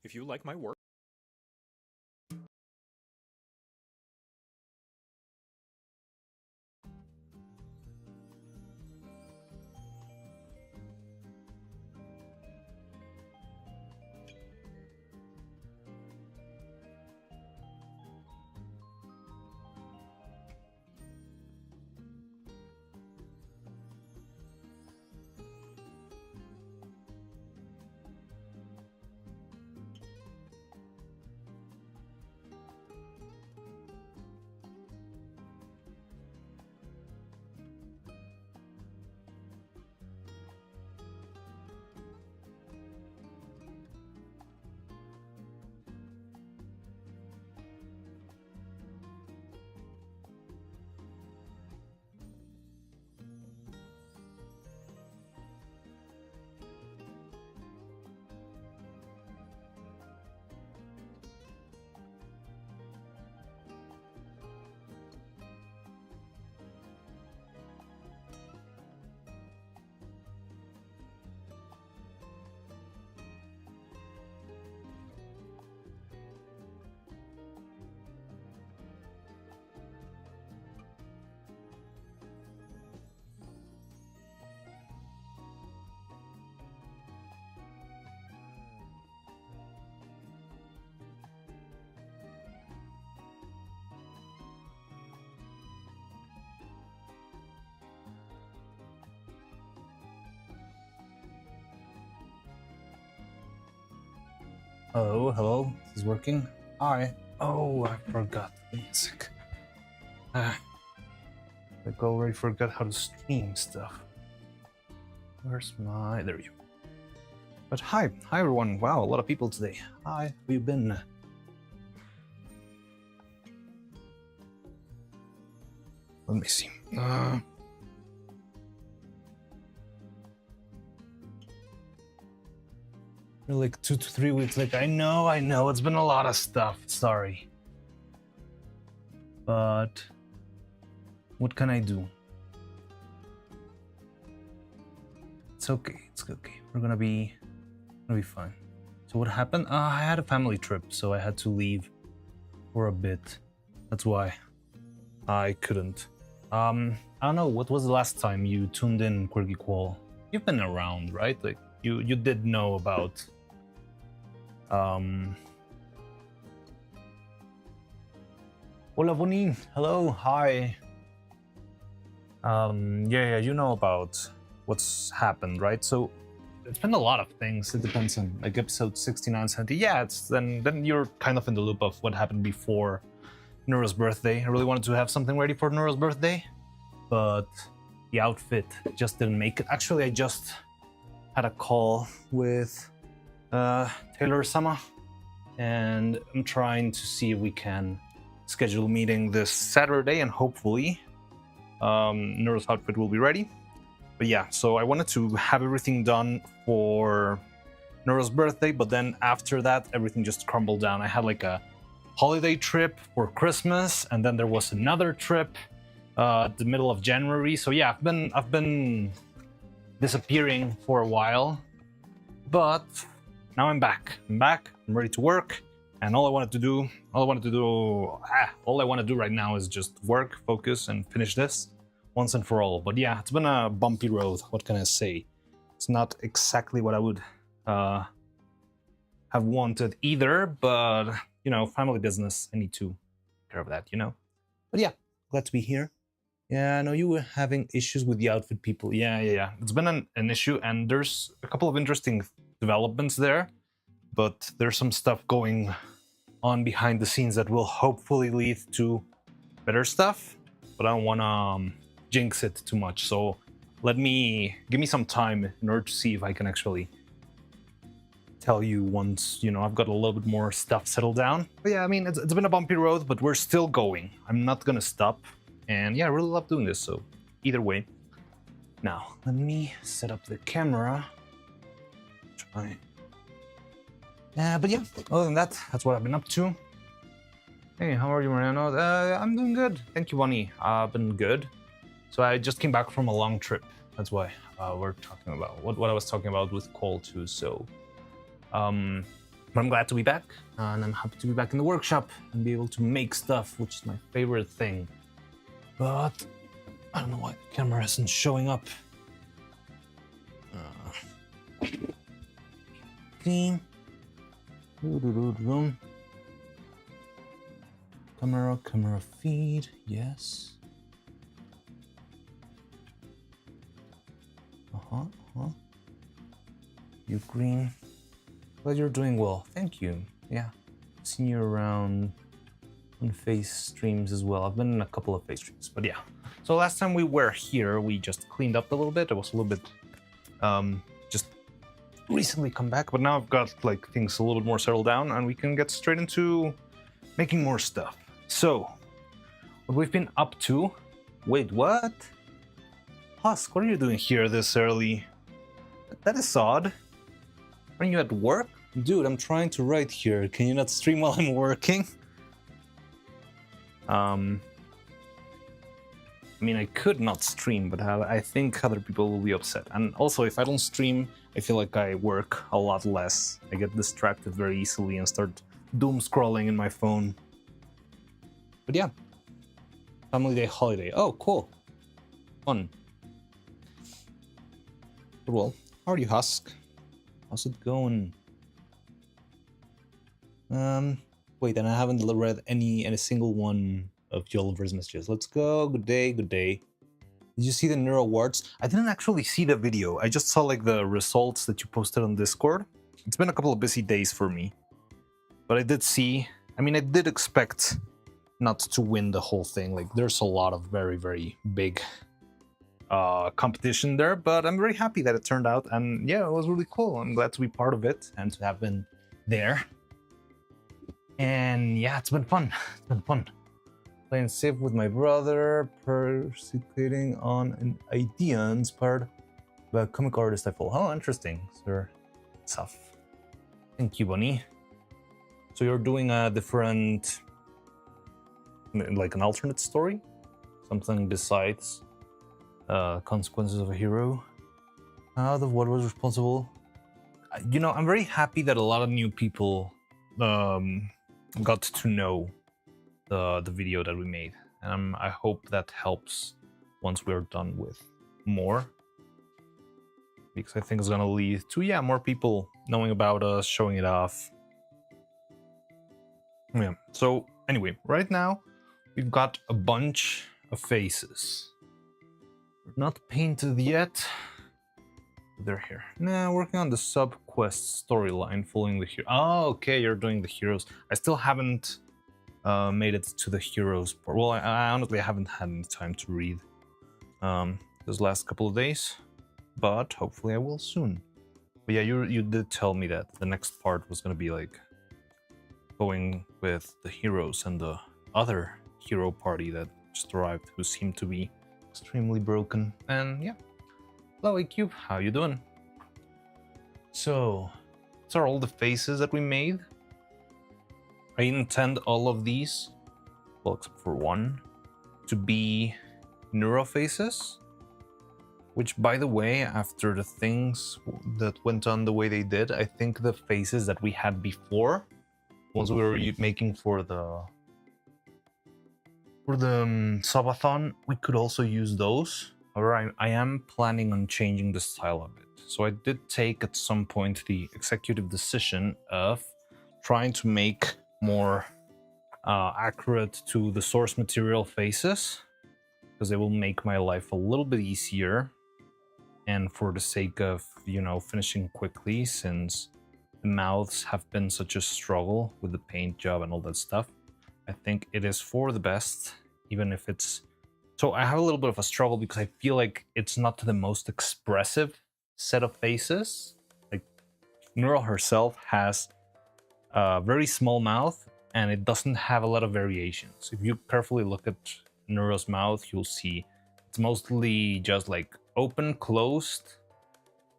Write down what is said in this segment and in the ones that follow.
If you like my work, Hello, hello. This is working. Hi. Oh, I forgot the music. I already forgot how to stream stuff. Where's my... There you go. But hi everyone. Wow, a lot of people today. Hi, how you been? Let me see. Like 2 to 3 weeks. Like I know. It's been a lot of stuff. Sorry. But what can I do? It's okay. It's okay. We're gonna be fine. So what happened? I had a family trip, so I had to leave for a bit. That's why I couldn't. I don't know. What was the last time you tuned in, Quirky Qual? You've been around, right? Like you did know about. Hola, Bonin. Hello. Hi. Yeah, you know about what's happened, right? So it's been a lot of things. It depends on like episode 69, 70. Yeah, it's then you're kind of in the loop of what happened before Neuro's birthday. I really wanted to have something ready for Neuro's birthday, but the outfit just didn't make it. Actually, I just had a call with Neuro-Sama, and I'm trying to see if we can schedule a meeting this Saturday, and hopefully Neuro's outfit will be ready. But yeah, so I wanted to have everything done for Neuro's birthday, but then after that, everything just crumbled down. I had like a holiday trip for Christmas, and then there was another trip at the middle of January. So yeah, I've been disappearing for a while, but now I'm back. I'm ready to work, and all I want to do right now is just work, focus, and finish this once and for all. But yeah, it's been a bumpy road. What can I say? It's not exactly what I would have wanted either, but you know, family business. I need to take care of that, you know. But yeah, glad to be here. Yeah, I know you were having issues with the outfit, people. Yeah. It's been an issue, and there's a couple of interesting developments there, but there's some stuff going on behind the scenes that will hopefully lead to better stuff. But I don't want to jinx it too much, so give me some time in order to see if I can actually tell you once, you know, I've got a little bit more stuff settled down. But yeah, I mean, it's been a bumpy road, but we're still going. I'm not gonna stop, and yeah, I really love doing this, so either way. Now, let me set up the camera. But yeah, other than that, that's what I've been up to. Hey, how are you, Mariano? I'm doing good. Thank you, Bonnie. I've been good. So I just came back from a long trip. That's why we're talking about what I was talking about with Call too. So, But I'm glad to be back, and I'm happy to be back in the workshop and be able to make stuff, which is my favorite thing. But I don't know why the camera isn't showing up. Clean. Camera feed, yes. You green. Well, you're doing well. Thank you. Yeah. I've seen you around on face streams as well. I've been in a couple of face streams, but yeah. So last time we were here, we just cleaned up a little bit. It was a little bit just recently come back, but now I've got like things a little bit more settled down and we can get straight into making more stuff. So what we've been up to. Wait, what? Husk, what are you doing here this early? That is odd. Aren't you at work? Dude, I'm trying to write here. Can you not stream while I'm working? I mean, I could not stream, but I think other people will be upset. And also, if I don't stream, I feel like I work a lot less. I get distracted very easily and start doom scrolling in my phone. But yeah. Family Day holiday. Oh, cool. Fun. But well, how are you, Husk? How's it going? Wait, and I haven't read any single one of Oliver's messages. Let's go. Good day, good day. Did you see the Neuro Awards? I didn't actually see the video. I just saw like the results that you posted on Discord. It's been a couple of busy days for me. But I did see, I mean, I did expect not to win the whole thing. Like there's a lot of very, very big competition there, but I'm very happy that it turned out, and yeah, it was really cool. I'm glad to be part of it and to have been there. And yeah, it's been fun. It's been fun. Playing Civ with my brother, persecuting on an idea inspired by a comic artist I follow. Oh, interesting, sir. Stuff. Thank you, Bunny. So you're doing a different, like an alternate story? Something besides consequences of a hero. What was responsible? You know, I'm very happy that a lot of new people got to know the video that we made, and I hope that helps once we're done with more, because I think it's gonna lead to more people knowing about us, showing it off. Yeah. So anyway, right now we've got a bunch of faces. Not painted yet. They're here. Nah, working on the sub-quest storyline, following the hero. Oh, okay, you're doing the heroes. I still haven't made it to the heroes part. Well, I honestly haven't had any time to read those last couple of days, but hopefully I will soon. But yeah, you did tell me that the next part was gonna be like going with the heroes and the other hero party that just arrived, who seemed to be extremely broken. And yeah, hello ACube, how you doing? So these are all the faces that we made. I intend all of these, well except for one, to be neuro faces, which by the way, after the things that went on the way they did, I think the faces that we had before, ones we were making for the subathon, we could also use those. However, I am planning on changing the style of it. So I did take at some point the executive decision of trying to make more accurate to the source material faces, because they will make my life a little bit easier, and for the sake of, you know, finishing quickly, since the mouths have been such a struggle with the paint job and all that stuff. I think it is for the best, even if it's... So I have a little bit of a struggle because I feel like it's not the most expressive set of faces. Like, Neural herself has a very small mouth, and it doesn't have a lot of variations. If you carefully look at Neural's mouth, you'll see it's mostly just like open, closed,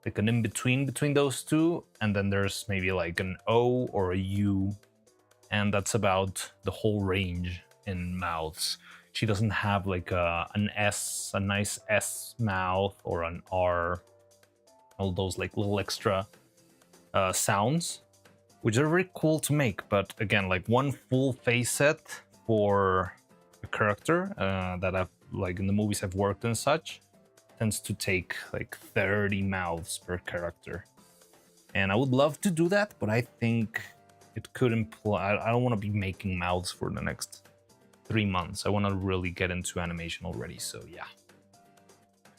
like an in-between between those two, and then there's maybe like an O or a U, and that's about the whole range in mouths. She doesn't have like an S, a nice S mouth, or an R, all those like little extra sounds. which are very cool to make. But again, like one full face set for a character that I've like in the movies I've worked and such tends to take like 30 mouths per character. And I would love to do that, but I think it could imply I don't want to be making mouths for the next 3 months. I want to really get into animation already, so yeah.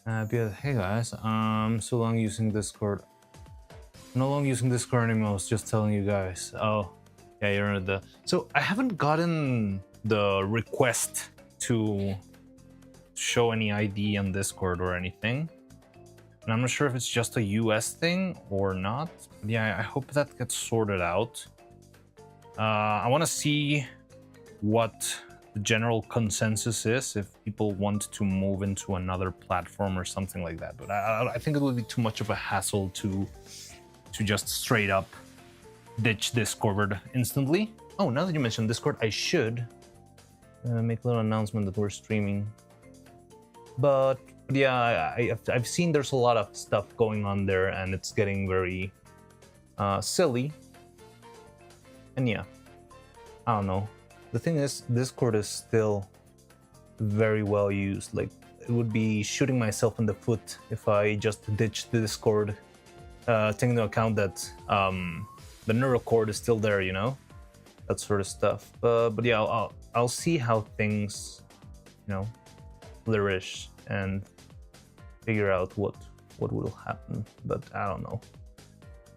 Hey guys, so long using Discord. No longer using Discord anymore. I was just telling you guys. Oh, yeah, you're in the. So I haven't gotten the request to show any ID on Discord or anything, and I'm not sure if it's just a US thing or not. But yeah, I hope that gets sorted out. I want to see what the general consensus is if people want to move into another platform or something like that. But I think it would be too much of a hassle to just straight up ditch Discord instantly. Oh, now that you mentioned Discord, I should make a little announcement that we're streaming. But yeah, I've seen there's a lot of stuff going on there, and it's getting very silly. And yeah, I don't know. The thing is, Discord is still very well used. Like, it would be shooting myself in the foot if I just ditched Discord, taking into account that the neural cord is still there, you know, that sort of stuff. But yeah, I'll see how things, you know, flourish and figure out what will happen. But I don't know.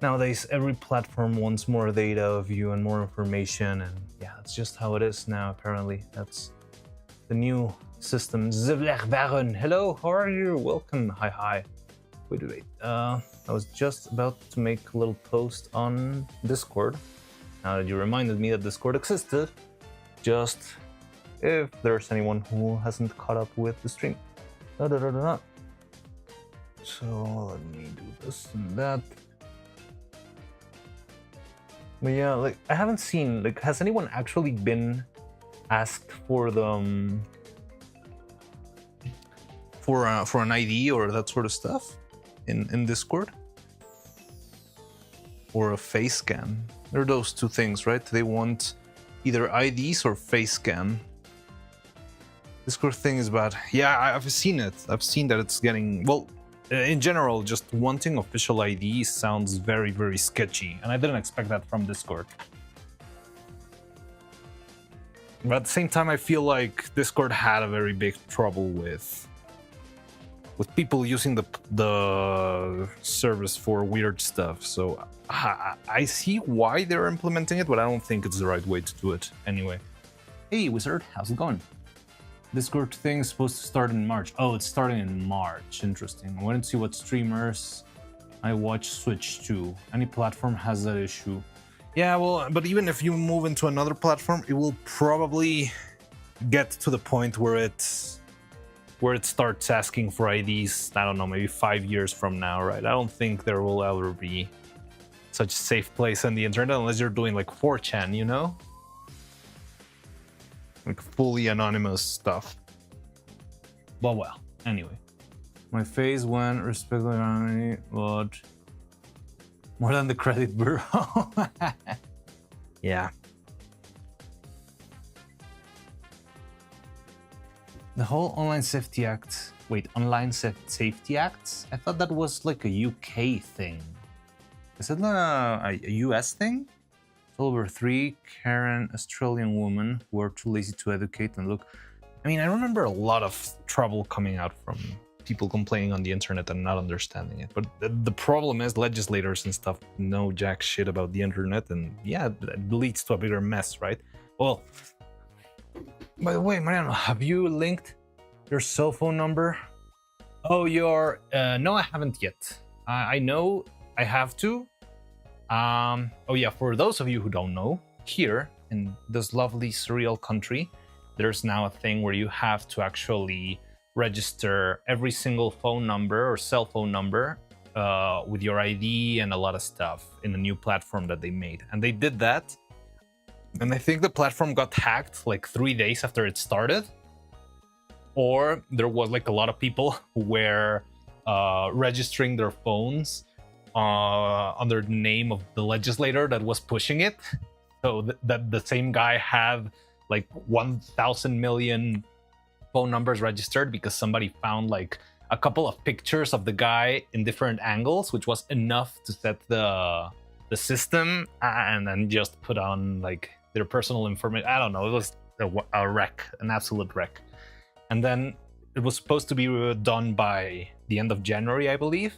Nowadays, every platform wants more data of you and more information, and yeah, that's just how it is now, apparently. That's the new system. Baron, hello, how are you? Welcome, hi. Wait. I was just about to make a little post on Discord. Now that you reminded me that Discord existed, just if there's anyone who hasn't caught up with the stream. So let me do this and that. But yeah, like I haven't seen, like, has anyone actually been asked for the for an ID or that sort of stuff in Discord, or a face scan? There are those two things, right? They want either IDs or face scan. Discord thing is bad. Yeah, I've seen it. I've seen that it's getting, well, in general, just wanting official ID sounds very, very sketchy, and I didn't expect that from Discord. But at the same time, I feel like Discord had a very big trouble with people using the service for weird stuff. So I see why they're implementing it, but I don't think it's the right way to do it anyway. Hey, Wizard, how's it going? Discord thing is supposed to start in March. Oh, it's starting in March. Interesting. I wanted to see what streamers I watch switch to. Any platform has that issue. Yeah, well, but even if you move into another platform, it will probably get to the point where it starts asking for IDs, I don't know, maybe 5 years from now, right? I don't think there will ever be such a safe place on the internet unless you're doing like 4chan, you know? Like fully anonymous stuff. But well, anyway. My face went respectively around me, but more than the credit bureau. Yeah. The whole Online Safety Act. Wait, Online Safety Act? I thought that was like a UK thing. Is it a US thing? Over 3 Karen Australian women who are too lazy to educate and look. I mean, I remember a lot of trouble coming out from people complaining on the internet and not understanding it. But the problem is legislators and stuff know jack shit about the internet, and yeah, it leads to a bigger mess, right? Well, by the way, Mariano, have you linked your cell phone number? Oh, no, I haven't yet. I know I have to. Oh yeah, for those of you who don't know, here in this lovely surreal country, there's now a thing where you have to actually register every single phone number or cell phone number with your ID and a lot of stuff in a new platform that they made. And they did that, and I think the platform got hacked like 3 days after it started, or there was like a lot of people who were registering their phones under the name of the legislator that was pushing it. So that the same guy had like 1,000 million phone numbers registered because somebody found like a couple of pictures of the guy in different angles, which was enough to set the system and then just put on like their personal information. I don't know. It was a wreck, an absolute wreck. And then it was supposed to be done by the end of January, I believe.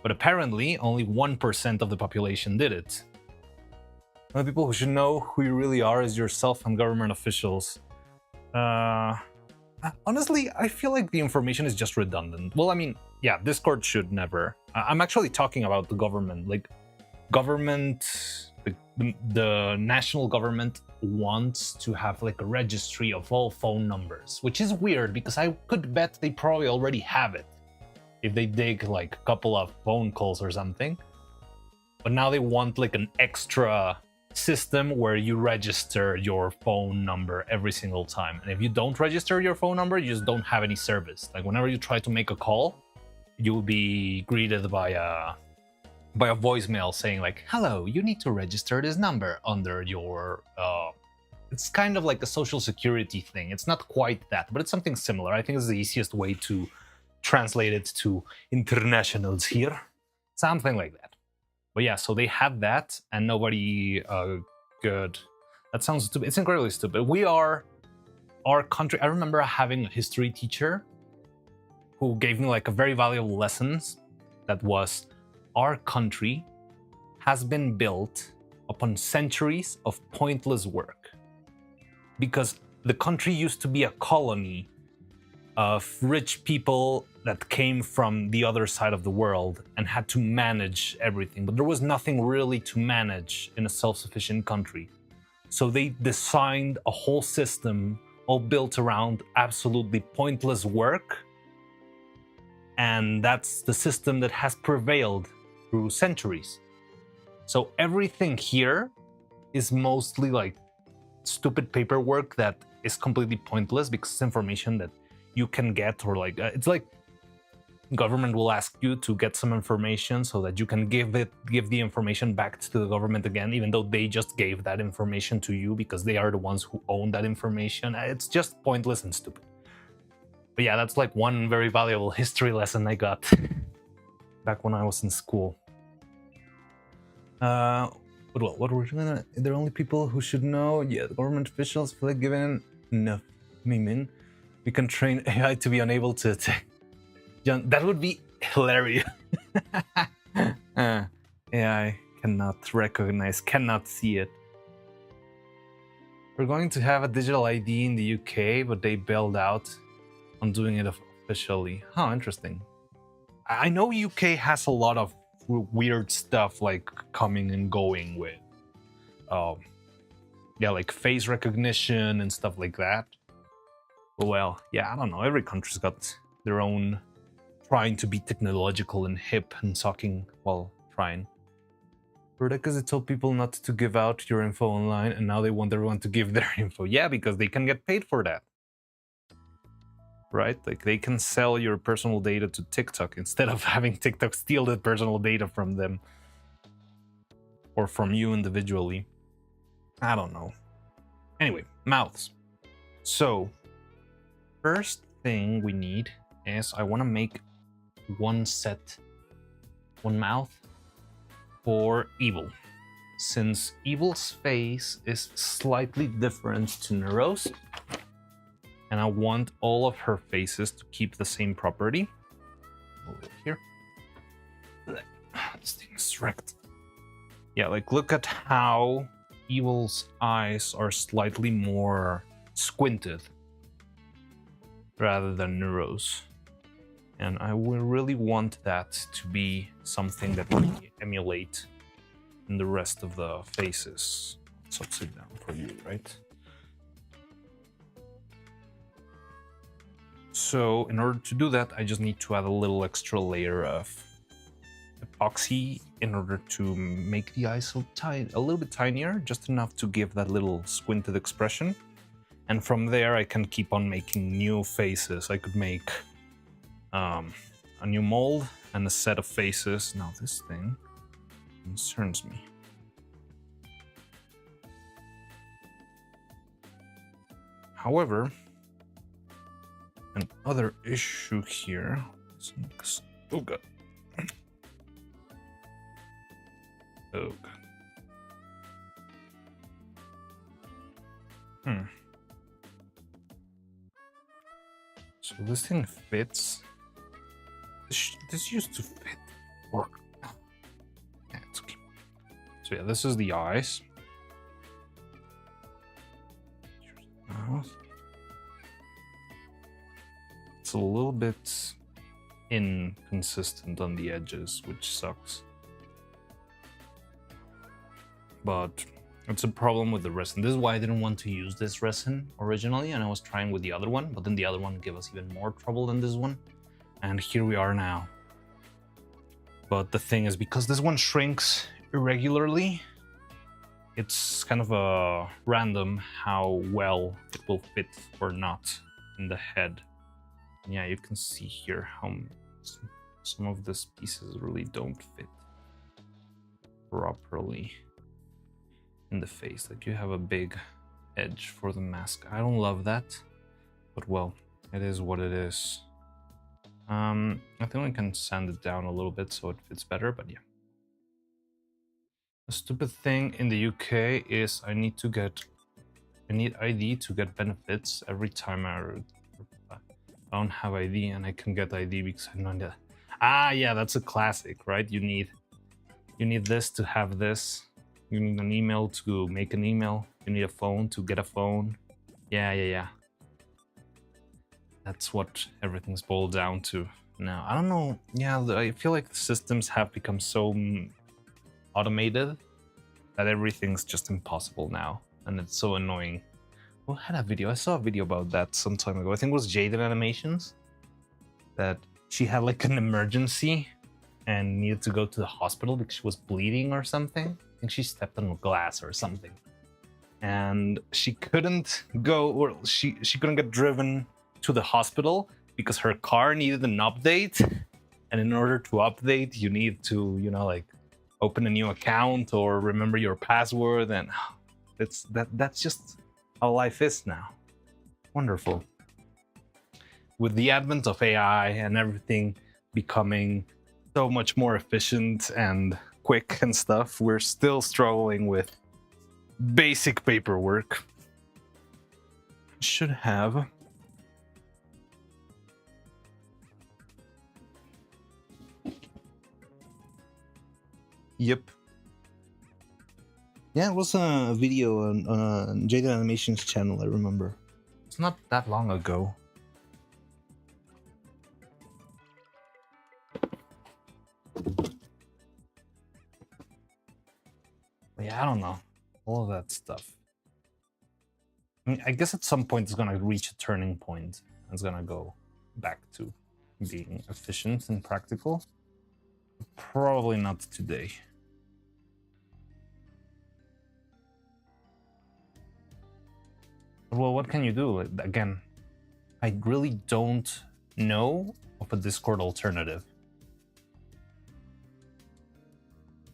But apparently, only 1% of the population did it. One of the people who should know who you really are is yourself and government officials. Honestly, I feel like the information is just redundant. Well, I mean, yeah, Discord should never. I'm actually talking about the government. Like, the national government wants to have like a registry of all phone numbers, which is weird because I could bet they probably already have it if they dig like a couple of phone calls or something. But now they want like an extra system where you register your phone number every single time. And if you don't register your phone number, you just don't have any service. Like whenever you try to make a call, you'll be greeted by a voicemail saying like, hello, you need to register this number under your it's kind of like a social security thing. It's not quite that, but it's something similar. I think it's the easiest way to translate it to internationals here. Something like that. But yeah, so they had that and nobody good. That sounds stupid. It's incredibly stupid. Our country, I remember having a history teacher who gave me like a very valuable lessons that was, our country has been built upon centuries of pointless work. Because the country used to be a colony of rich people that came from the other side of the world and had to manage everything. But there was nothing really to manage in a self-sufficient country. So they designed a whole system all built around absolutely pointless work. And that's the system that has prevailed through centuries. So everything here is mostly like stupid paperwork that is completely pointless because it's information that you can get, or like it's like government will ask you to get some information so that you can give the information back to the government again, even though they just gave that information to you because they are the ones who own that information. It's just pointless and stupid. But yeah, that's like one very valuable history lesson I got back when I was in school. But well, what we're doing, they're only people who should know. Yeah, the government officials feel like given enough meaning. We can train AI to be unable to attack. That would be hilarious. AI cannot recognize, cannot see it. We're going to have a digital ID in the UK, but they bailed out on doing it officially. Huh, interesting. I know UK has a lot of weird stuff like coming and going with yeah, like face recognition and stuff like that. Well, yeah, I don't know, every country's got their own trying to be technological and hip and talking while trying. Because they told people not to give out your info online and now they want everyone to give their info. Yeah, because they can get paid for that. Right? Like they can sell your personal data to TikTok instead of having TikTok steal the personal data from them. Or from you individually. I don't know. Anyway, mouths. So, first thing we need is I want to make one mouth for Evil. Since Evil's face is slightly different to Neuro's, and I want all of her faces to keep the same property. Over here. This thing is wrecked. Yeah, like look at how Evil's eyes are slightly more squinted rather than Neuro's. And I will really want that to be something that we emulate in the rest of the faces. Let's upside down for you, right? So in order to do that, I just need to add a little extra layer of epoxy in order to make the eyes a little bit tinier, just enough to give that little squinted expression. And from there, I can keep on making new faces. I could make a new mold and a set of faces. Now this thing concerns me. However, another issue here. Oh god. Oh god. So this thing fits. This used to fit. Work. Yeah, it's okay. So yeah, this is the eyes. Here's the mouth. It's a little bit inconsistent on the edges, which sucks. But it's a problem with the resin. This is why I didn't want to use this resin originally, and I was trying with the other one, but then the other one gave us even more trouble than this one. And here we are now. But the thing is, because this one shrinks irregularly, it's kind of a random how well it will fit or not in the head. And yeah, you can see here how some of these pieces really don't fit properly in the face. Like, you have a big edge for the mask. I don't love that, but well, it is what it is. I think we can sand it down a little bit so it fits better, but yeah. The stupid thing in the UK is I need ID to get benefits every time I don't have ID, and I can get ID because I know that. Ah, yeah, that's a classic, right? You need this to have this. You need an email to make an email. You need a phone to get a phone. Yeah. That's what everything's boiled down to now. I don't know. Yeah, I feel like the systems have become so automated that everything's just impossible now. And it's so annoying. Who had a video? I saw a video about that some time ago. I think it was Jaden Animations. That she had like an emergency and needed to go to the hospital because she was bleeding or something. I think she stepped on glass or something. And she couldn't go, or she couldn't get driven to the hospital because her car needed an update. And in order to update, you need to, like open a new account or remember your password. And that's just how life is now. Wonderful. With the advent of AI and everything becoming so much more efficient and quick and stuff, we're still struggling with basic paperwork. Should have Yep. Yeah, it was a video on Jaden Animations channel, I remember. It's not that long ago. But yeah, I don't know. All of that stuff. I mean, I guess at some point it's gonna reach a turning point. And it's gonna go back to being efficient and practical. Probably not today. Well, what can you do? Again, I really don't know of a Discord alternative.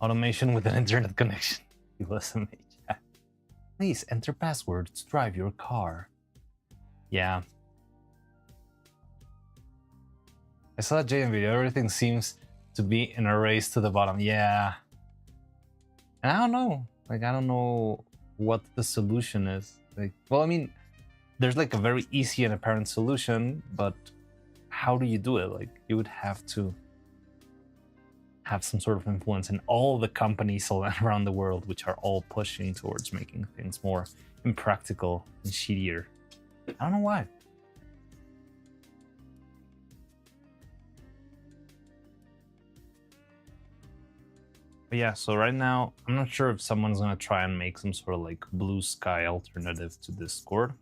Automation with an internet connection. USMA chat. Please enter password to drive your car. Yeah. I saw that Jaden video. Everything seems to be in a race to the bottom. Yeah. And I don't know. I don't know what the solution is. Well, I mean, there's a very easy and apparent solution, but how do you do it? You would have to have some sort of influence in all the companies all around the world, which are all pushing towards making things more impractical and shittier. I don't know why. But yeah, so right now, I'm not sure if someone's gonna try and make some sort of blue sky alternative to Discord.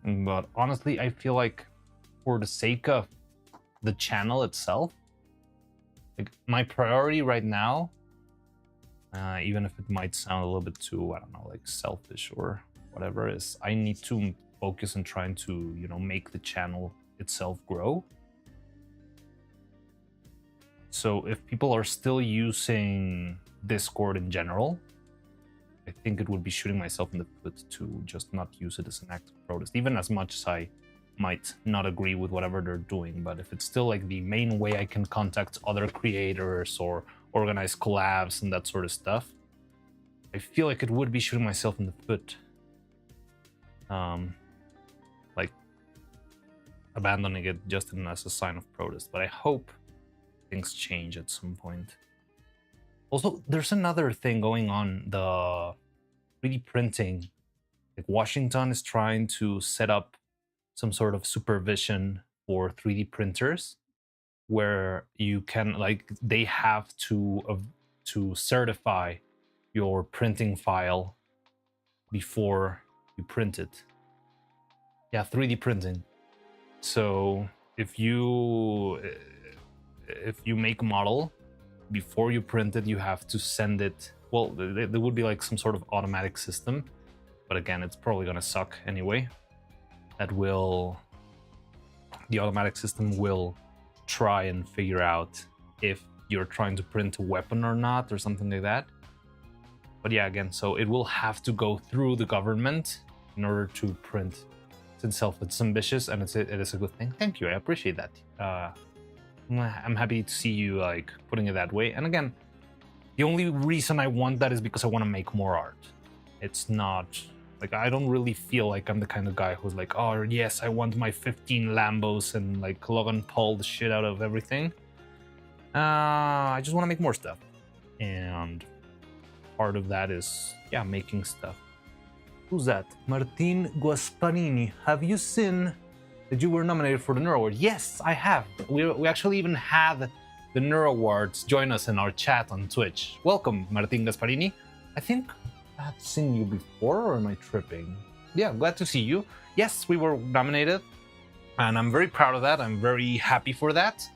But honestly, I feel like for the sake of the channel itself, my priority right now, even if it might sound a little bit too, I don't know, selfish or whatever, is I need to focus on trying to, make the channel itself grow. So if people are still using Discord in general, I think it would be shooting myself in the foot to just not use it as an active protest, even as much as I might not agree with whatever they're doing. But if it's still like the main way I can contact other creators or organize collabs and that sort of stuff, I feel like it would be shooting myself in the foot. Like abandoning it just as a sign of protest. But I hope things change at some point. Also, there's another thing going on, the 3D printing. Like Washington is trying to set up some sort of supervision for 3D printers where you can, like, they have to certify your printing file before you print it. Yeah, 3D printing. So if you make a model, before you print it, you have to send it. Well, there would be like some sort of automatic system, but again, it's probably gonna suck anyway. The automatic system will try and figure out if you're trying to print a weapon or not, or something like that. But yeah, again, so it will have to go through the government in order to print itself. It's ambitious, and it is a good thing. Thank you, I appreciate that. I'm happy to see you like putting it that way. And again, the only reason I want that is because I want to make more art. It's not like, I don't really feel like I'm the kind of guy who's like, oh yes, I want my 15 Lambos and like Logan Paul the shit out of everything. I just want to make more stuff, and part of that is, yeah, making stuff. Who's that? Martin Guasparini. Have you seen that you were nominated for the Neuro Award? Yes, I have. We actually even had the Neuro Awards join us in our chat on Twitch. Welcome, Martin Gasparini. I think I've seen you before, or am I tripping? Yeah, glad to see you. Yes, we were nominated, and I'm very proud of that. I'm very happy for that.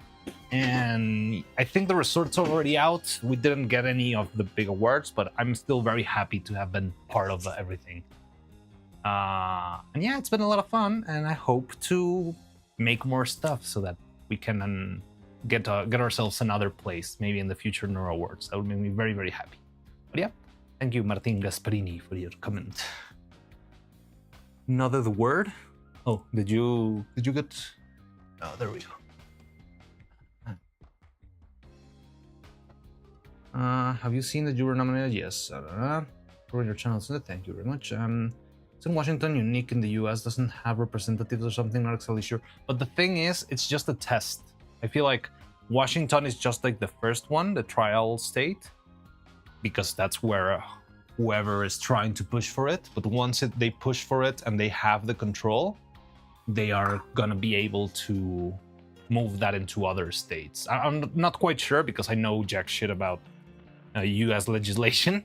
And I think the results are already out. We didn't get any of the big awards, but I'm still very happy to have been part of everything. And yeah, it's been a lot of fun, and I hope to make more stuff so that we can get ourselves another place, maybe in the future Neuro Awards. That would make me very, very happy. But yeah, thank you, Martin Gasparini, for your comment. Another word? Oh, did you get? Oh, there we go. Have you seen that you were nominated? Yes. For your channel, so thank you very much. It's in Washington, unique in the US, doesn't have representatives or something, not exactly sure. But the thing is, it's just a test. I feel like Washington is just like the first one, the trial state, because that's where whoever is trying to push for it. But once they push for it and they have the control, they are gonna be able to move that into other states. I'm not quite sure because I know jack shit about US legislation,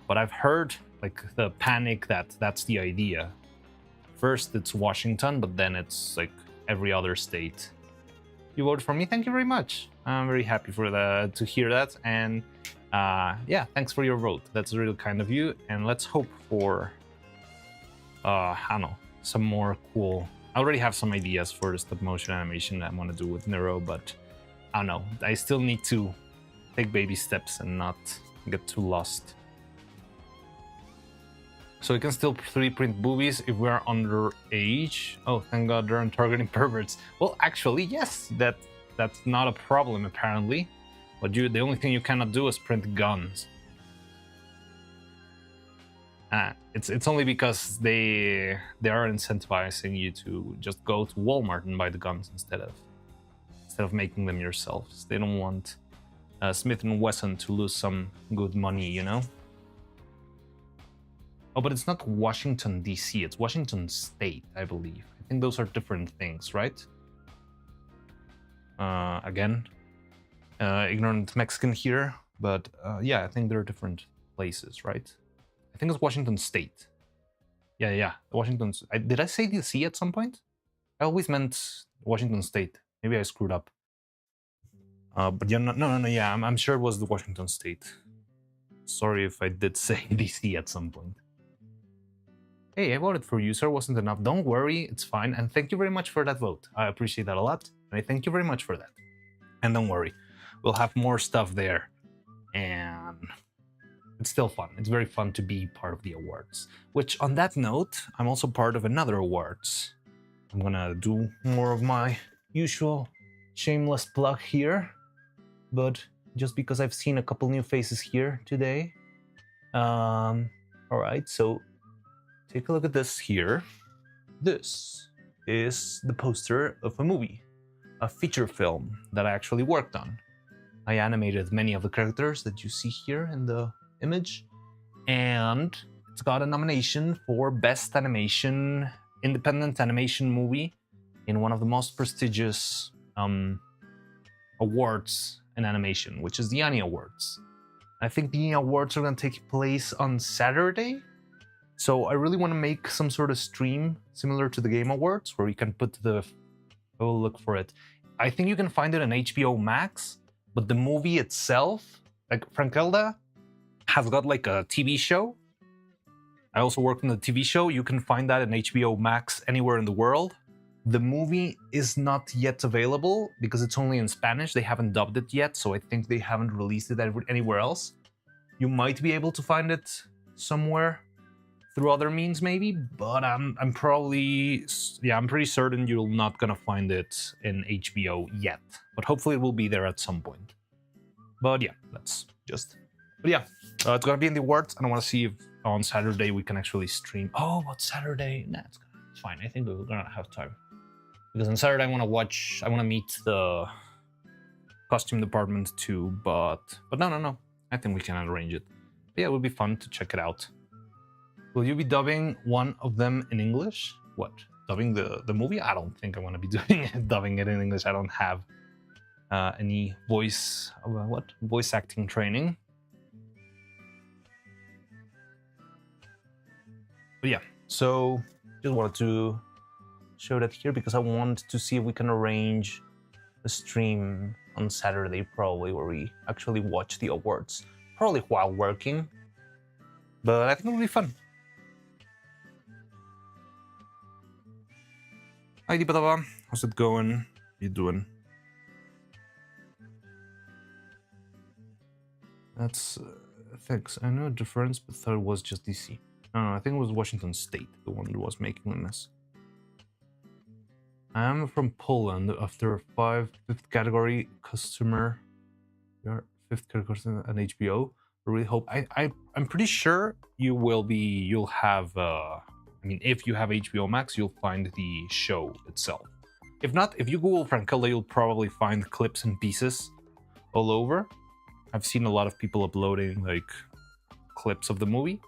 but I've heard like the panic that's the idea. First it's Washington, but then it's like every other state. You voted for me? Thank you very much. I'm very happy for to hear that, and yeah, thanks for your vote. That's really kind of you, and let's hope for I don't know, some more cool. I already have some ideas for the stop motion animation that I want to do with Neuro, but I don't know, I still need to take baby steps and not get too lost. So we can still 3D print boobies if we are underage. Oh, thank God they're on targeting perverts. Well, actually, yes, that's not a problem apparently. But the only thing you cannot do is print guns. It's only because they are incentivizing you to just go to Walmart and buy the guns instead of making them yourselves. They don't want Smith & Wesson to lose some good money, you know? Oh, but it's not Washington, D.C. It's Washington State, I believe. I think those are different things, right? Again, ignorant Mexican here, but yeah, I think they're different places, right? I think it's Washington State. Yeah, Washington. Did I say D.C. at some point? I always meant Washington State. Maybe I screwed up. But yeah, no. Yeah, I'm sure it was the Washington State. Sorry if I did say D.C. at some point. Hey, I voted for you, sir. Wasn't enough. Don't worry, it's fine. And thank you very much for that vote. I appreciate that a lot. And I thank you very much for that. And don't worry. we'll have more stuff there, and it's still fun. It's very fun to be part of the awards. Which, on that note, I'm also part of another awards. I'm gonna do more of my usual shameless plug here, but just because I've seen a couple new faces here today. All right, so take a look at this here. This is the poster of a movie, a feature film that I actually worked on. I animated many of the characters that you see here in the image, and it's got a nomination for Best Animation, Independent Animation Movie in one of the most prestigious awards in animation, which is the Annie Awards. I think the awards are going to take place on Saturday, so I really want to make some sort of stream similar to the Game Awards where you can put the... I will look for it. I think you can find it on HBO Max, but the movie itself, like Frankelda, has got like a TV show. I also worked on the TV show. You can find that on HBO Max anywhere in the world. The movie is not yet available because it's only in Spanish. They haven't dubbed it yet, so I think they haven't released it anywhere else. You might be able to find it somewhere through other means, maybe, but I'm pretty certain you're not gonna find it in HBO yet. But hopefully it will be there at some point. But yeah, it's gonna be in the awards, and I want to see if on Saturday we can actually stream. Oh, what Saturday? Nah, it's fine. I think we're gonna have time because on Saturday I want to meet the costume department too. But no. I think we can arrange it. But yeah, it would be fun to check it out. Will you be dubbing one of them in English? What? Dubbing the movie? I don't think I want to be dubbing it in English. I don't have any voice acting training. But yeah, so just wanted to show that here because I want to see if we can arrange a stream on Saturday, probably, where we actually watch the awards, probably while working. But I think it'll be fun. Hi Dipadava, how's it going? How you doing? That's thanks. I know a difference, but thought it was just DC. No, I think it was Washington State, the one that was making the mess. I am from Poland. After fifth category customer, your fifth category on HBO. I really hope. I'm pretty sure you will be. You'll have. I mean, if you have HBO Max, you'll find the show itself. If not, if you Google Frankelda, you'll probably find clips and pieces all over. I've seen a lot of people uploading like clips of the movie,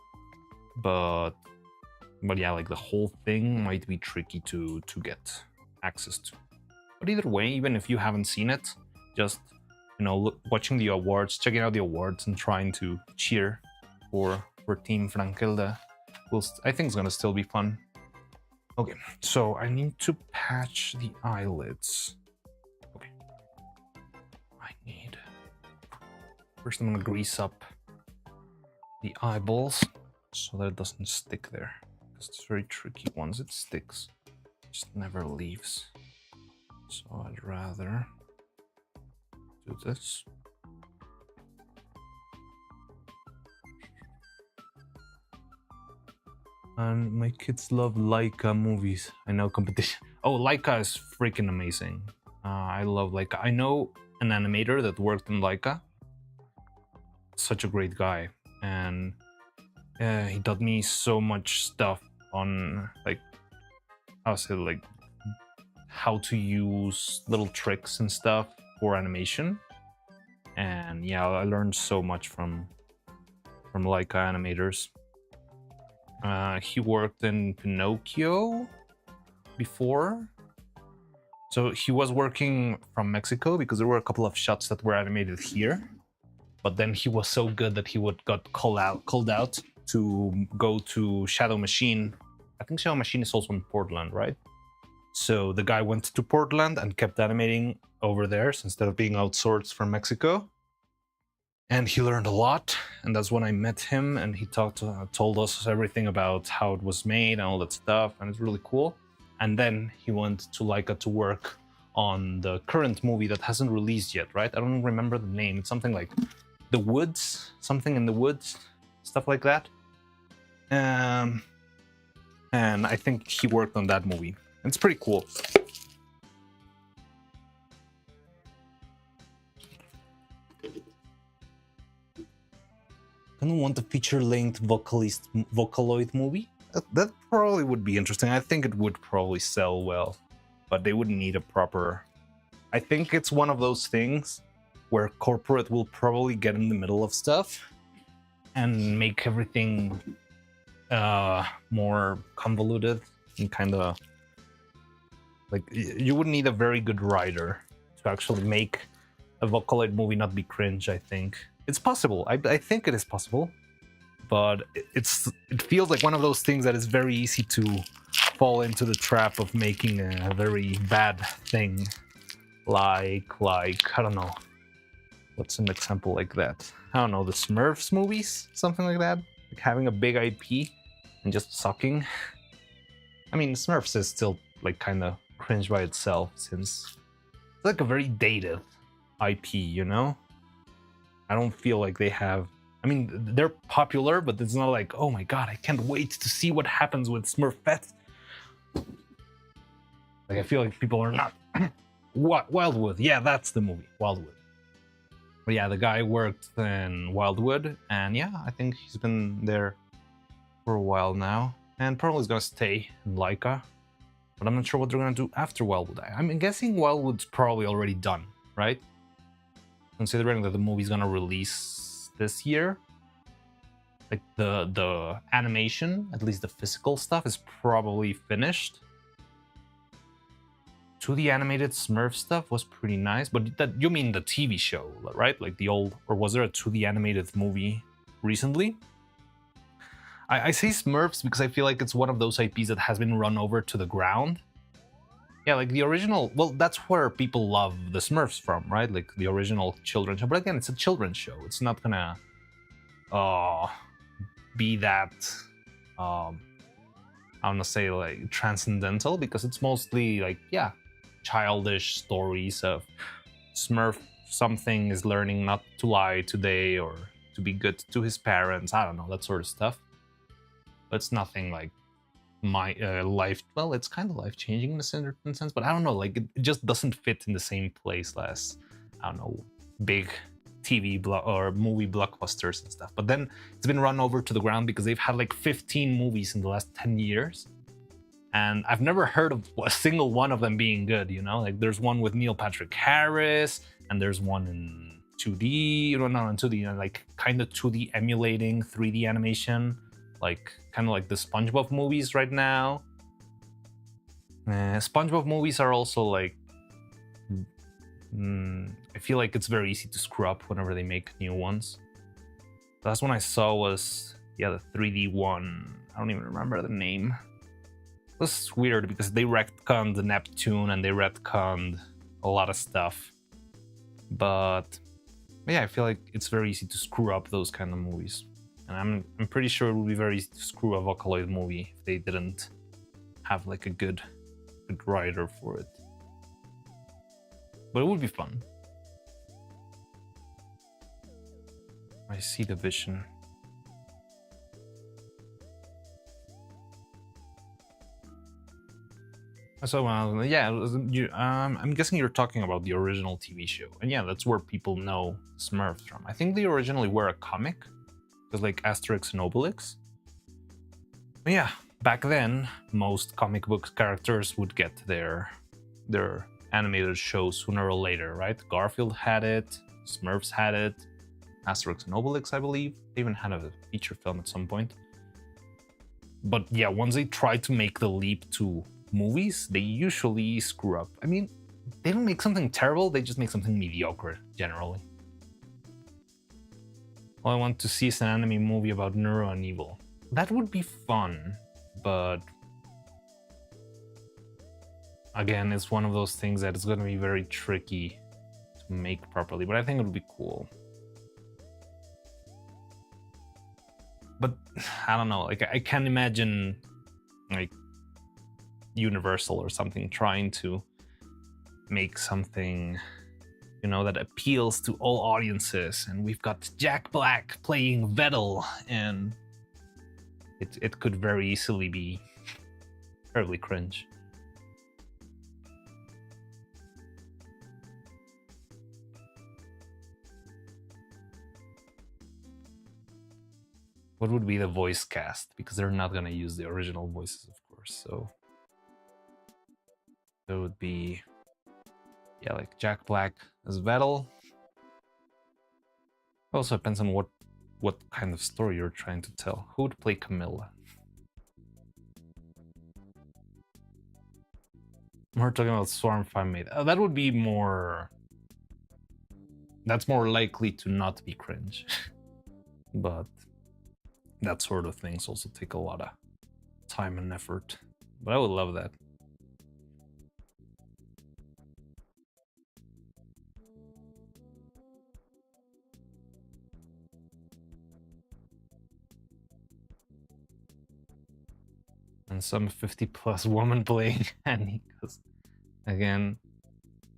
but yeah, like the whole thing might be tricky to get access to. But either way, even if you haven't seen it, just watching the awards, checking out the awards, and trying to cheer for Team Frankelda, I think it's gonna still be fun. Okay, so I need to patch the eyelids. Okay, first I'm gonna grease up the eyeballs so that it doesn't stick there. It's very tricky. Once it sticks, it just never leaves. So I'd rather do this. And my kids love Laika movies. I know competition. Oh, Laika is freaking amazing. I love Laika. I know an animator that worked in Laika. Such a great guy. And he taught me so much stuff on how to use little tricks and stuff for animation. And yeah, I learned so much from Laika animators. He worked in Pinocchio before. So he was working from Mexico because there were a couple of shots that were animated here. But then he was so good that he got called out to go to Shadow Machine. I think Shadow Machine is also in Portland, right? So the guy went to Portland and kept animating over there instead of being outsourced from Mexico. And he learned a lot, and that's when I met him, and he told us everything about how it was made and all that stuff, and it's really cool. And then he went to Laika to work on the current movie that hasn't released yet, right? I don't remember the name. It's something like The Woods, something in the woods, stuff like that. And I think he worked on that movie. It's pretty cool. I don't want a feature-length Vocaloid movie. That probably would be interesting. I think it would probably sell well, but they wouldn't need a proper... I think it's one of those things where corporate will probably get in the middle of stuff and make everything more convoluted and kind of... Like, you would need a very good writer to actually make a Vocaloid movie not be cringe, I think. It's possible. I think it is possible, but it feels like one of those things that is very easy to fall into the trap of making a very bad thing. Like I don't know, what's an example like that? I don't know, the Smurfs movies, something like that. Like having a big IP and just sucking. I mean, Smurfs is still like kind of cringe by itself, since it's like a very dated IP, you know? I don't feel like they have... I mean, they're popular, but it's not like, oh my god, I can't wait to see what happens with Smurfette. Like, I feel like people are not... Wildwood, yeah, that's the movie, Wildwood. But yeah, the guy worked in Wildwood, and yeah, I think he's been there for a while now, and probably is gonna stay in Laika. But I'm not sure what they're gonna do after Wildwood. I'm guessing Wildwood's probably already done, right? Considering that the movie's gonna release this year, like the animation, at least the physical stuff, is probably finished. 2D animated Smurf stuff was pretty nice, but that, you mean the TV show, right? Like the old, or was there a 2D animated movie recently? I say Smurfs because I feel like it's one of those IPs that has been run over to the ground. Yeah, like the original, well, that's where people love the Smurfs from, right? Like the original children's show. But again, it's a children's show. It's not gonna be that, I'm gonna say like transcendental, because it's mostly like, yeah, childish stories of Smurf something is learning not to lie today or to be good to his parents. I don't know, that sort of stuff. But it's nothing like my life. Well, it's kind of life-changing in a certain sense, but I don't know, like it just doesn't fit in the same place as, I don't know, big TV or movie blockbusters and stuff. But then it's been run over to the ground because they've had like 15 movies in the last 10 years, and I've never heard of a single one of them being good, you know? Like there's one with Neil Patrick Harris, and there's one in 2D, no, not in 2D, you know, like kind of 2D emulating 3D animation, like kind of like the SpongeBob movies right now. SpongeBob movies are also like, I feel like it's very easy to screw up whenever they make new ones. The last one I saw was, yeah, the 3D one. I don't even remember the name. It was weird because they retconned the Neptune and they retconned a lot of stuff. But yeah, I feel like it's very easy to screw up those kind of movies. And I'm pretty sure it would be very easy to screw a Vocaloid movie if they didn't have like a good writer for it. But it would be fun. I see the vision. So yeah, I'm guessing you're talking about the original TV show, and yeah, that's where people know Smurfs from. I think they originally were a comic, because like Asterix and Obelix. But yeah, back then most comic book characters would get their animated shows sooner or later, right? Garfield had it, Smurfs had it, Asterix and Obelix, I believe. They even had a feature film at some point. But yeah, once they try to make the leap to movies, they usually screw up. I mean, they don't make something terrible, they just make something mediocre, generally. All I want to see is an anime movie about Neuro and Evil. That would be fun, but again, it's one of those things that is going to be very tricky to make properly, but I think it would be cool. But I don't know, like I can't imagine like Universal or something trying to make something, you know, that appeals to all audiences, and we've got Jack Black playing Vettel, and it could very easily be terribly cringe. What would be the voice cast? Because they're not gonna use the original voices, of course. So it would be, yeah, like Jack Black as Vettel. Also depends on what kind of story you're trying to tell. Who would play Camilla? We're talking about Swarm Fanmade. That would be more. That's more likely to not be cringe. But that sort of things also take a lot of time and effort. But I would love that. And some 50+ woman playing Annie, because again,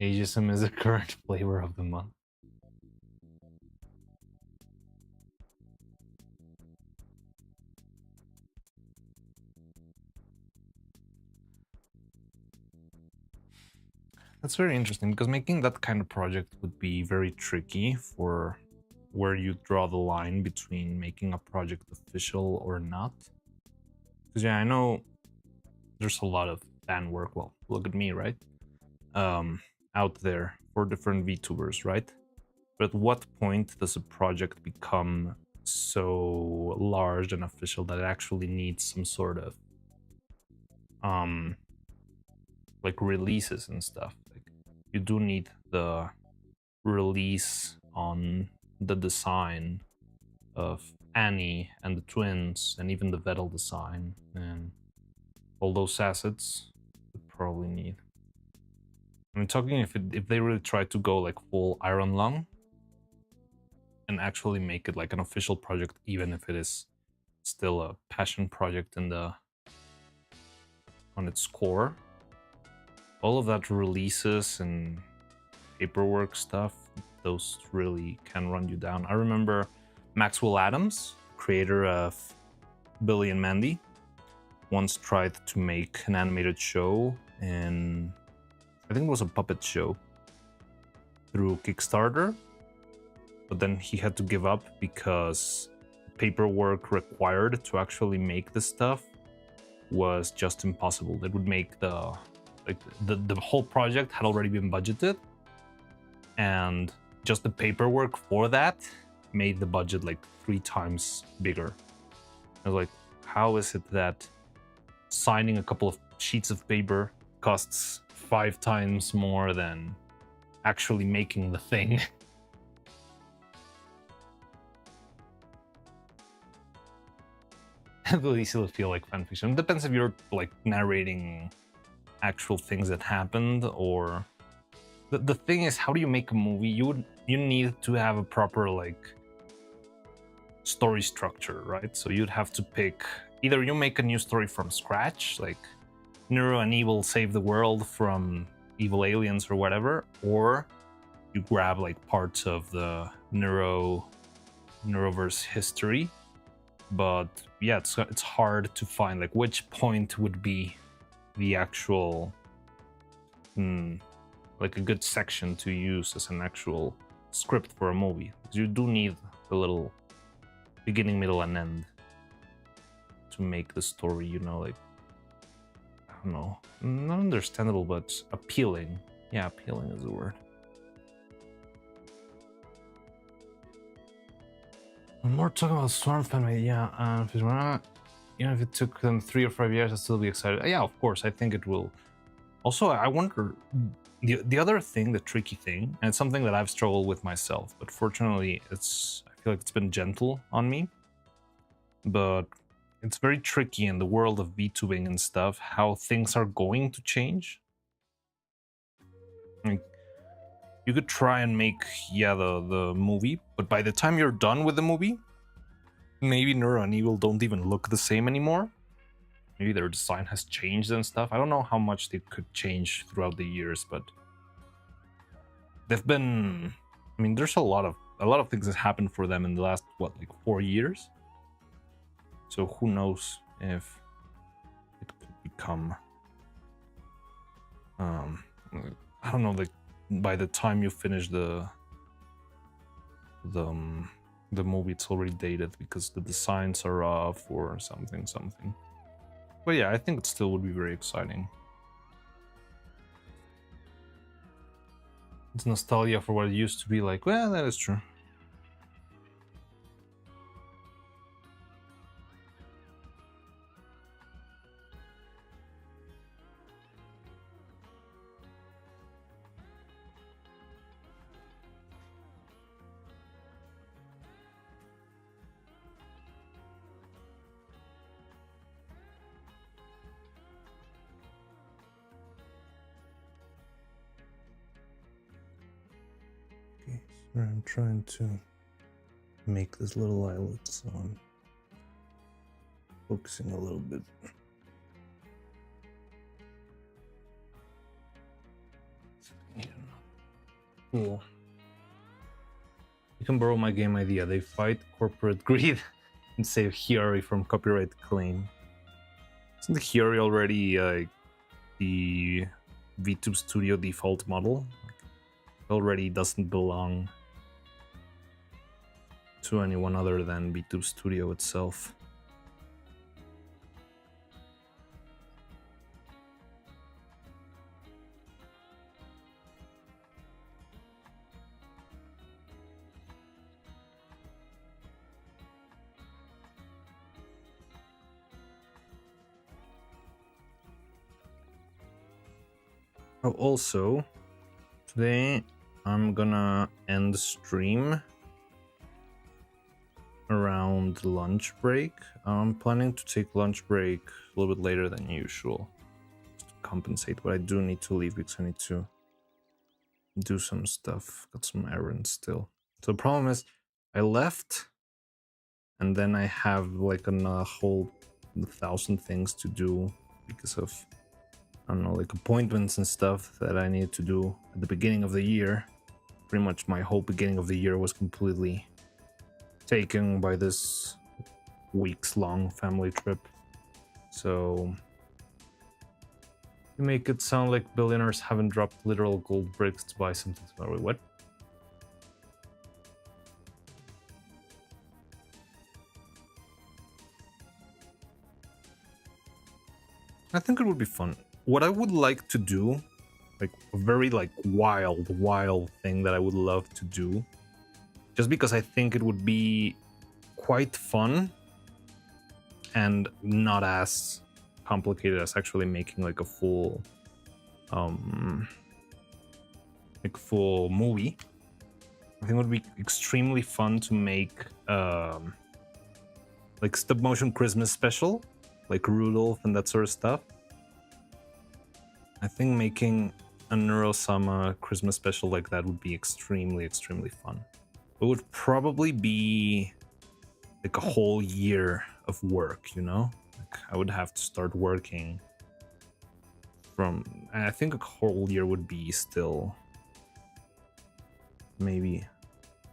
ageism is a current flavor of the month. That's very interesting, because making that kind of project would be very tricky for where you draw the line between making a project official or not. Because yeah, I know there's a lot of fan work. Well, look at me, right? Out there for different VTubers, right? But at what point does a project become so large and official that it actually needs some sort of like releases and stuff? Like, you do need the release on the design of Annie and the twins and even the Vettel design and all those assets you probably need. I'm talking if they really try to go like full Iron Lung and actually make it like an official project, even if it is still a passion project in the on its core. All of that releases and paperwork stuff, those really can run you down. I remember Maxwell Adams, creator of Billy and Mandy, once tried to make an animated show, and I think it was a puppet show through Kickstarter, but then he had to give up because paperwork required to actually make the stuff was just impossible. It would make the whole project had already been budgeted, and just the paperwork for that made the budget like 3 times bigger. I was like, how is it that signing a couple of sheets of paper costs 5 times more than actually making the thing? It will easily feel like fanfiction. It depends if you're like narrating actual things that happened, or the thing is, how do you make a movie? You need to have a proper like story structure, right? So you'd have to pick, either you make a new story from scratch, like Neuro and Evil save the world from evil aliens or whatever, or you grab like parts of the Neuroverse history. But yeah, it's hard to find like which point would be the actual like a good section to use as an actual script for a movie, because you do need a little beginning, middle, and end to make the story, you know, like, I don't know, not understandable, but appealing. Yeah, appealing is the word. When we're talking about Swarm Family, yeah, if it's not, you know, if it took them 3 or 5 years, I'd still be excited. Yeah, of course, I think it will. Also, I wonder, the other thing, the tricky thing, and it's something that I've struggled with myself, but fortunately, I feel like it's been gentle on me. But it's very tricky in the world of VTubing and stuff, how things are going to change. Like, you could try and make, yeah, the movie, but by the time you're done with the movie, maybe Neuro and Evil don't even look the same anymore. Maybe their design has changed and stuff. I don't know how much they could change throughout the years, but they've been. I mean, there's a lot of things that happened for them in the last like 4 years. So who knows if it could become. I don't know. Like by the time you finish the movie, it's already dated because the designs are off or something. But yeah, I think it still would be very exciting. It's nostalgia for what it used to be like. Well, that is true. Okay, so I'm trying to make this little eyelet, so I'm focusing a little bit. Cool. You can borrow my game idea. They fight corporate greed and save Hiyori from copyright claim. Isn't the Hiyori already the VTube Studio default model? It already doesn't belong to anyone other than VTube Studio itself. Oh, also, today I'm gonna end the stream around lunch break. I'm planning to take lunch break a little bit later than usual just to compensate, but I do need to leave because I need to do some stuff. Got some errands still. So the problem is I left and then I have like a whole 1,000 things to do because of, I don't know, like appointments and stuff that I needed to do at the beginning of the year. Pretty much my whole beginning of the year was completely taken by this weeks-long family trip. So you make it sound like billionaires haven't dropped literal gold bricks to buy something. Wait, what? I think it would be fun. What I would like to do, like a very like wild thing that I would love to do, just because I think it would be quite fun and not as complicated as actually making like a full movie. I think it would be extremely fun to make like stop motion Christmas special, like Rudolph and that sort of stuff. I think making a Neuro-Sama Christmas special like that would be extremely fun. It would probably be like a whole year of work, you know? Like I would have to start working from, I think a whole year would be still maybe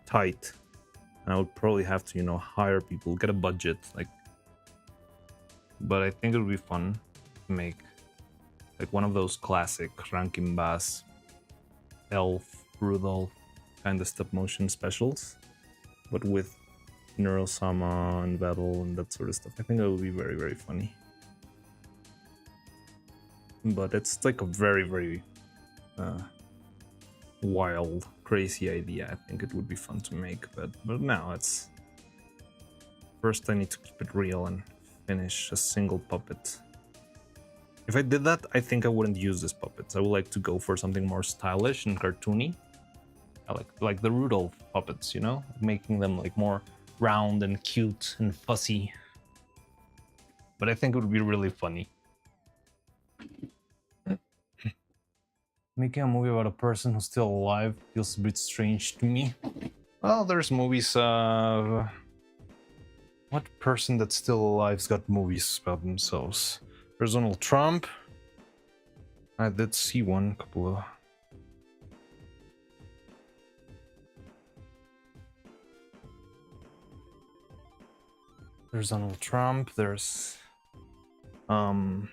tight. I would probably have to, you know, hire people, get a budget, like, but I think it would be fun to make like one of those classic Rankin Bass, Elf, Rudolph kind of stop motion specials, but with Neuro-Sama and Battle and that sort of stuff. I think that would be very funny. But it's like a very wild, crazy idea. I think it would be fun to make, but now it's first I need to keep it real and finish a single puppet. If I did that, I think I wouldn't use these puppets. I would like to go for something more stylish and cartoony. I like the Rudolph puppets, you know? Making them like more round and cute and fussy. But I think it would be really funny. Making a movie about a person who's still alive feels a bit strange to me. Well, there's movies, what person that's still alive's got movies about themselves? There's Donald Trump. I did see one couple of There's Donald Trump. There's well,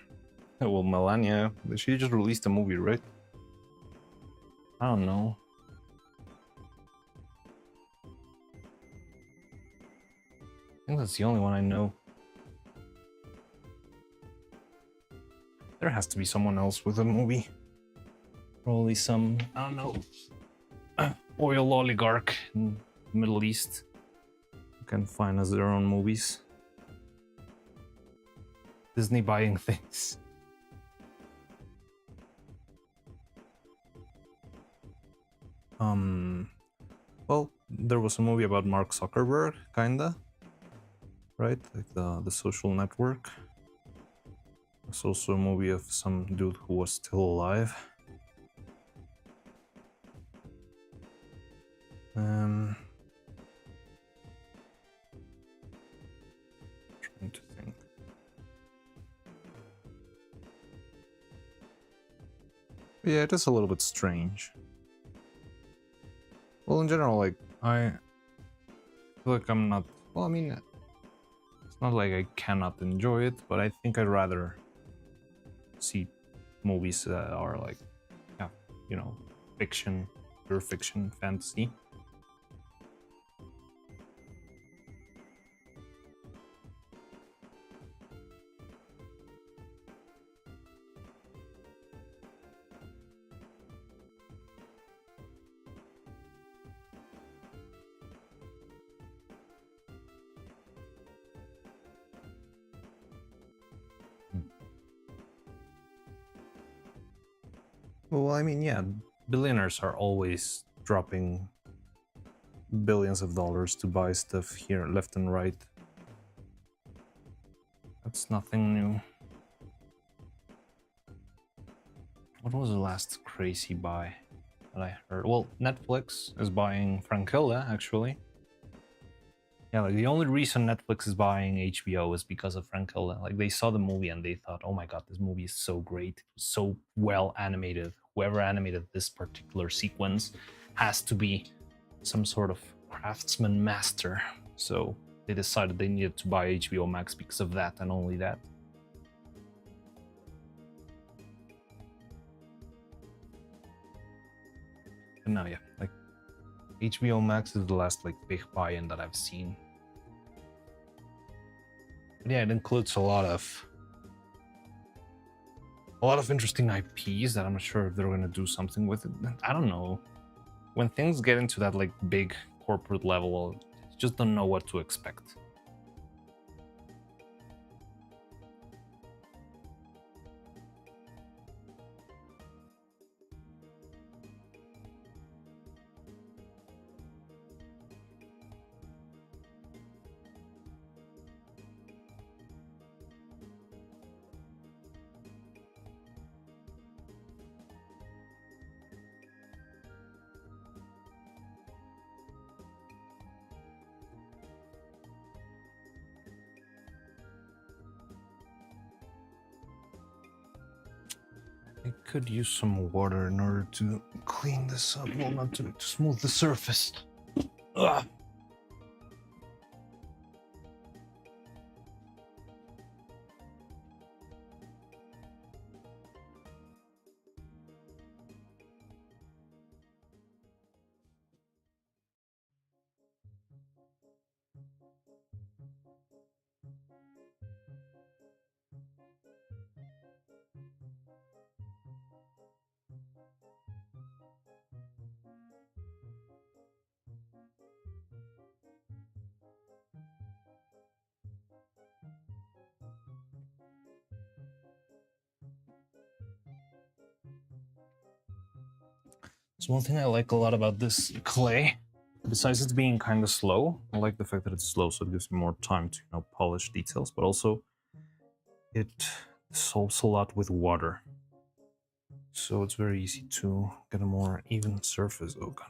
Melania. She just released a movie, right? I don't know. I think that's the only one I know. There has to be someone else with a movie. Probably some, I don't know, oil oligarch in the Middle East who can finance their own movies. Disney buying things. Well, there was a movie about Mark Zuckerberg, kinda, right? Like the social network. There's also a movie of some dude who was still alive. Trying to think. Yeah, it is a little bit strange. Well, in general, like, I feel like I'm not... Well, I mean, it's not like I cannot enjoy it, but I think I'd rather see movies that are like, yeah, you know, fiction, pure fiction, fantasy. Well, I mean, yeah, billionaires are always dropping billions of dollars to buy stuff here, left and right. That's nothing new. What was the last crazy buy that I heard? Well, Netflix is buying Frankilla, actually. Yeah, like the only reason Netflix is buying HBO is because of Frankilla. Like they saw the movie and they thought, oh my god, this movie is so great, so well animated. Whoever animated this particular sequence has to be some sort of craftsman master. So they decided they needed to buy HBO Max because of that and only that. And now, yeah, like HBO Max is the last like big buy-in that I've seen. But yeah, it includes a lot of interesting IPs that I'm not sure if they're gonna do something with it. I don't know. When things get into that like big corporate level, you just don't know what to expect. I could use some water in order to clean this up. Well, not to smooth the surface. Ugh. So one thing I like a lot about this clay, besides it being kind of slow, I like the fact that it's slow, so it gives me more time to, you know, polish details, but also it dissolves a lot with water. So it's very easy to get a more even surface. Oh god.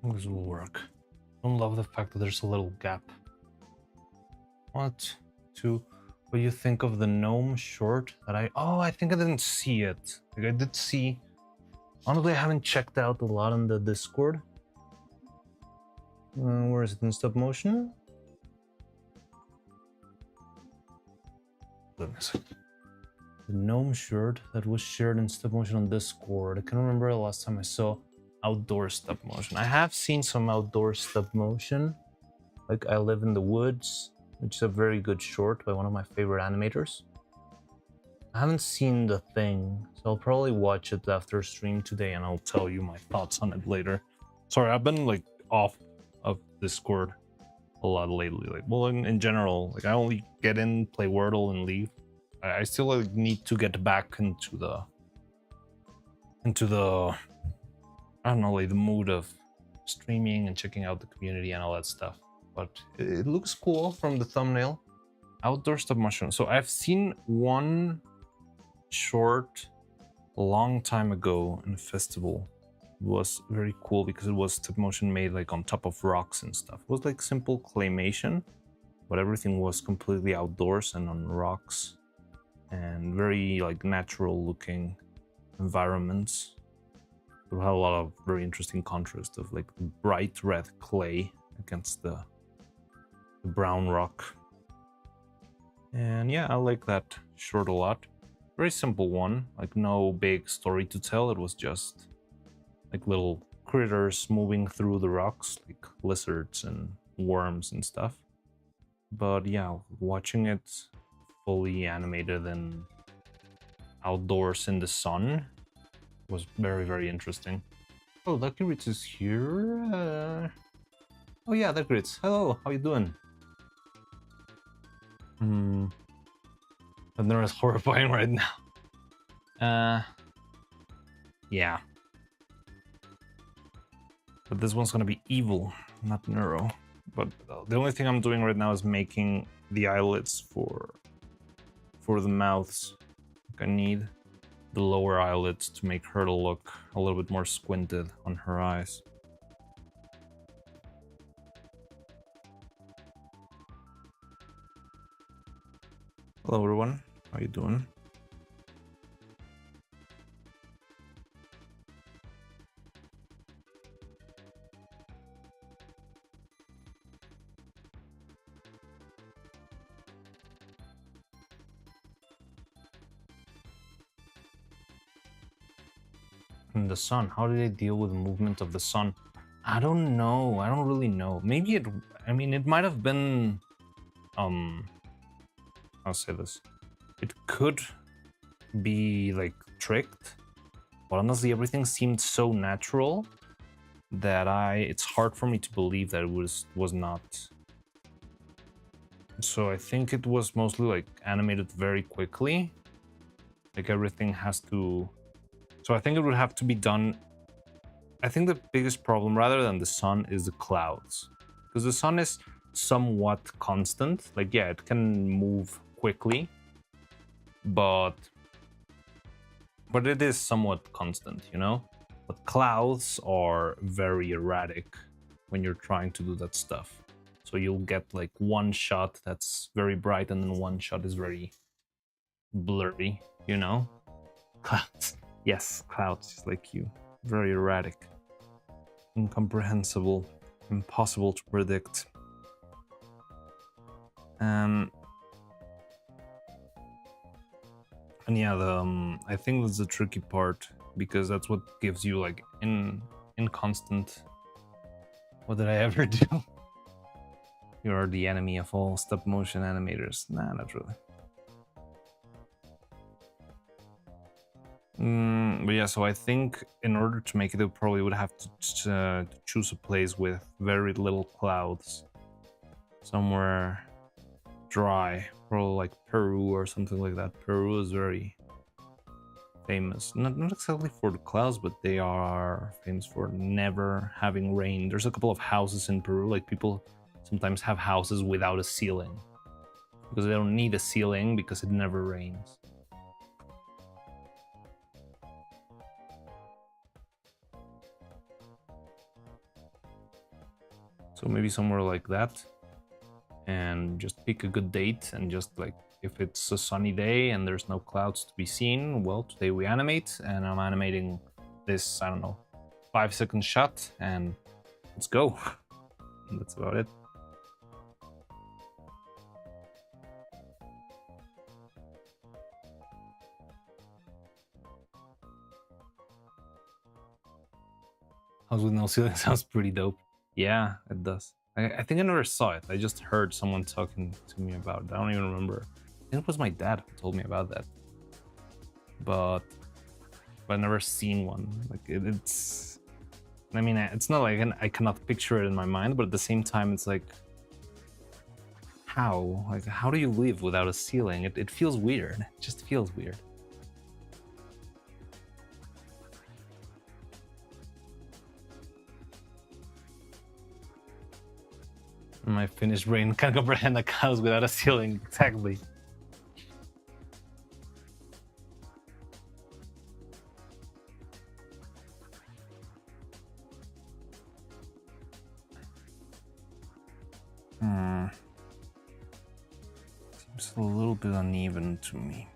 This will work. I don't love the fact that there's a little gap. What? Two. What do you think of the gnome short that I think I didn't see it. Like I did see. Honestly, I haven't checked out a lot on the Discord. Where is it in stop motion? Goodness. The gnome shirt that was shared in stop motion on Discord. I can't remember the last time I saw outdoor stop motion. I have seen some outdoor stop motion. Like I Live in the Woods, which is a very good short by one of my favorite animators. I haven't seen the thing, so I'll probably watch it after stream today and I'll tell you my thoughts on it later. Sorry, I've been like off of Discord a lot lately. Like, well, in general, like I only get in, play Wordle, and leave. I still like need to get back into the I don't know, like the mood of streaming and checking out the community and all that stuff. But it looks cool from the thumbnail. Outdoor stop motion. So I've seen one short a long time ago in a festival. It was very cool because it was stop motion made like on top of rocks and stuff. It was like simple claymation, but everything was completely outdoors and on rocks and very like natural looking environments. It had a lot of very interesting contrast of like bright red clay against the brown rock. And yeah, I like that short a lot. Very simple one, like no big story to tell. It was just like little critters moving through the rocks, like lizards and worms and stuff. But yeah, watching it fully animated and outdoors in the sun was very, very interesting. Oh, Lucky Ritz is here. Oh yeah, Lucky Ritz. Hello, how you doing? Thunder is horrifying right now. Yeah. But this one's gonna be evil, not neuro. But the only thing I'm doing right now is making the eyelids for the mouths. I need the lower eyelids to make her look a little bit more squinted on her eyes. Hello everyone, how you doing? The sun, how do they deal with the movement of the sun? I don't know. I don't really know. Maybe it, I mean, it might have been, I'll say this. It could be like tricked, but honestly, everything seemed so natural that it's hard for me to believe that it was not. So I think it was mostly like animated very quickly. Like everything has to. So I think it would have to be done. I think the biggest problem, rather than the sun, is the clouds, because the sun is somewhat constant. Like yeah, it can move quickly, but it is somewhat constant, you know. But clouds are very erratic when you're trying to do that stuff. So you'll get like one shot that's very bright, and then one shot is very blurry, you know. Clouds. Yes, clouds, just like you. Very erratic. Incomprehensible. Impossible to predict. And yeah, I think that's the tricky part, because that's what gives you like inconstant. What did I ever do? You are the enemy of all stop motion animators. Nah, not really. But yeah, so I think in order to make it, it probably would have to choose a place with very little clouds, somewhere dry, probably like Peru or something like that. Peru is very famous, not exactly for the clouds, but they are famous for never having rain. There's a couple of houses in Peru, like people sometimes have houses without a ceiling because they don't need a ceiling because it never rains. So maybe somewhere like that, and just pick a good date, and just like, if it's a sunny day and there's no clouds to be seen, well, today we animate, and I'm animating this, I don't know, 5-second shot, and let's go. And that's about it. House with no ceiling sounds pretty dope. Yeah, it does. I think I never saw it. I just heard someone talking to me about it. I don't even remember. I think it was my dad who told me about that. But I've never seen one. Like it's. I mean, it's not like I cannot picture it in my mind, but at the same time, it's like, how? Like, how do you live without a ceiling? It feels weird. It just feels weird. My Finnish brain can't comprehend a house without a ceiling. Exactly. Seems a little bit uneven to me.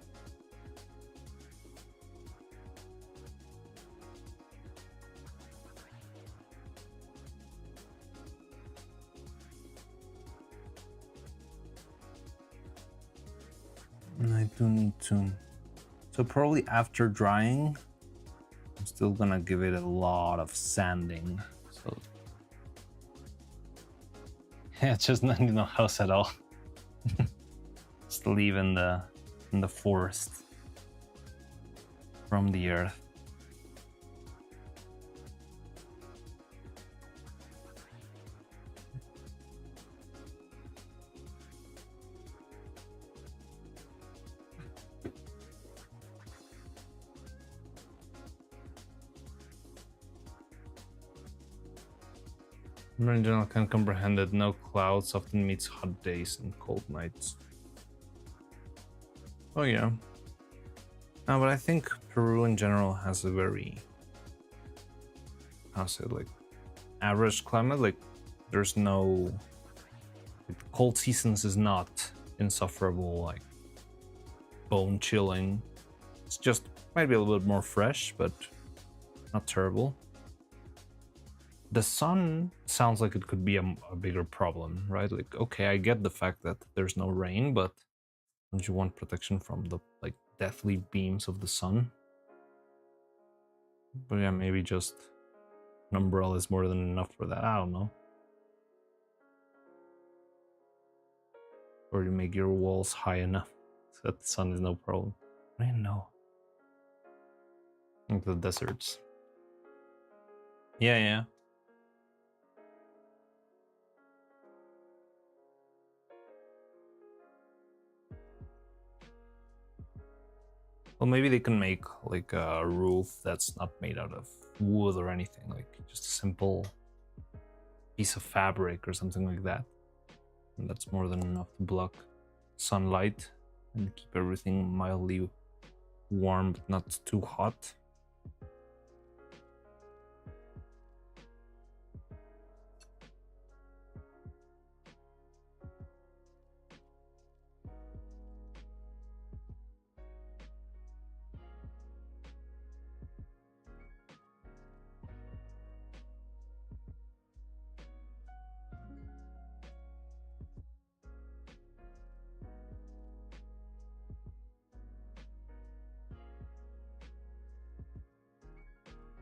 I do need to. So probably after drying, I'm still gonna give it a lot of sanding. So yeah, it's just not no house at all. Just live in the forest from the earth. In general, can comprehend that no clouds often meets hot days and cold nights. Oh yeah. No, but I think Peru in general has a very, how's it, like, average climate. Like, there's no, like, the cold seasons is not insufferable, like bone chilling. It's just might be a little bit more fresh, but not terrible. The sun sounds like it could be a bigger problem, right? Like, okay, I get the fact that there's no rain, but don't you want protection from the, like, deathly beams of the sun? But yeah, maybe just an umbrella is more than enough for that. I don't know. Or you make your walls high enough so that the sun is no problem. I don't know. Like the deserts. Yeah. Well, maybe they can make like a roof that's not made out of wood or anything, like just a simple piece of fabric or something like that. And that's more than enough to block sunlight and keep everything mildly warm but not too hot.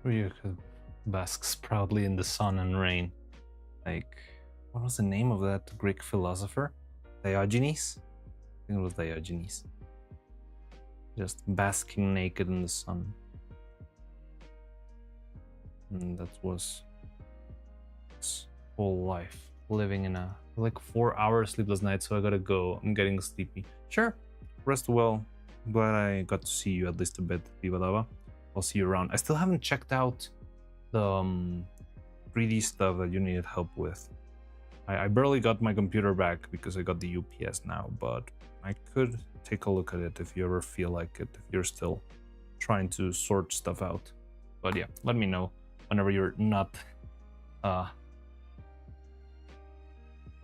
Ryuka basks proudly in the sun and rain. Like, what was the name of that Greek philosopher? Diogenes? I think it was Diogenes. Just basking naked in the sun. And that was his whole life. Living in a, like, 4-hour sleepless night, so I gotta go. I'm getting sleepy. Sure, rest well. Glad I got to see you at least a bit, Vivadava. I'll see you around. I still haven't checked out the 3D stuff that you needed help with. I barely got my computer back because I got the UPS now, but I could take a look at it if you ever feel like it, if you're still trying to sort stuff out. But yeah, let me know whenever you're not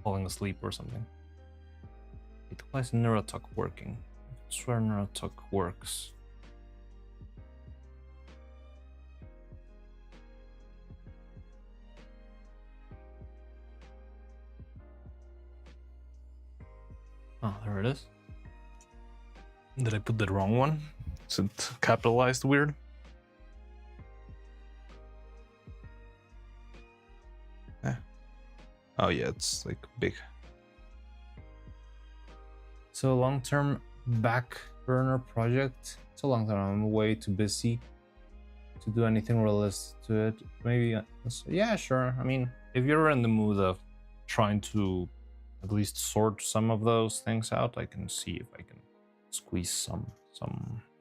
falling asleep or something. Wait, why is Neurotalk working? I swear Neurotalk works. Oh, there it is. Did I put the wrong one? Is it capitalized weird? Oh yeah, it's like big. So long-term back burner project. It's a long time. I'm way too busy to do anything related to it. Maybe, yeah, sure. I mean, if you're in the mood of trying to at least sort some of those things out, I can see if I can squeeze some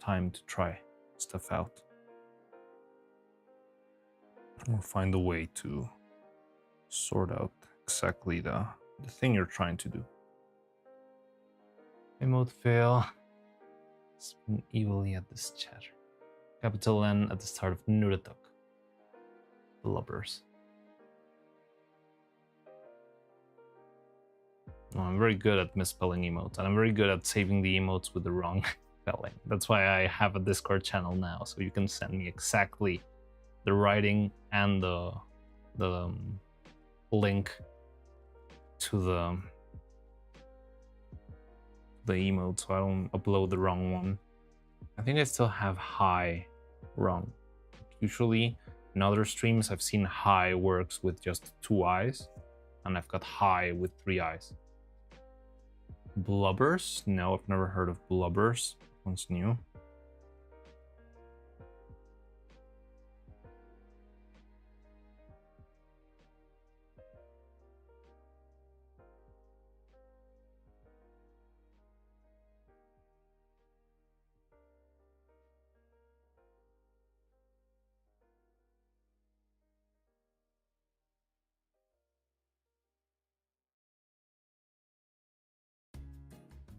time to try stuff out. We'll find a way to sort out exactly the thing you're trying to do. Emote fail. Spin evilly at this chatter. Capital N at the start of Neurotalk. Blubbers. No, I'm very good at misspelling emotes, and I'm very good at saving the emotes with the wrong spelling. That's why I have a Discord channel now, so you can send me exactly the writing and the link to the emote, so I don't upload the wrong one. I think I still have high wrong. Usually in other streams I've seen high works with just 2 eyes, and I've got high with 3 eyes. Blubbers? No, I've never heard of blubbers. One's new.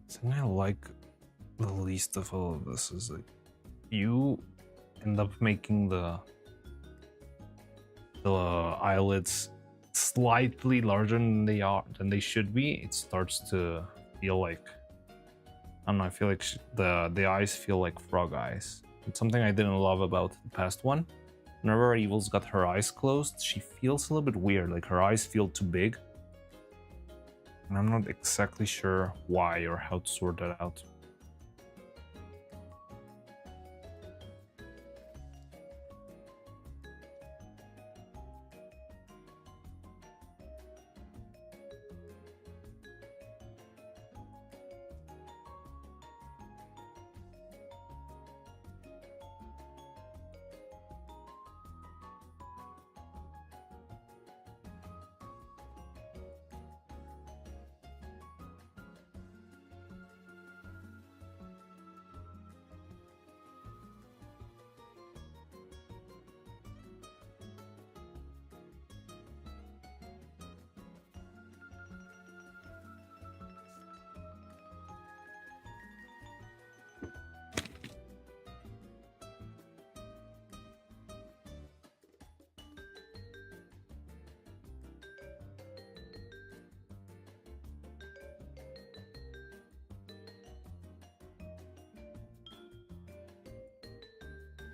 Something I like the least of all of this is like you end up making the eyelids slightly larger than they should be. It starts to feel like, I don't know, I feel like the eyes feel like frog eyes. It's something I didn't love about the past one. Whenever Evil's got her eyes closed, she feels a little bit weird, like her eyes feel too big. And I'm not exactly sure why or how to sort that out.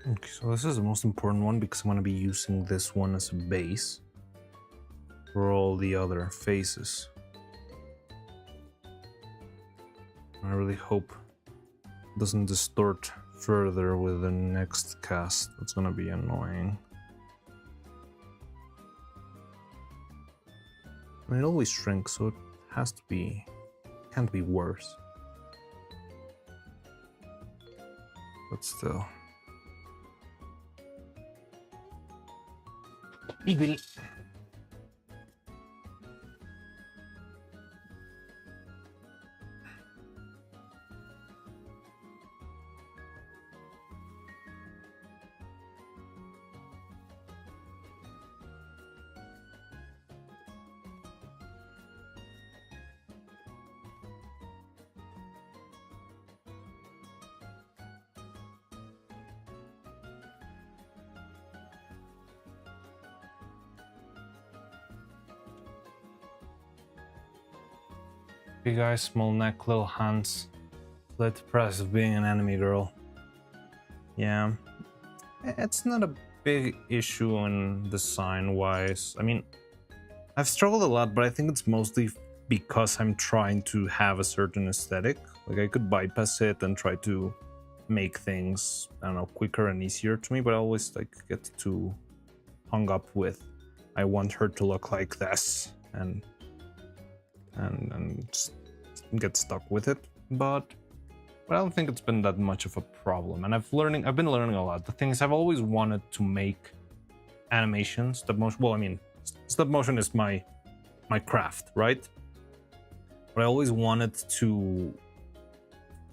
Okay, so this is the most important one because I'm going to be using this one as a base for all the other faces. I really hope it doesn't distort further with the next cast. That's going to be annoying. I mean, it always shrinks, so it has to be, can't be worse. But still. Evil. Big eyes, small neck, little hands. Slight price of being an anime girl. Yeah. It's not a big issue in design-wise. I mean, I've struggled a lot, but I think it's mostly because I'm trying to have a certain aesthetic. Like, I could bypass it and try to make things, I don't know, quicker and easier to me, but I always like get too hung up with I want her to look like this and just get stuck with it. But I don't think it's been that much of a problem, and I've been learning a lot. The thing is, I've always wanted to make animations. Stop motion. Well, I mean, stop motion is my craft, right? But I always wanted to.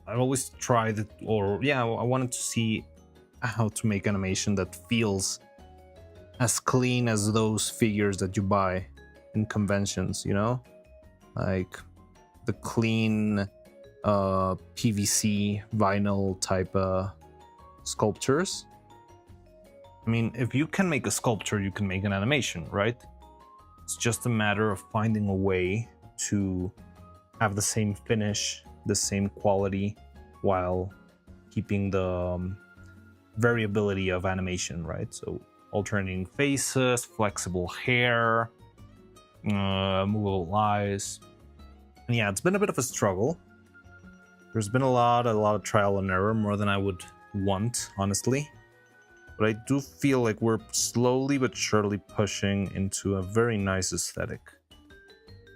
I've always tried, I wanted to see how to make animation that feels as clean as those figures that you buy in conventions, you know, like the clean PVC vinyl type sculptures. I mean, if you can make a sculpture, you can make an animation, right? It's just a matter of finding a way to have the same finish, the same quality, while keeping the variability of animation, right? So alternating faces, flexible hair, movable eyes. And yeah, it's been a bit of a struggle. There's been a lot of trial and error, more than I would want, honestly. But I do feel like we're slowly but surely pushing into a very nice aesthetic.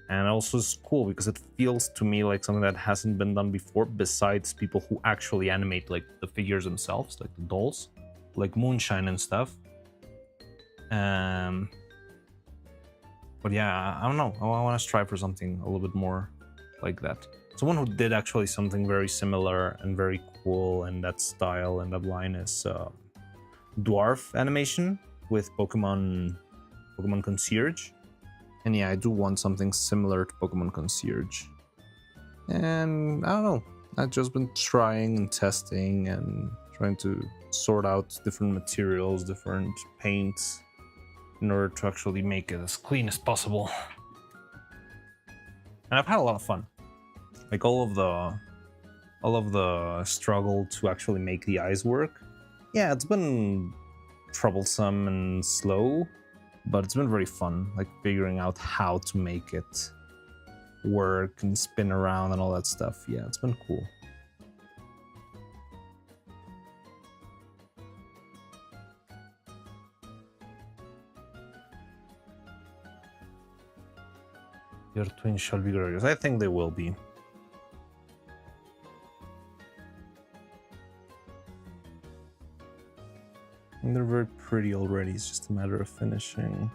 And also it's cool because it feels to me like something that hasn't been done before, besides people who actually animate like the figures themselves, like the dolls, like Moonshine and stuff. But yeah, I don't know. I want to strive for something a little bit more like that. Someone who did actually something very similar and very cool in that style and that line is Dwarf animation with Pokemon Concierge. And yeah, I do want something similar to Pokemon Concierge. And I don't know. I've just been trying and testing and trying to sort out different materials, different paints, in order to actually make it as clean as possible. And I've had a lot of fun. Like all of the struggle to actually make the eyes work. Yeah, it's been troublesome and slow, but it's been very fun, like figuring out how to make it work and spin around and all that stuff. Yeah, it's been cool. Your twins shall be gorgeous. I think they will be. And they're very pretty already. It's just a matter of finishing.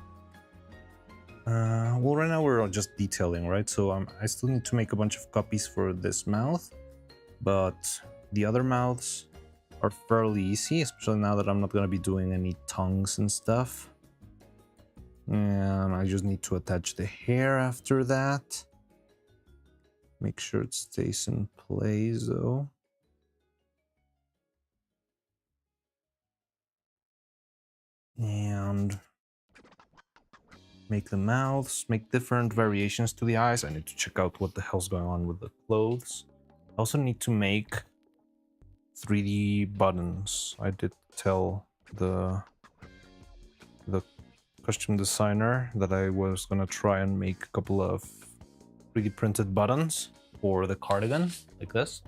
Well, right now we're just detailing, right? So I still need to make a bunch of copies for this mouth, but the other mouths are fairly easy, especially now that I'm not going to be doing any tongues and stuff. And I just need to attach the hair after that. Make sure it stays in place, though. And make the mouths, make different variations to the eyes. I need to check out what the hell's going on with the clothes. I also need to make 3D buttons. I did tell the costume designer that I was gonna try and make a couple of 3D printed buttons for the cardigan, like this.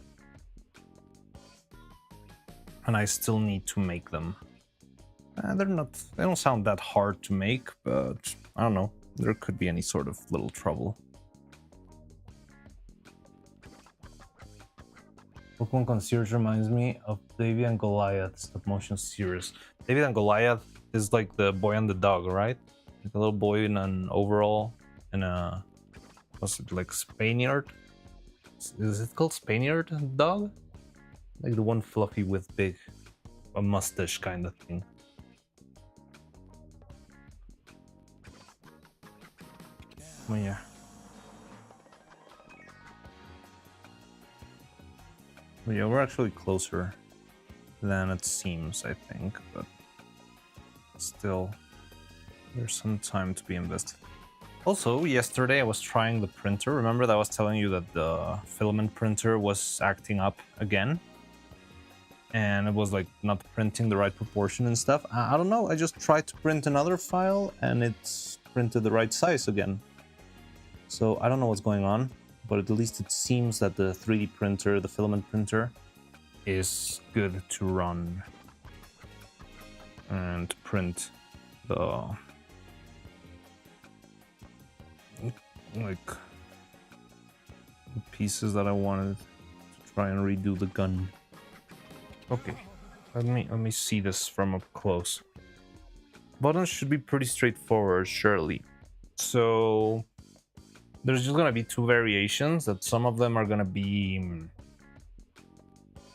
And I still need to make them. They don't sound that hard to make, but I don't know. There could be any sort of little trouble. Pokemon Concierge reminds me of David and Goliath stop motion series. David and Goliath is like the boy and the dog, right? Like a little boy in an overall and a, what's it, like Spaniard? Is it called Spaniard dog? Like the one fluffy with a mustache kind of thing. Oh yeah. But yeah, we're actually closer than it seems, I think, but still, there's some time to be invested. Also, yesterday I was trying the printer. Remember that I was telling you that the filament printer was acting up again? And it was like not printing the right proportion and stuff. I don't know, I just tried to print another file and it's printed the right size again. So I don't know what's going on, but at least it seems that the 3D printer, the filament printer, is good to run and print the like the pieces that I wanted to try and redo the gun. Okay, let me see this from up close. Buttons should be pretty straightforward, surely. So there's just gonna be two variations. That some of them are gonna be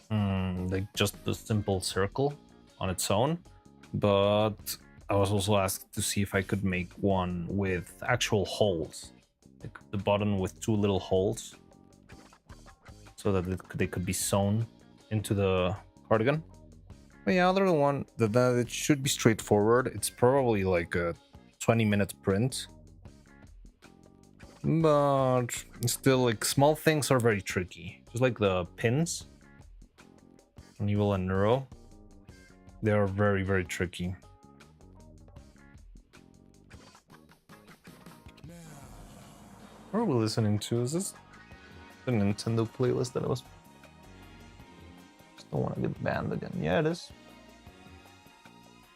like just the simple circle on its own, but I was also asked to see if I could make one with actual holes, like the button with two little holes, so that they could be sewn into the cardigan. But yeah, other than one, that it should be straightforward. It's probably like a 20-minute print, but still, like, small things are very tricky. Just like the pins on Evil and Neuro, they are very, very tricky. What are we listening to? Is this the Nintendo playlist that I was... Just don't want to get banned again. Yeah, it is.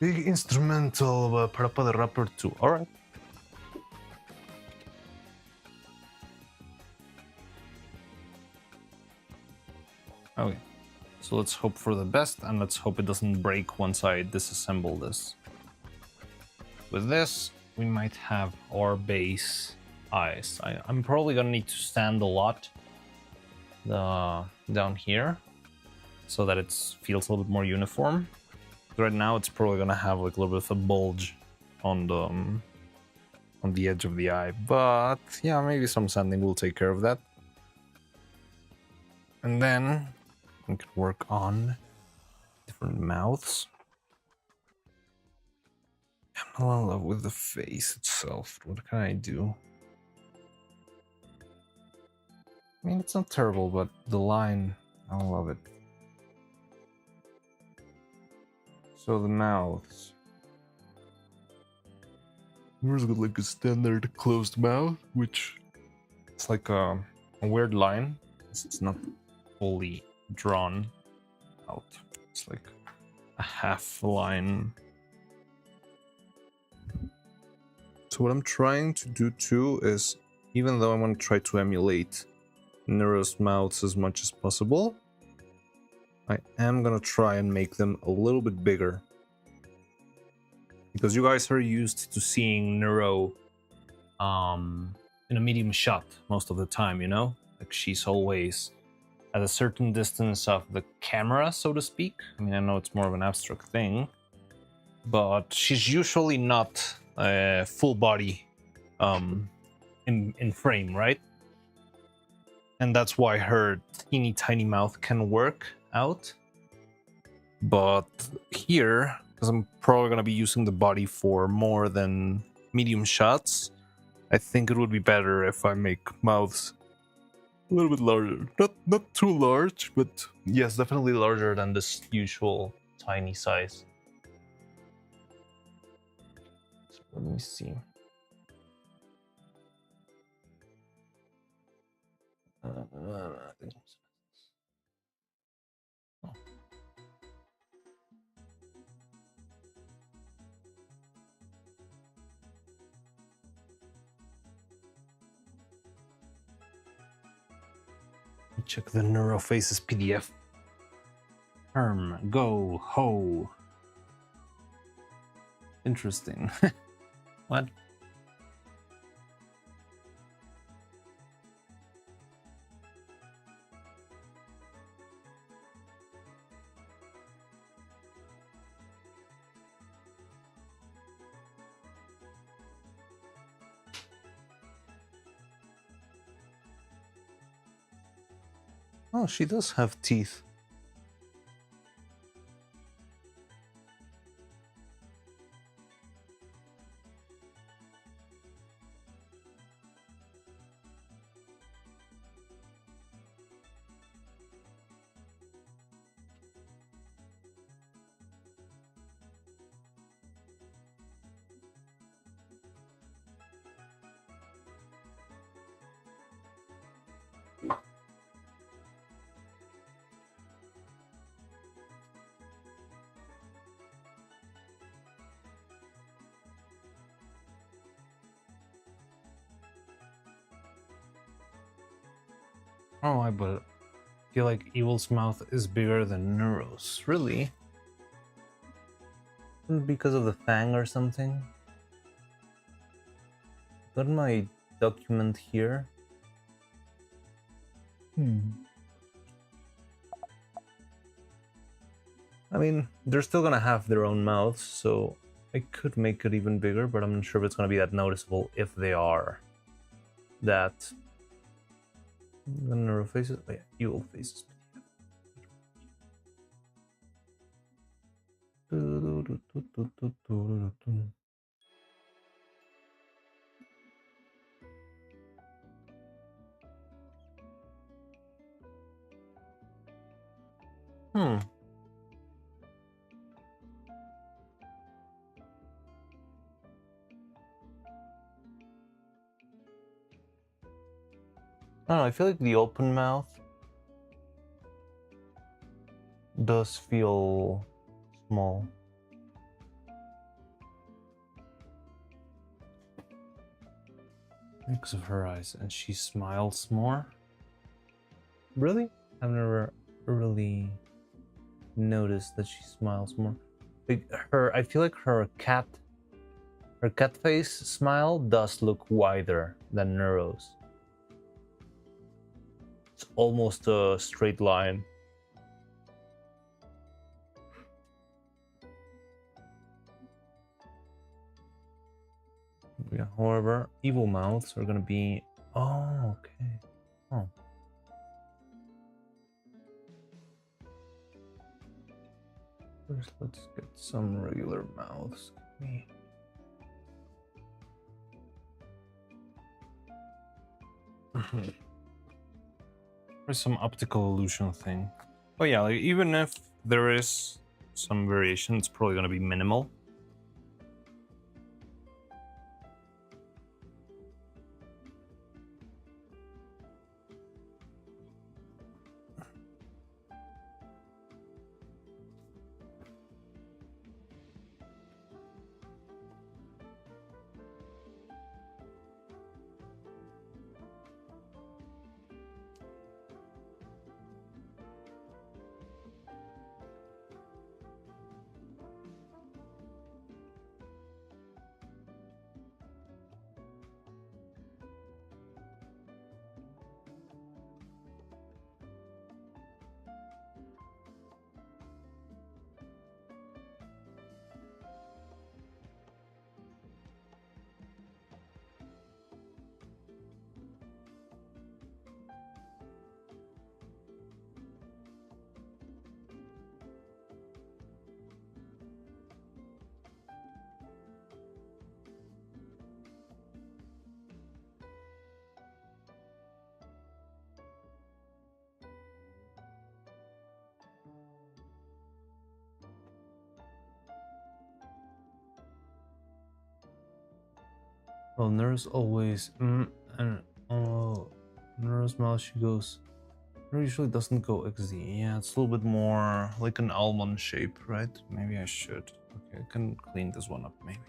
Big instrumental Parappa the Rapper 2. Alright. Okay. So let's hope for the best, and let's hope it doesn't break once I disassemble this. With this, we might have our base eyes. I'm probably gonna need to stand a lot down here so that it feels a little bit more uniform. Right now, it's probably gonna have like a little bit of a bulge on the edge of the eye, but yeah, maybe some sanding will take care of that. And then we can work on different mouths. I'm not in love with the face itself. What can I do? I mean, it's not terrible, but the line, I don't love it. So the mouths. Here's got like a standard closed mouth, which it's like a weird line. It's not fully drawn out. It's like a half line. So what I'm trying to do too is, even though I want to try to emulate Neuro's mouths as much as possible, I am gonna try and make them a little bit bigger. Because you guys are used to seeing Neuro in a medium shot most of the time, you know? Like, she's always at a certain distance of the camera, so to speak. I mean, I know it's more of an abstract thing, but she's usually not full body in frame, right? And that's why her teeny tiny mouth can work out. But here, because I'm probably going to be using the body for more than medium shots, I think it would be better if I make mouths a little bit larger. Not too large, but yes, definitely larger than this usual tiny size. So let me see. Oh. Check the NeuroFaces PDF. Go, ho. Interesting. What? Oh, she does have teeth. Oh, I but feel like Evil's mouth is bigger than Neuro's. Really? Because of the fang or something? Got my document here. I mean, they're still gonna have their own mouths, so I could make it even bigger, but I'm not sure if it's gonna be that noticeable if they are. That. The Neuro faces? Oh, yeah, Evil faces. Hmm. I don't know, I feel like the open mouth does feel small. Because of her eyes, and she smiles more. Really? I've never really noticed that she smiles more. Like I feel like her cat face smile does look wider than Neuro's. It's almost a straight line. Yeah, however, evil mouths are gonna be. Oh, okay. Oh. First, let's get some regular mouths. There's some optical illusion thing. Oh yeah, like even if there is some variation, it's probably gonna be minimal. Well, Nurse always and Nurse mouth she goes. Nurse usually doesn't go XD. Yeah, it's a little bit more like an almond shape, right? Maybe I should. Okay, I can clean this one up, maybe.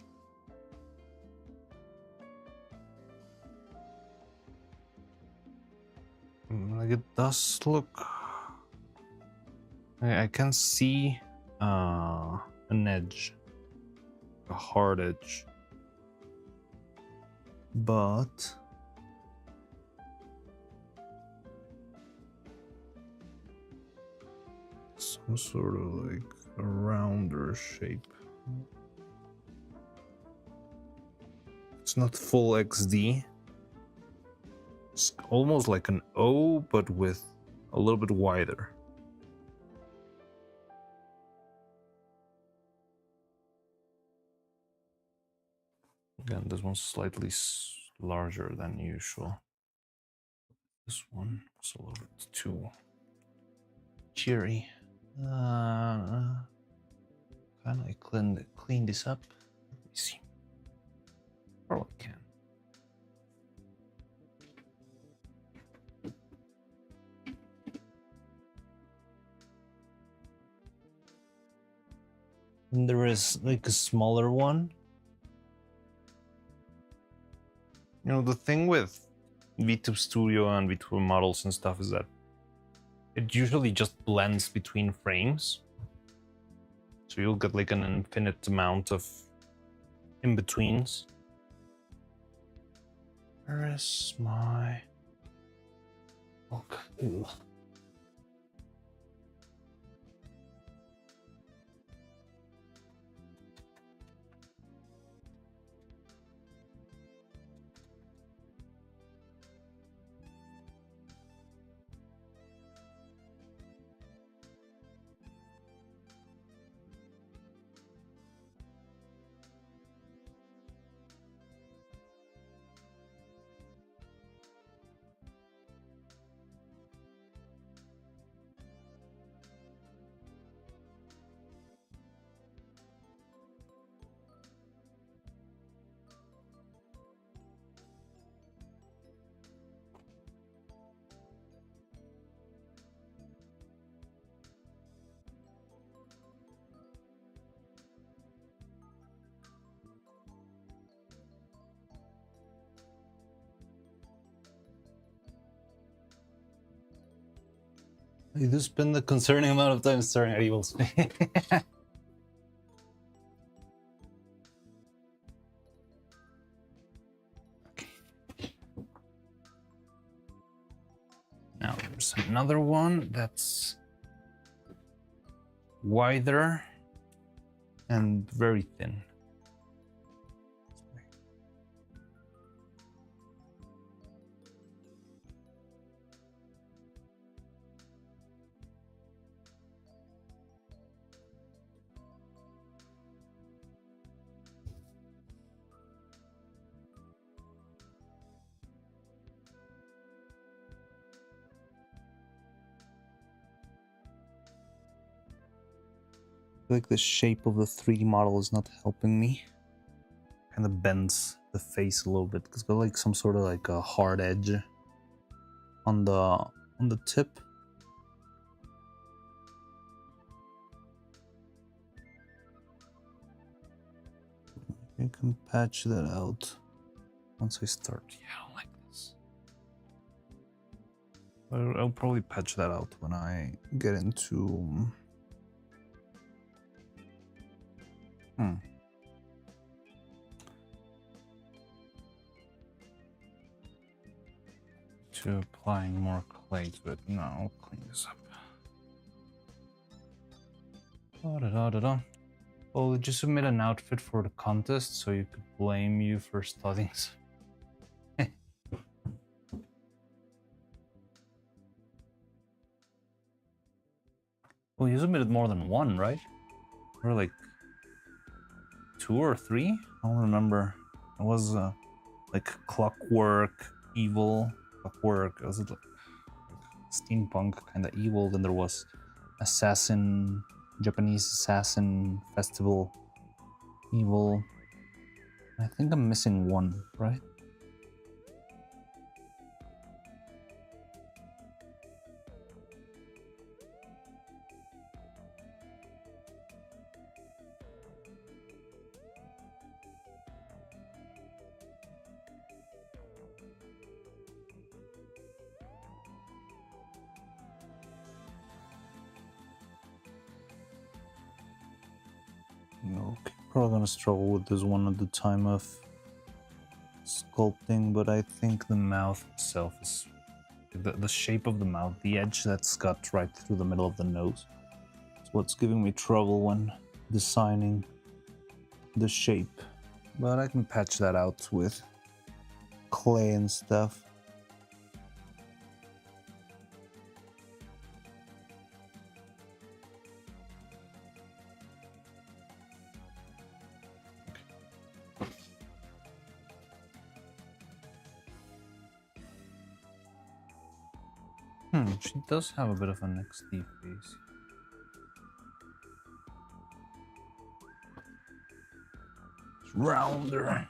Like it does look. I can see an edge, a hard edge, but some sort of like a rounder shape. It's not full XD. It's almost like an O, but with a little bit wider. Again, this one's slightly larger than usual. This one is a little bit too cheery. Can I clean this up? Let me see. Probably can. And there is like a smaller one. You know, the thing with VTube Studio and VTube models and stuff is that it usually just blends between frames. So you'll get like an infinite amount of in-betweens. Where is my... Okay. You spend the concerning amount of time staring at evil space. Now there's another one that's wider and very thin. Like the shape of the 3D model is not helping me. Kind of bends the face a little bit because it's got like some sort of like a hard edge on the tip. I can patch that out once I start. Yeah, I don't like this. I'll probably patch that out when I get into. To applying more clay to it. No, I'll clean this up. Oh, did you submit an outfit for the contest so you could blame you for studying? Well, you submitted more than one, right? Or like 2 or 3? I don't remember. It was like Clockwork, Evil, Clockwork. Was it like steampunk kind of evil? Then there was Assassin, Japanese Assassin Festival, Evil. I think I'm missing one, right? Okay, probably gonna struggle with this one at the time of sculpting, but I think the mouth itself is the shape of the mouth, the edge that's got right through the middle of the nose. It's what's giving me trouble when designing the shape. But I can patch that out with clay and stuff. She does have a bit of an XD face. It's rounder.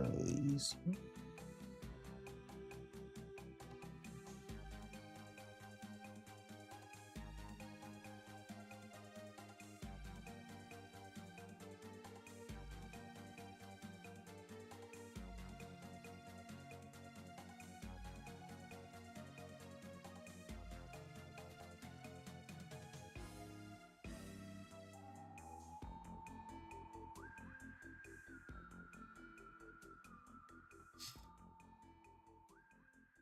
Release.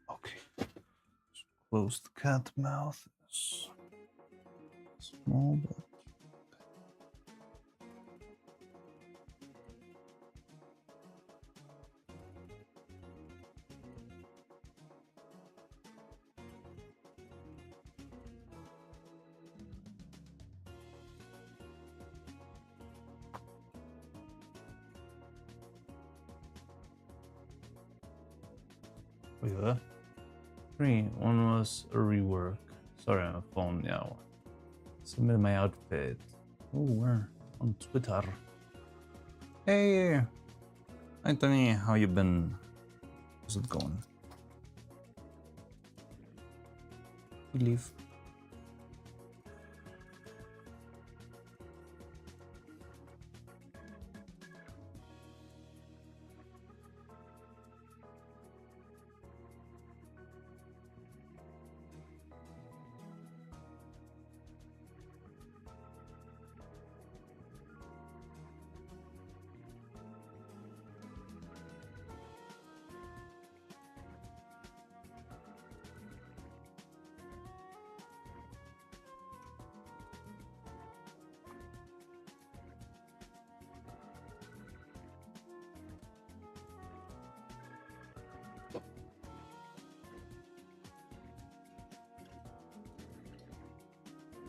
Okay. Close the cat mouth. Small but wait, what? 3. One was a rework. Sorry, I'm a phone now. Submit my outfit. Oh, where? On Twitter. Hey! Hi, Tony. How you been? How's it going? You leave.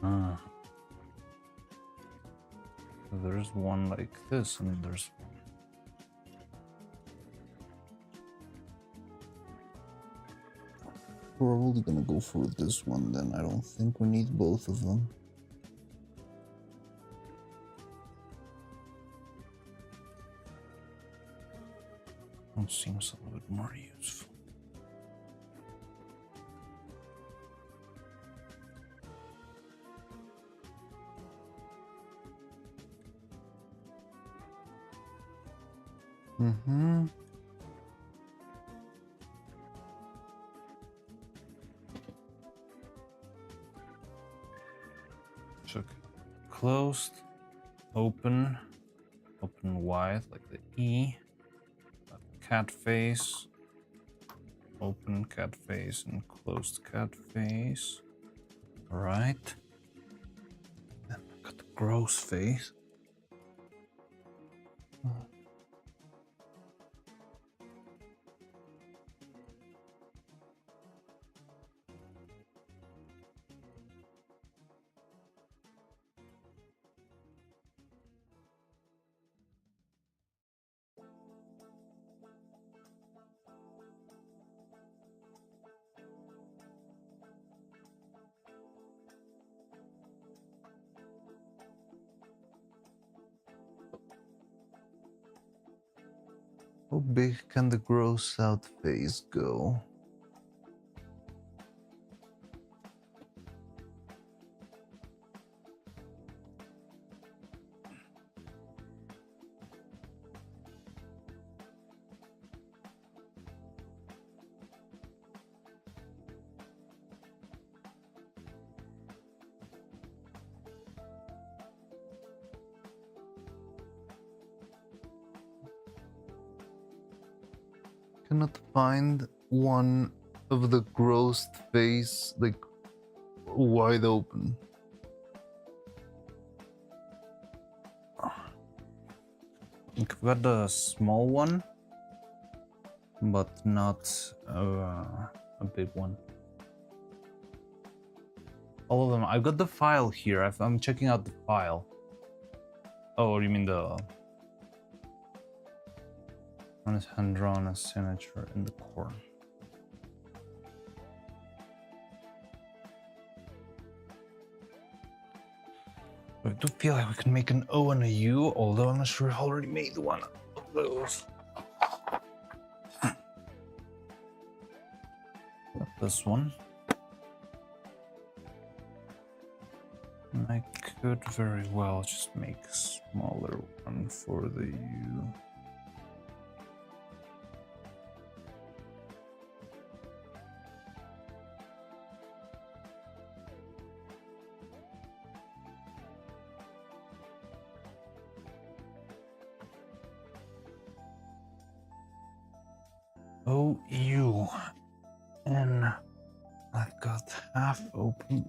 Ah. There's one like this, and there's probably gonna go for this one then. I don't think we need both of them. One seems a little bit more useful. Mm-hmm. Check. Closed, open, open wide like the E, cat face, open cat face and closed cat face. All right. Then I got the gross face. How big can the gross out face go? Cannot find one of the grossed face like wide open. We've got the small one, but not a big one. All of them. I've got the file here. I'm checking out the file. Oh, you mean the one is hand drawn a signature in the corner. I do feel like we can make an O and a U, although I'm not sure I've already made one of those. this one. And I could very well just make a smaller one for the U. Oh, U. And I've got half open.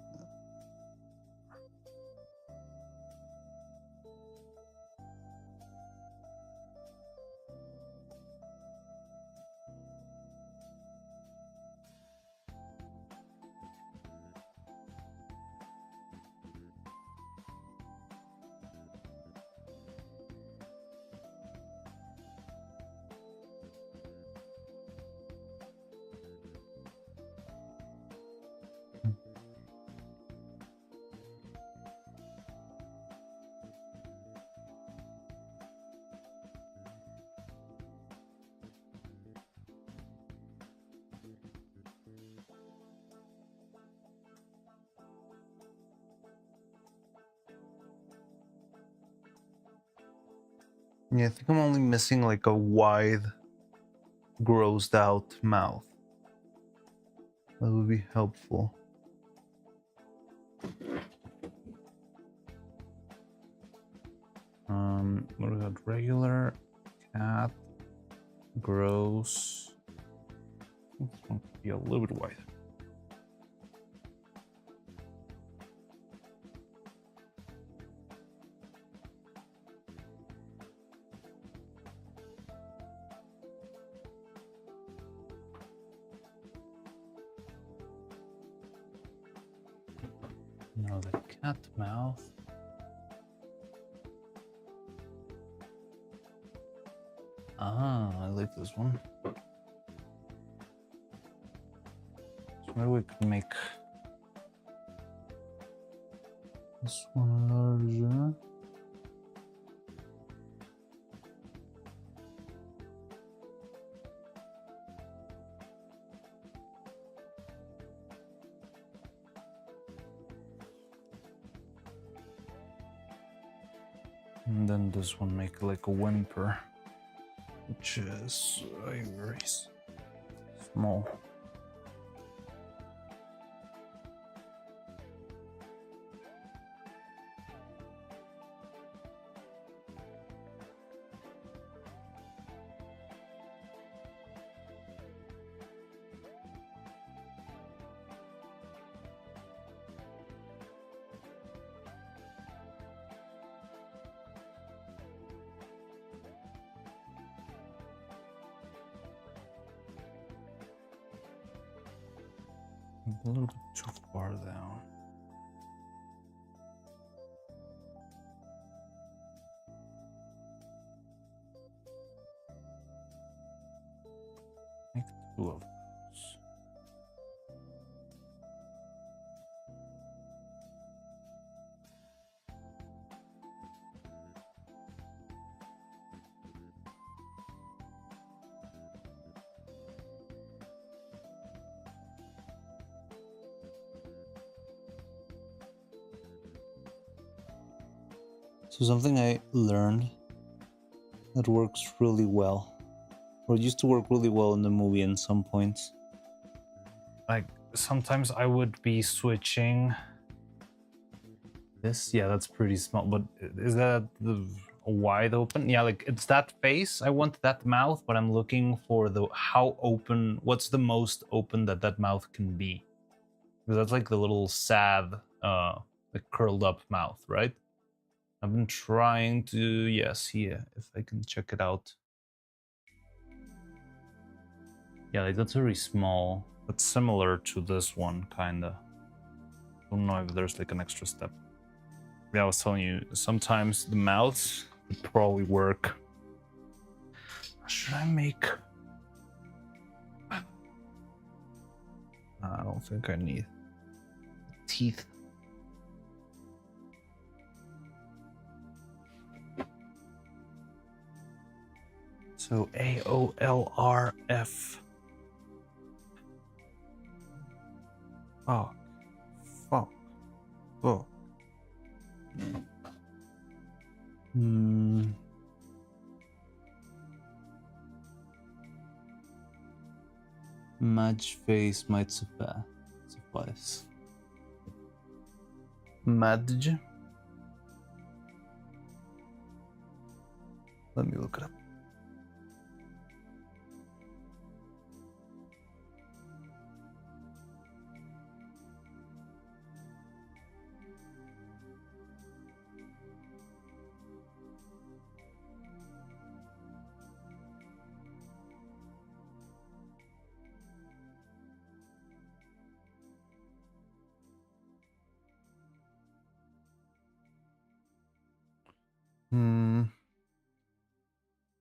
Yeah, I think I'm only missing like a wide, grossed out mouth. That would be helpful. What do we got? Regular, cat, gross. This one could be a little bit wide. Now the cat mouth. Ah, I like this one. So maybe we could make this one larger. And then this one make like a whimper, which is very small. A little bit too far down. Make two of those. So something I learned that works really well, or used to work really well in the movie in some points. Like sometimes I would be switching this. Yeah, that's pretty small, but is that the wide open? Yeah, like it's that face. I want that mouth, but I'm looking for the how open, what's the most open that mouth can be. Because that's like the little sad, like curled up mouth, right? I've been trying to, yes, here, if I can check it out. Yeah, like that's very small, but similar to this one, kinda. Don't know if there's like an extra step. Yeah, I was telling you, sometimes the mouths would probably work. Should I make... I don't think I need teeth. So AOLRF. Fuck. Fuck. Fuck. Match face might suffice. Madge? Let me look it up.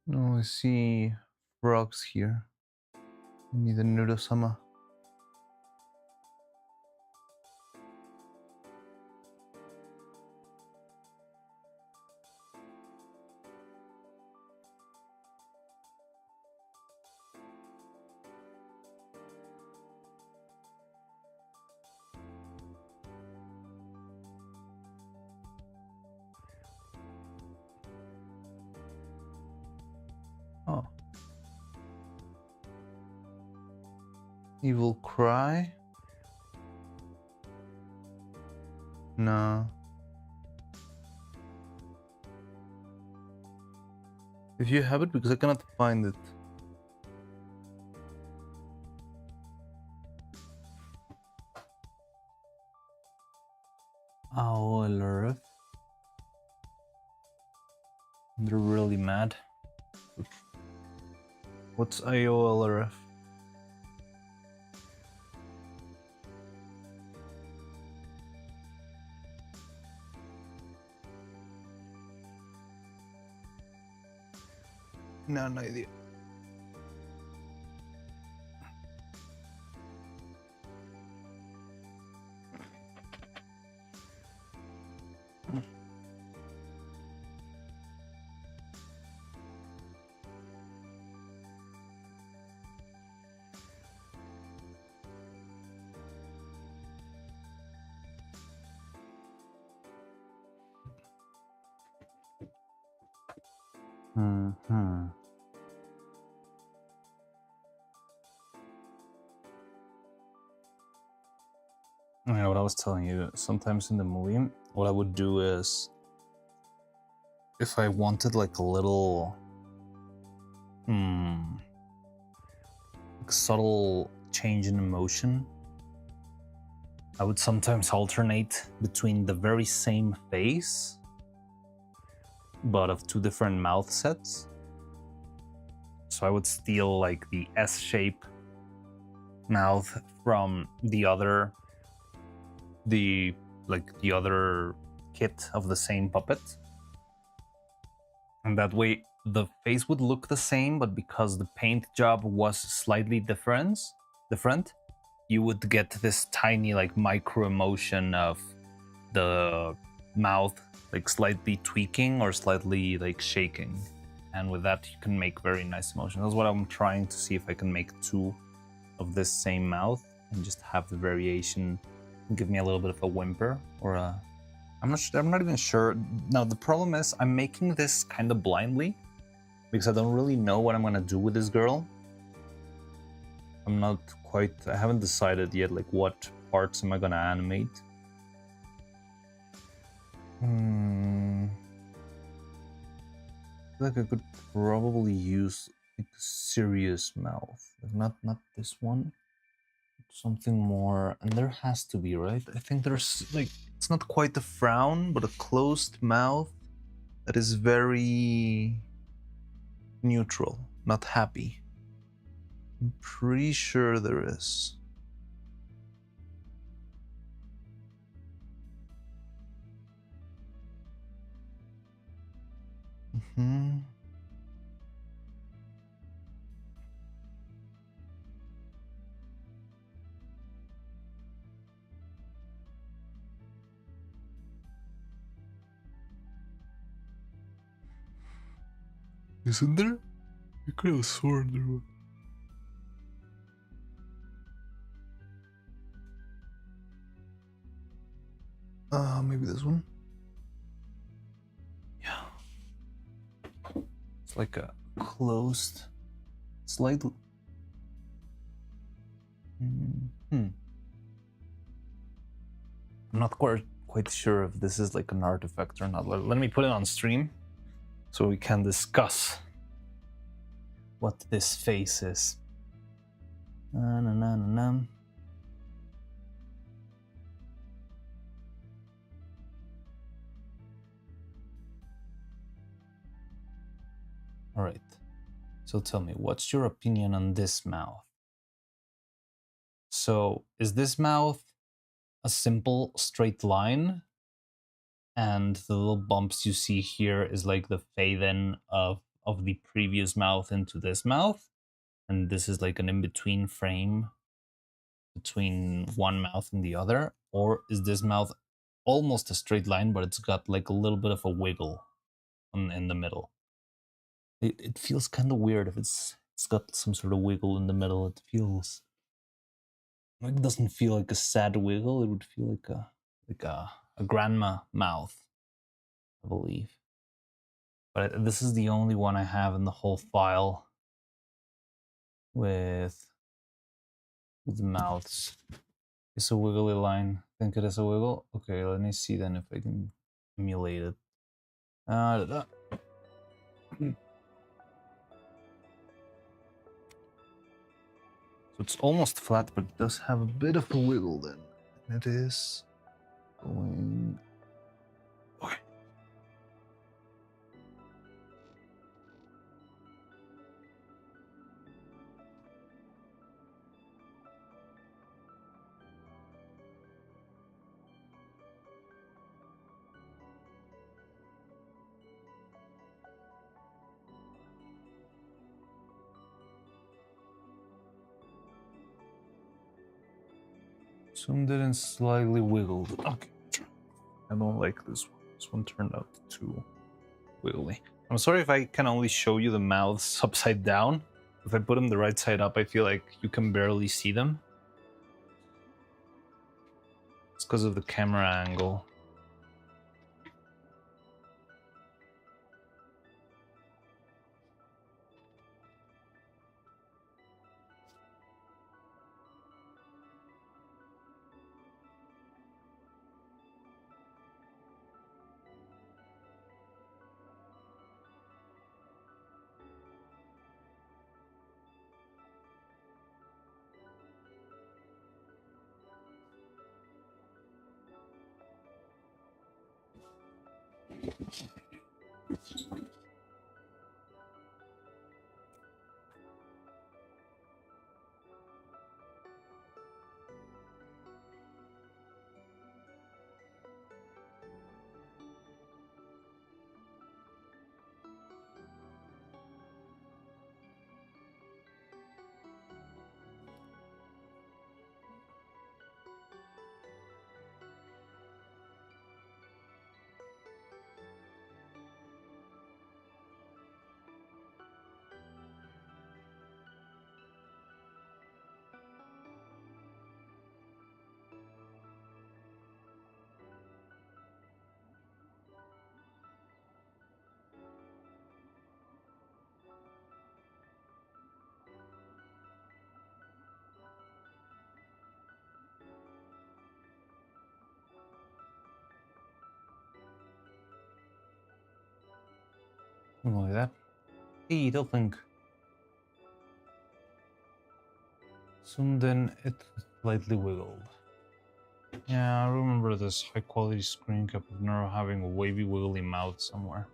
No, I see frogs here. I need a Neuro-Sama. Oh. Evil cry? No. If you have it, because I cannot find it. OLRF. They're really mad. What's IOLRF? No idea. Yeah, what I was telling you, sometimes in the movie, what I would do is, if I wanted like a little subtle change in emotion, I would sometimes alternate between the very same face, but of two different mouth sets. So I would steal like the S-shape mouth from the other kit of the same puppet. And that way the face would look the same, but because the paint job was slightly different, you would get this tiny like micro emotion of the mouth like slightly tweaking or slightly like shaking. And with that you can make very nice emotion. That's what I'm trying to see, if I can make two of this same mouth and just have the variation give me a little bit of a whimper or a... I'm not even sure. Now the problem is I'm making this kind of blindly because I don't really know what I'm gonna do with this girl. I haven't decided yet like what parts am I gonna animate. I feel like I could probably use like a serious mouth. Not this one. Something more, and there has to be, right? I think there's like, it's not quite a frown, but a closed mouth that is very neutral, not happy. I'm pretty sure there is. Isn't there? You could have sworn there was. Maybe this one. Yeah. It's like a closed, slightly. I'm not quite sure if this is like an artifact or not. Let me put it on stream so we can discuss what this face is. Na, na, na, na, na. All right. So tell me, what's your opinion on this mouth? So is this mouth a simple straight line? And the little bumps you see here is like the fade-in of the previous mouth into this mouth. And this is like an in-between frame between one mouth and the other. Or is this mouth almost a straight line, but it's got like a little bit of a wiggle in the middle? It feels kind of weird if it's got some sort of wiggle in the middle. It feels like, it doesn't feel like a sad wiggle. It would feel like a grandma mouth, I believe. But this is the only one I have in the whole file with the mouths. It's a wiggly line. Think it is a wiggle? Okay, let me see then if I can emulate it. So it's almost flat, but it does have a bit of a wiggle then. And it is going... Okay. Zoomed in and slightly wiggled. Okay. I don't like this one. This one turned out too wiggly. I'm sorry if I can only show you the mouths upside down. If I put them the right side up, I feel like you can barely see them. It's because of the camera angle. Something like that. Hey, don't think. Zoomed in, it slightly wiggled. Yeah, I remember this high quality screen cap of Neuro having a wavy wiggly mouth somewhere.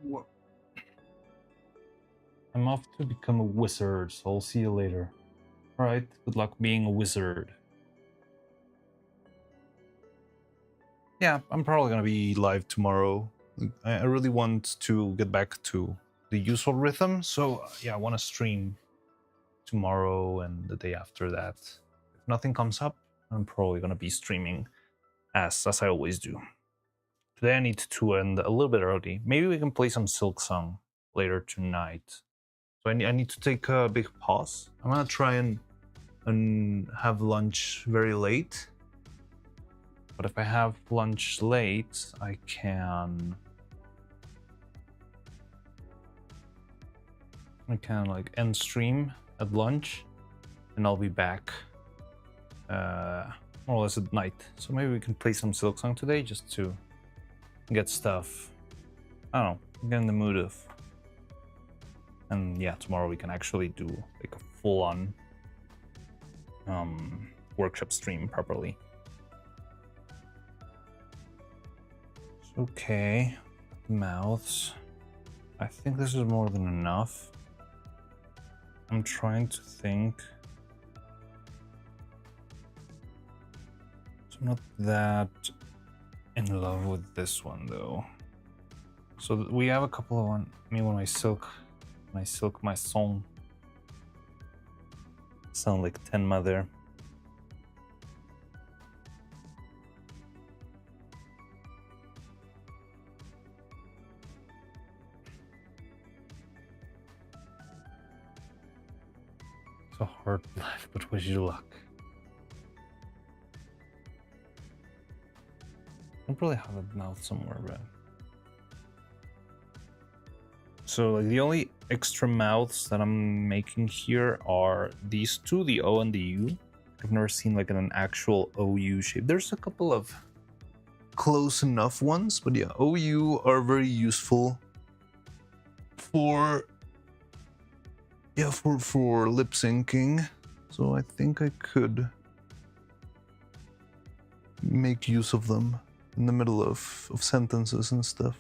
What? I'm off to become a wizard, so I'll see you later. Alright, good luck being a wizard. Yeah, I'm probably gonna be live tomorrow. I really want to get back to the usual rhythm, so yeah, I want to stream tomorrow and the day after that. If nothing comes up, I'm probably gonna be streaming as I always do. Today I need to end a little bit early. Maybe we can play some Silk Song later tonight. So I need to take a big pause. I'm gonna try and have lunch very late, But if I have lunch late, I can like end stream at lunch, and I'll be back more or less at night. So maybe we can play some Silk Song today just to get stuff. I don't know, get in the mood of. And yeah, tomorrow we can actually do like a full-on workshop stream properly. Okay, mouths. I think this is more than enough. I'm trying to think. So I'm not that in love with this one though. So we have a couple of one. When I silk my song. Sound like Tenma there. It's a hard life, but wish you luck. I probably have a mouth somewhere, but so like the only extra mouths that I'm making here are these two, the O and the U. I've never seen like an actual OU shape. There's a couple of close enough ones, but yeah, OU are very useful for lip syncing. So I think I could make use of them in the middle of sentences and stuff.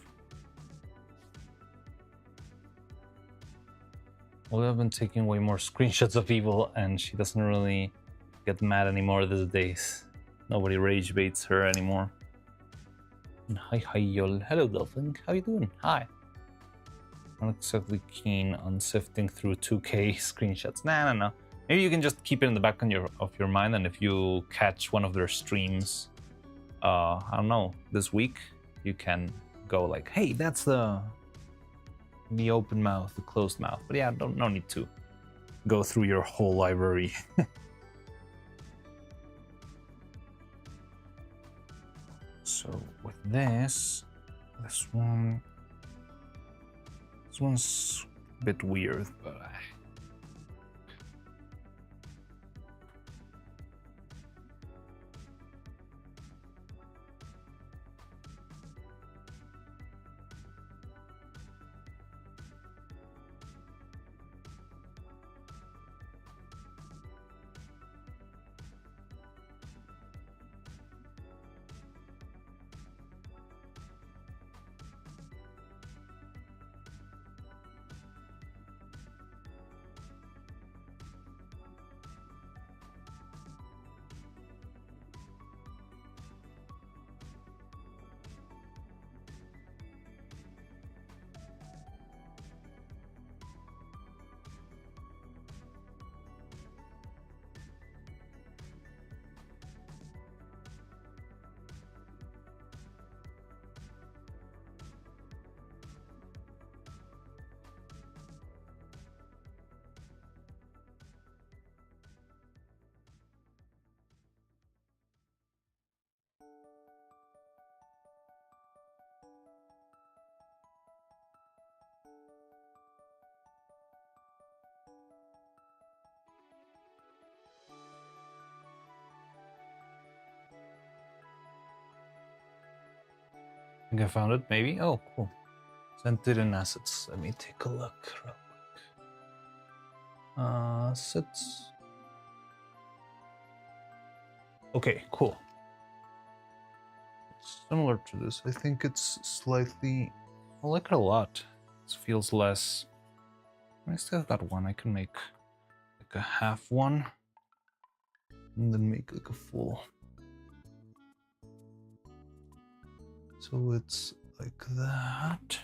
Well, I've been taking way more screenshots of Evil, and she doesn't really get mad anymore these days. Nobody rage baits her anymore. And hi, y'all. Hello, Dolphin. How you doing? Hi. I'm not exactly keen on sifting through 2K screenshots. No. Maybe you can just keep it in the back of your mind, and if you catch one of their streams, I don't know, this week, you can go like, hey, that's the open mouth, the closed mouth. But yeah, no need to go through your whole library. So with this one's a bit weird, but I think I found it, maybe? Oh, cool. Sent it in assets. Let me take a look real quick. Assets. Okay, cool. Similar to this. I think it's slightly... I like it a lot. It feels less... I still have that one. I can make like a half one. And then make like a full. So it's like that.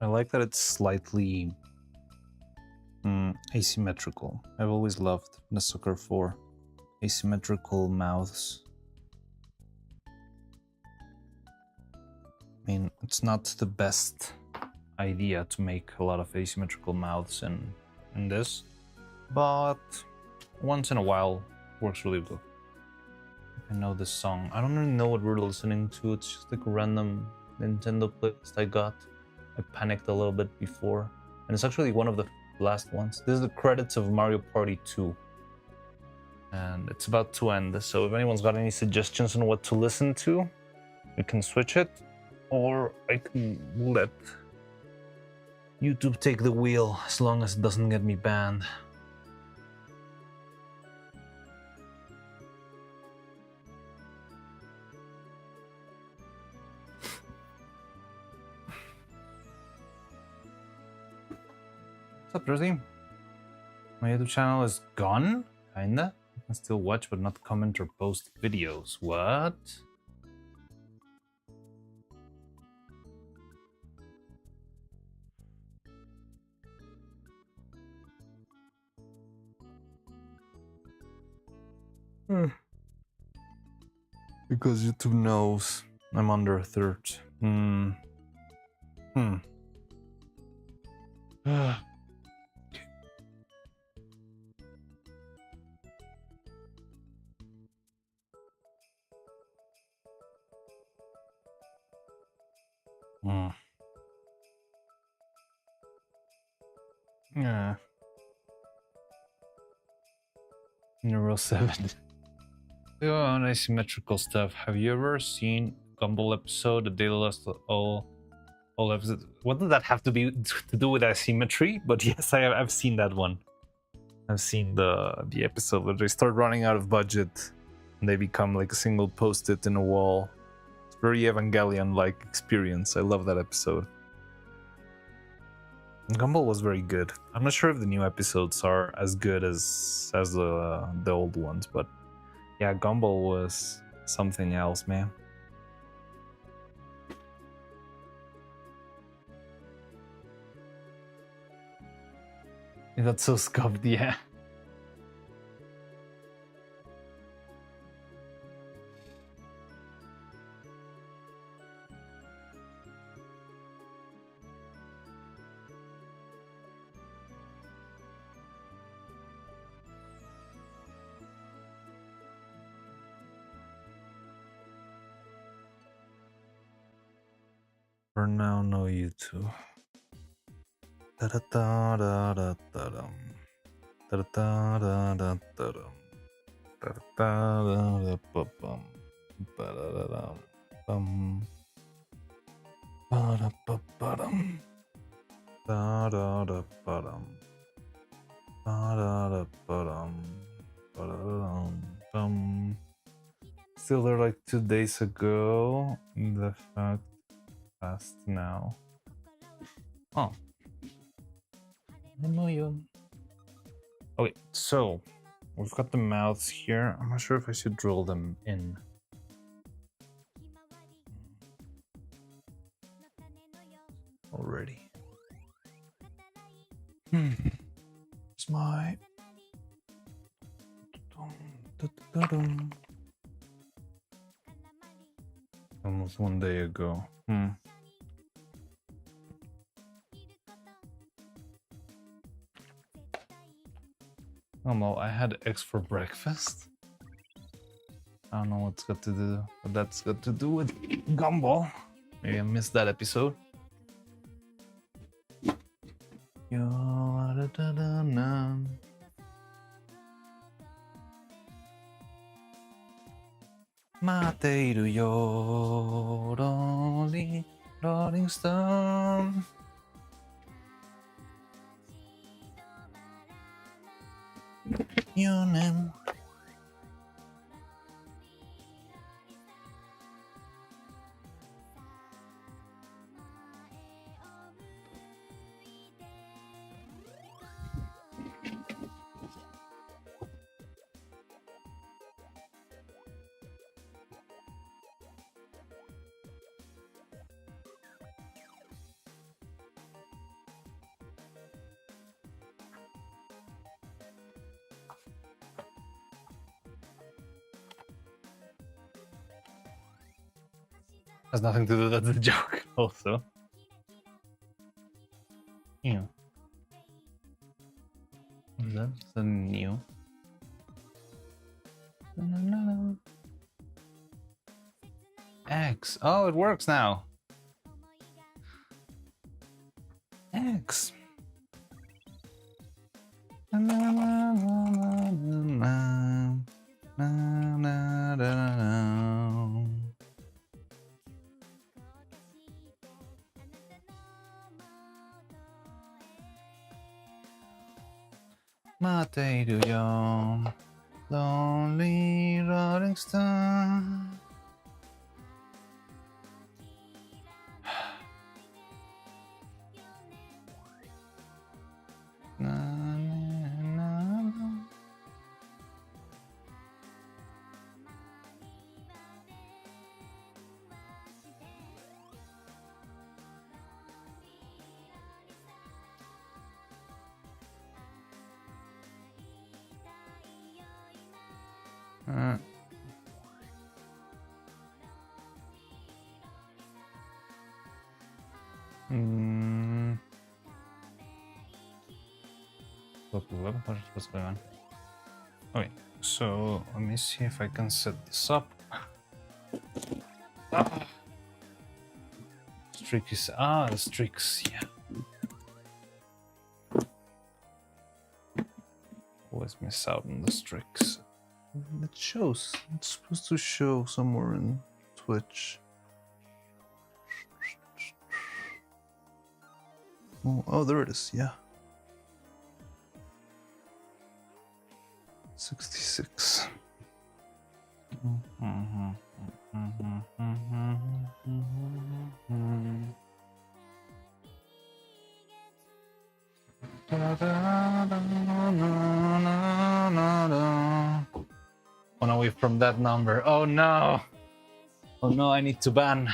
I like that it's slightly asymmetrical. I've always loved the sucker for asymmetrical mouths. I mean, it's not the best idea to make a lot of asymmetrical mouths in this, but once in a while works really well. I know this song. I don't really know what we're listening to. It's just like a random Nintendo playlist I got. I panicked a little bit before, and it's actually one of the last ones. This is the credits of Mario Party 2, and it's about to end. So if anyone's got any suggestions on what to listen to, we can switch it, or I can let YouTube take the wheel as long as it doesn't get me banned. What's up, Jersey? My YouTube channel is gone, kinda. I can still watch but not comment or post videos. What? Because YouTube knows I'm under a third. Yeah. Neuro-Sama. On asymmetrical stuff. Have you ever seen Gumball episode, The Day Lost All episodes? What does that have to do with asymmetry? But yes, I've seen that one. I've seen the episode where they start running out of budget and they become like a single post-it in a wall. It's very Evangelion-like experience. I love that episode. Gumball was very good. I'm not sure if the new episodes are as good as the old ones, but yeah, Gumball was something else, man. That's so scuffed, yeah. For now, no YouTube. Da-da-da-da-da-da-dum. Da-da-da-da-da-da-dum. Da-da-da-da-da-bum. Ba-da-da-dum. Ba-da-ba-ba-dum. Da-da-da-ba-dum. Ba-da-da-ba-dum. Ba-da-da-dum. Still there like 2 days ago. The fact passed now. Oh. Okay, so we've got the mouths here. I'm not sure if I should drill them in. Already. It's my almost 1 day ago. Oh no, I had eggs for breakfast. I don't know what that's got to do with Gumball. Maybe I missed that episode. Mateiru yo, Rolling Stone. Your name. Has nothing to do. That's the joke. Also. Yeah. What's that? Is that new? X. Oh, it works now. X. Materio, lonely rolling stone. Na, na, na. What's going on? Okay, so let me see if I can set this up. Streak is the streaks, yeah. Always miss out on the streaks. It shows. It's supposed to show somewhere in Twitch. Oh, there it is. Yeah. 66. One away from that number. Oh no! Oh no, I need to ban.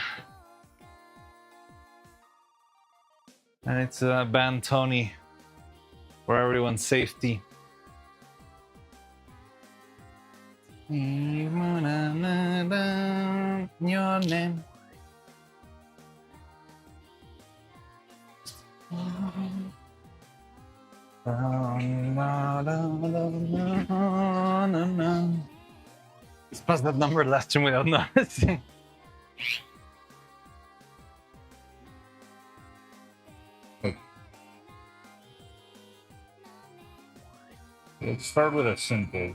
I need to ban Tony for everyone's safety. Your name. Let's pass that number last time without noticing. Let's start with a simple.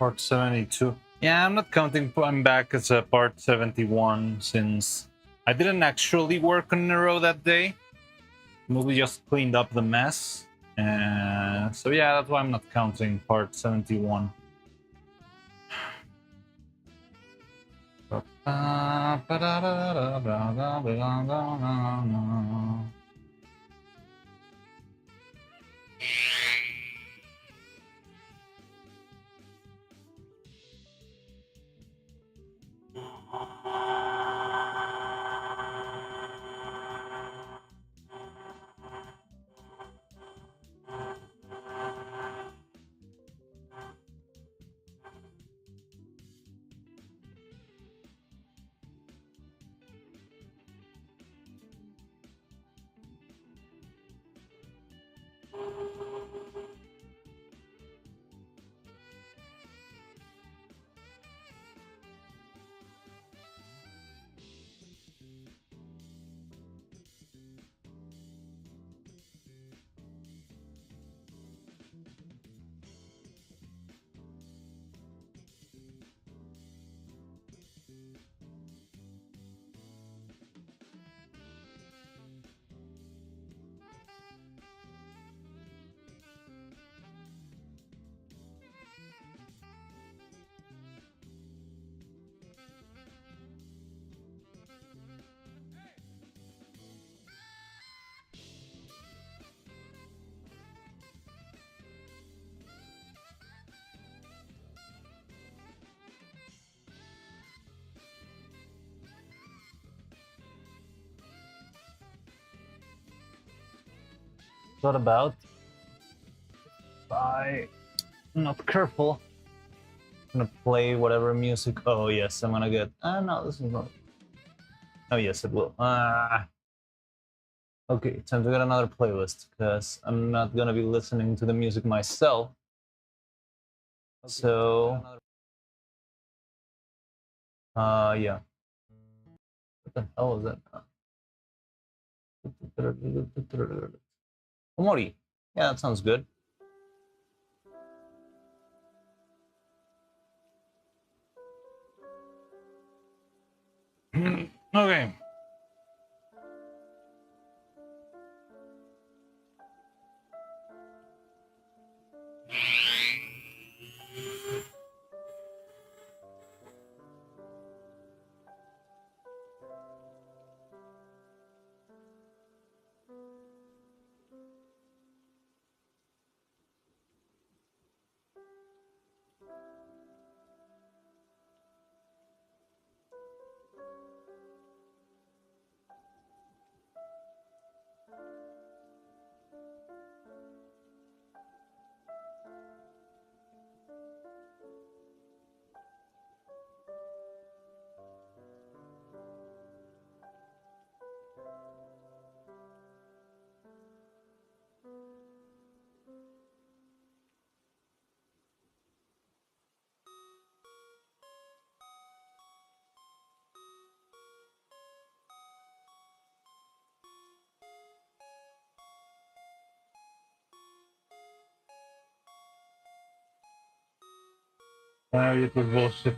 Part 72. Yeah, I'm not counting I'm back as a part 71 since I didn't actually work on Neuro that day. Movie just cleaned up the mess. So yeah, that's why I'm not counting part 71. What about if I'm not careful? I'm gonna play whatever music. Oh yes, I'm gonna get. No, this is not. Oh yes, it will. Okay, time to get another playlist because I'm not gonna be listening to the music myself. Okay, so, yeah. What the hell is that? Omori. Yeah, that sounds good. Okay. It was bullshit.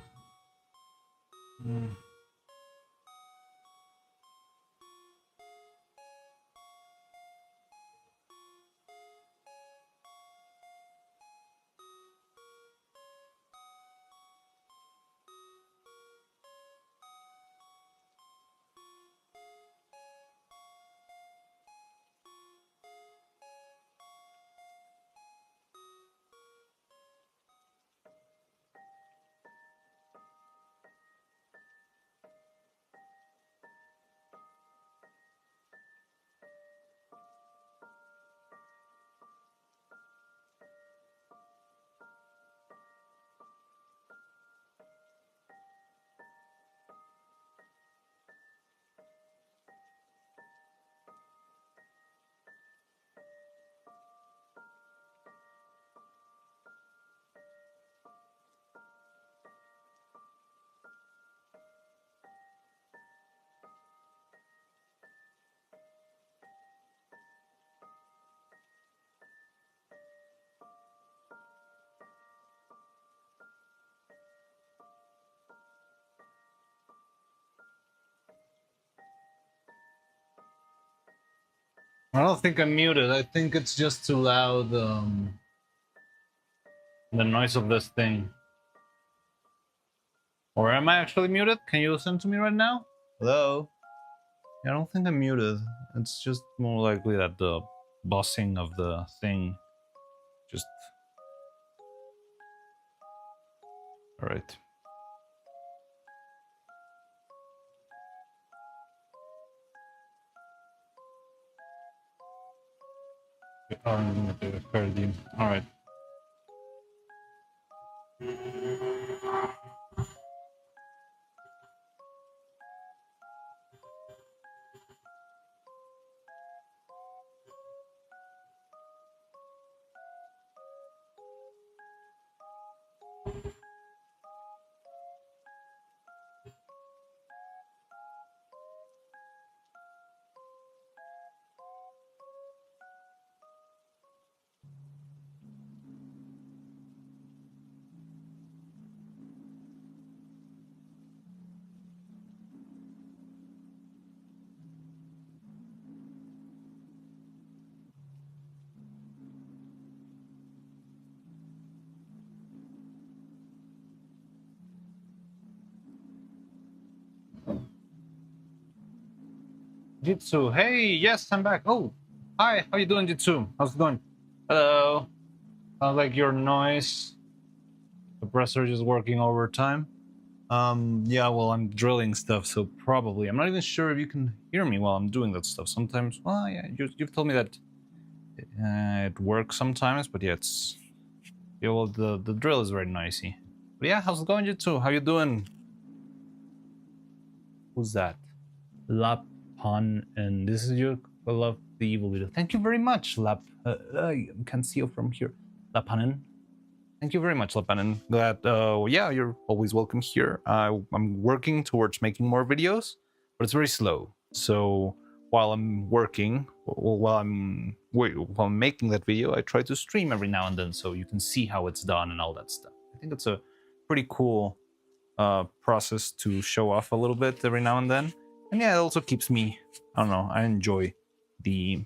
I don't think I'm muted. I think it's just too loud. The noise of this thing. Or am I actually muted? Can you listen to me right now? Hello? Yeah, I don't think I'm muted. It's just more likely that the buzzing of the thing just... Alright. Alright. Jitsu, hey, yes, I'm back. Oh, hi, how you doing, Jitsu? How's it going? Hello. Sounds like your noise suppressor is working overtime. Yeah, well, I'm drilling stuff, so probably. I'm not even sure if you can hear me while I'm doing that stuff. Sometimes, well, yeah, you've told me that it works sometimes, but yeah, it's... Yeah, well, the drill is very noisy. But yeah, how's it going, Jitsu? How you doing? Who's that? Lapon, and this is your love the evil video. Thank you very much, Lap. I can't see you from here. Lapanen. Thank you very much, Lapanen. Glad. Yeah, you're always welcome here. I'm working towards making more videos, but it's very slow. So while I'm working, while I'm making that video, I try to stream every now and then, so you can see how it's done and all that stuff. I think it's a pretty cool process to show off a little bit every now and then. And yeah, it also keeps me, I don't know, I enjoy the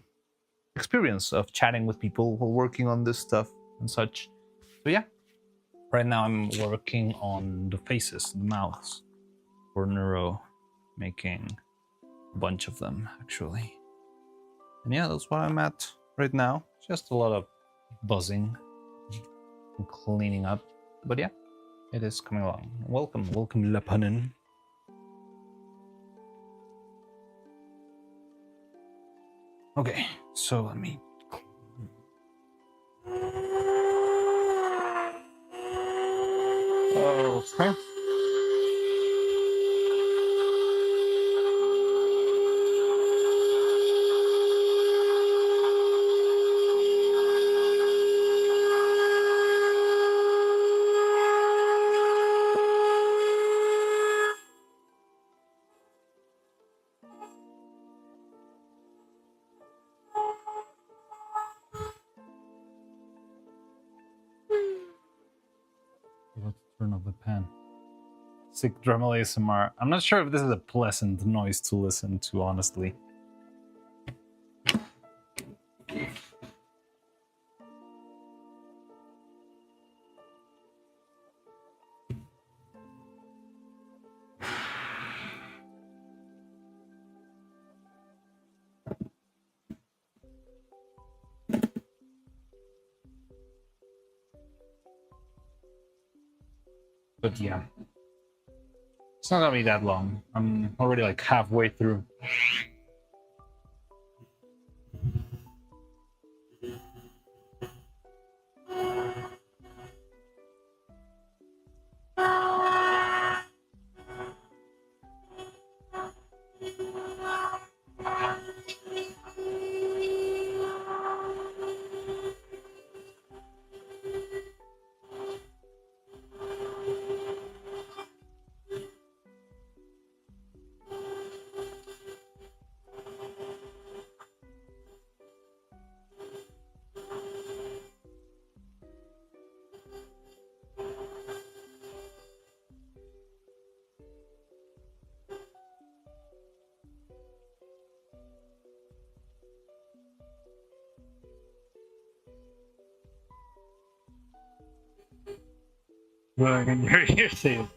experience of chatting with people while working on this stuff and such. So yeah, right now I'm working on the faces, the mouths for Neuro, making a bunch of them actually. And yeah, that's what I'm at right now. Just a lot of buzzing and cleaning up. But yeah, it is coming along. Welcome, Lepanen. Okay, so let me... Okay. Let's turn off the pan. Sick Dremel ASMR. I'm not sure if this is a pleasant noise to listen to, honestly. But yeah, it's not gonna be that long. I'm already like halfway through. You're safe.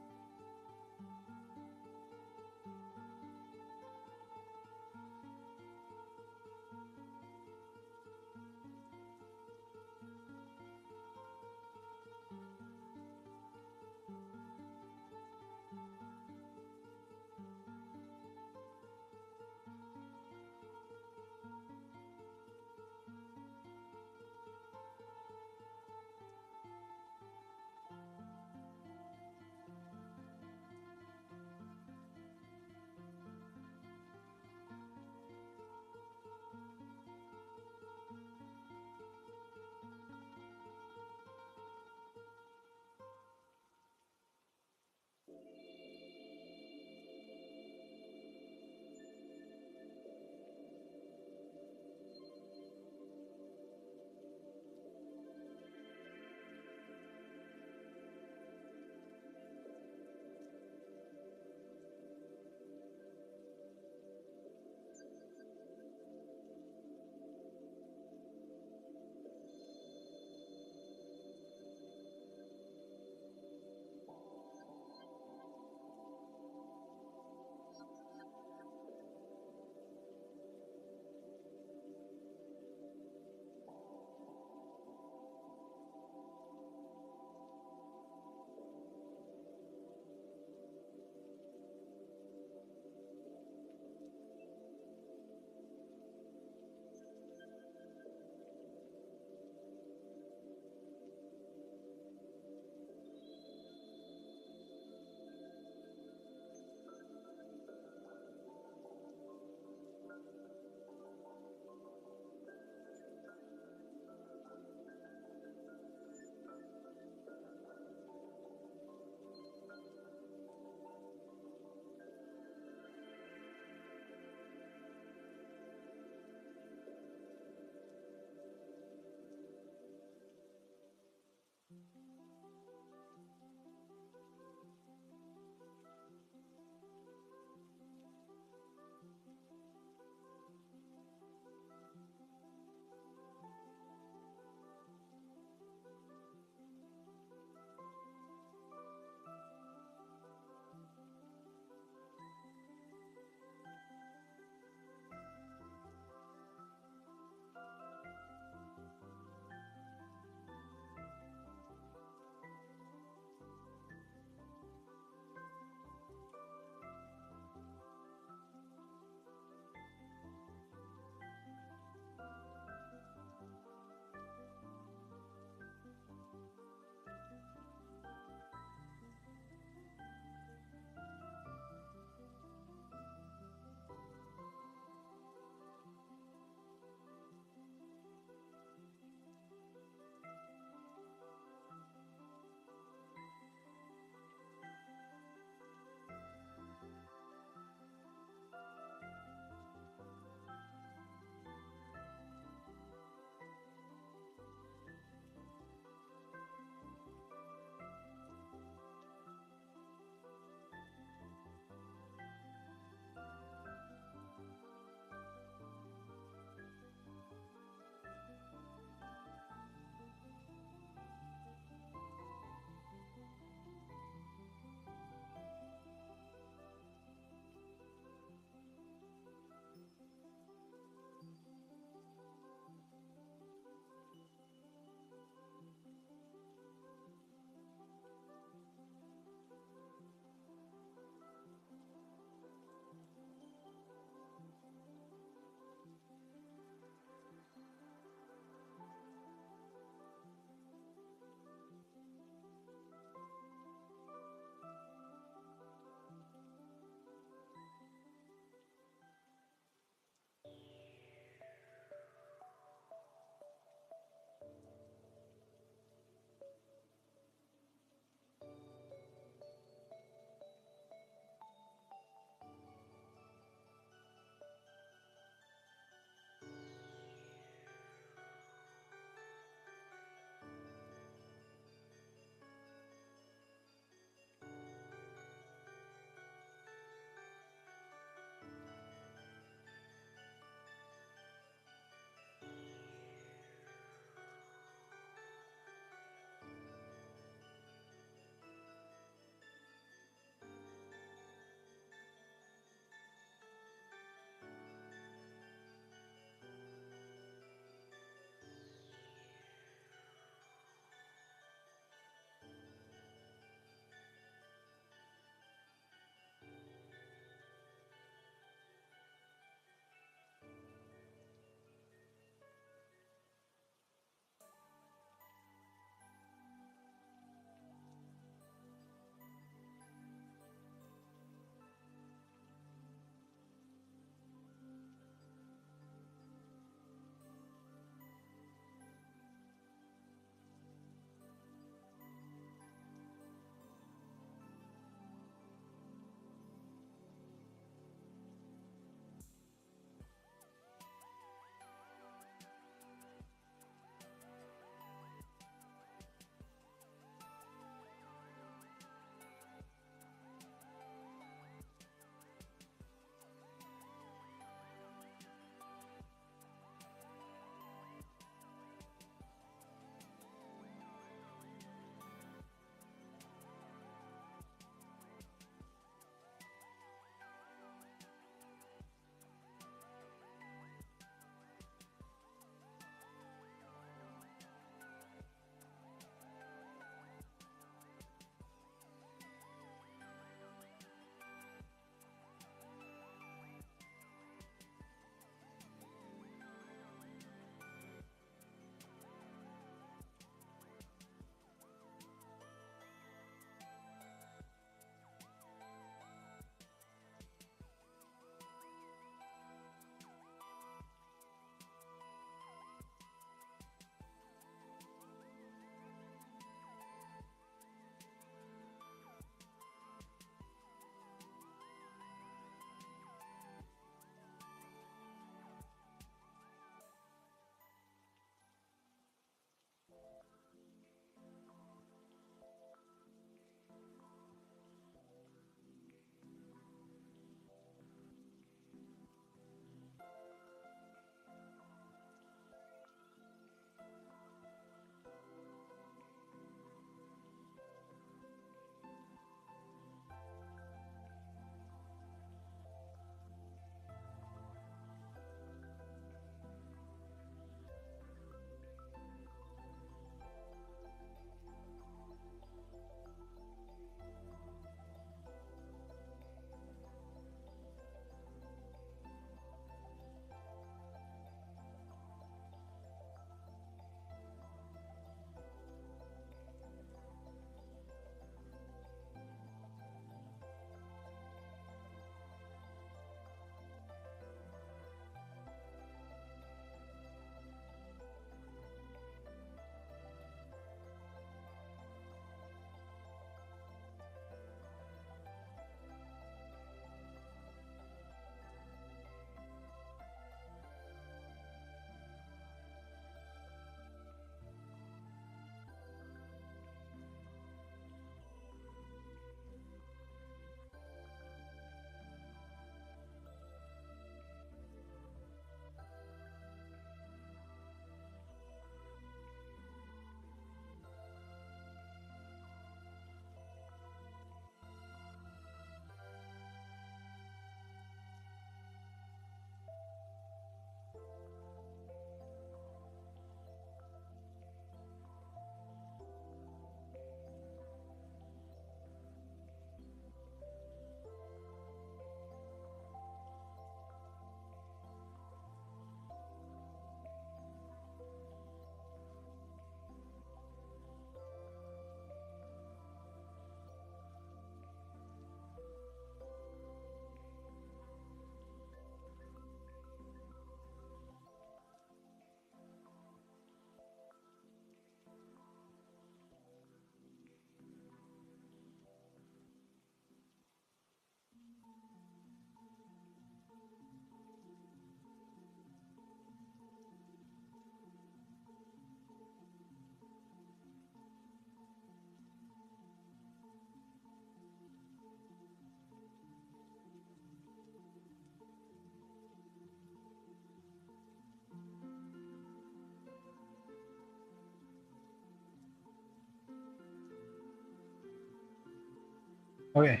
Okay.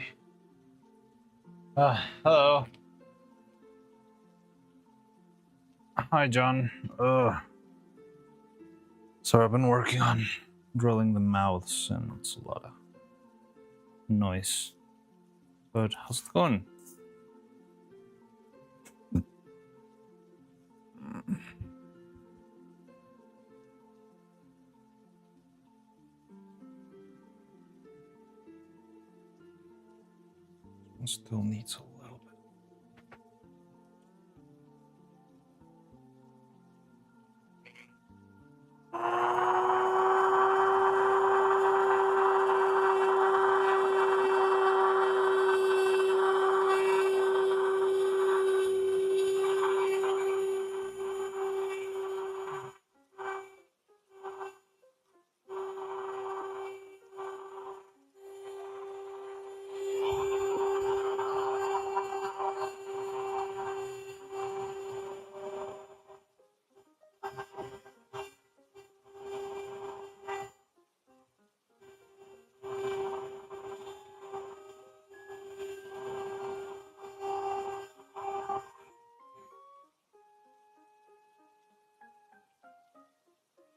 Hello. Hi, John. So I've been working on drilling the mouths, and it's a lot of noise. But how's it going? It still needs a little bit.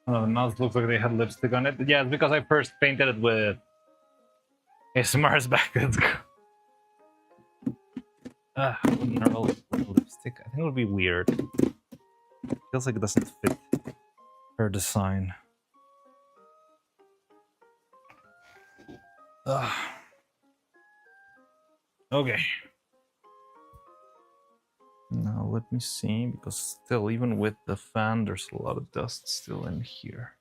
Oh, the mouth looks like they had lipstick on it. Yeah, it's because I first painted it with ASMR's back. Let's go. Neural lipstick. I think it would be weird. Feels like it doesn't fit her design. Okay. Now let me see, because still, even with the fan, there's a lot of dust still in here.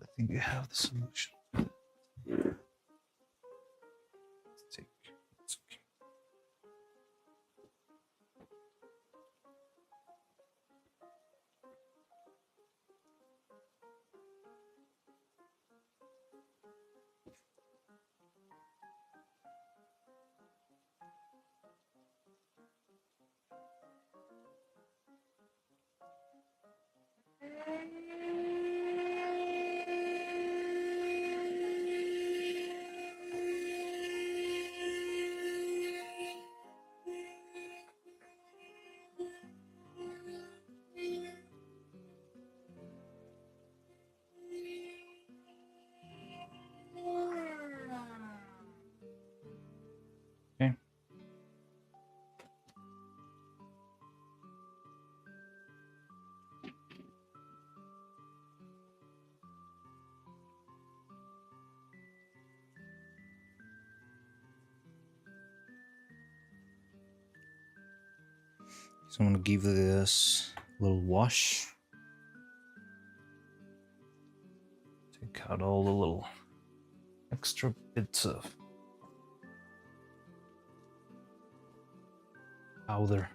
I think I have the solution. Let's take. It's okay. Okay. So I'm gonna give this a little wash. Take out all the little extra bits of powder.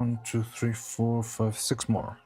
1, 2, 3, 4, 5, 6 more.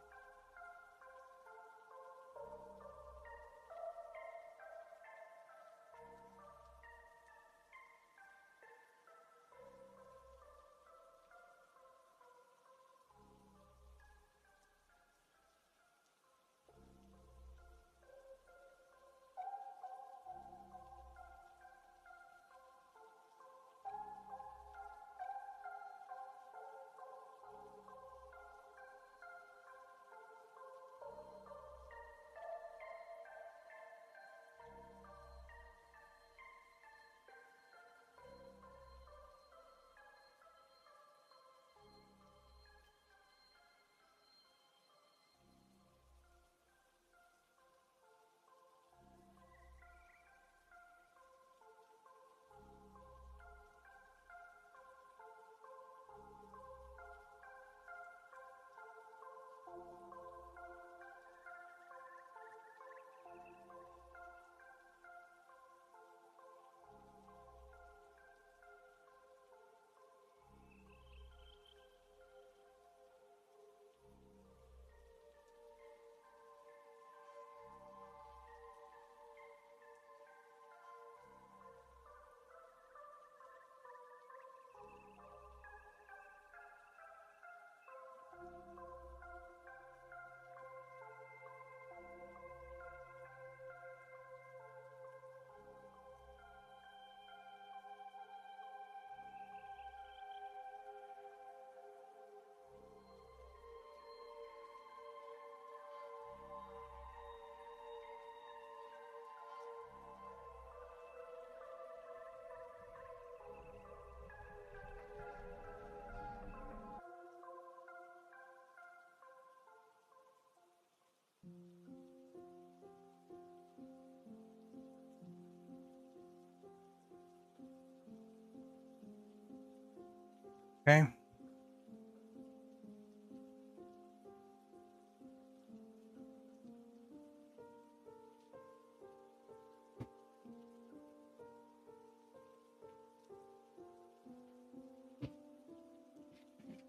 Okay.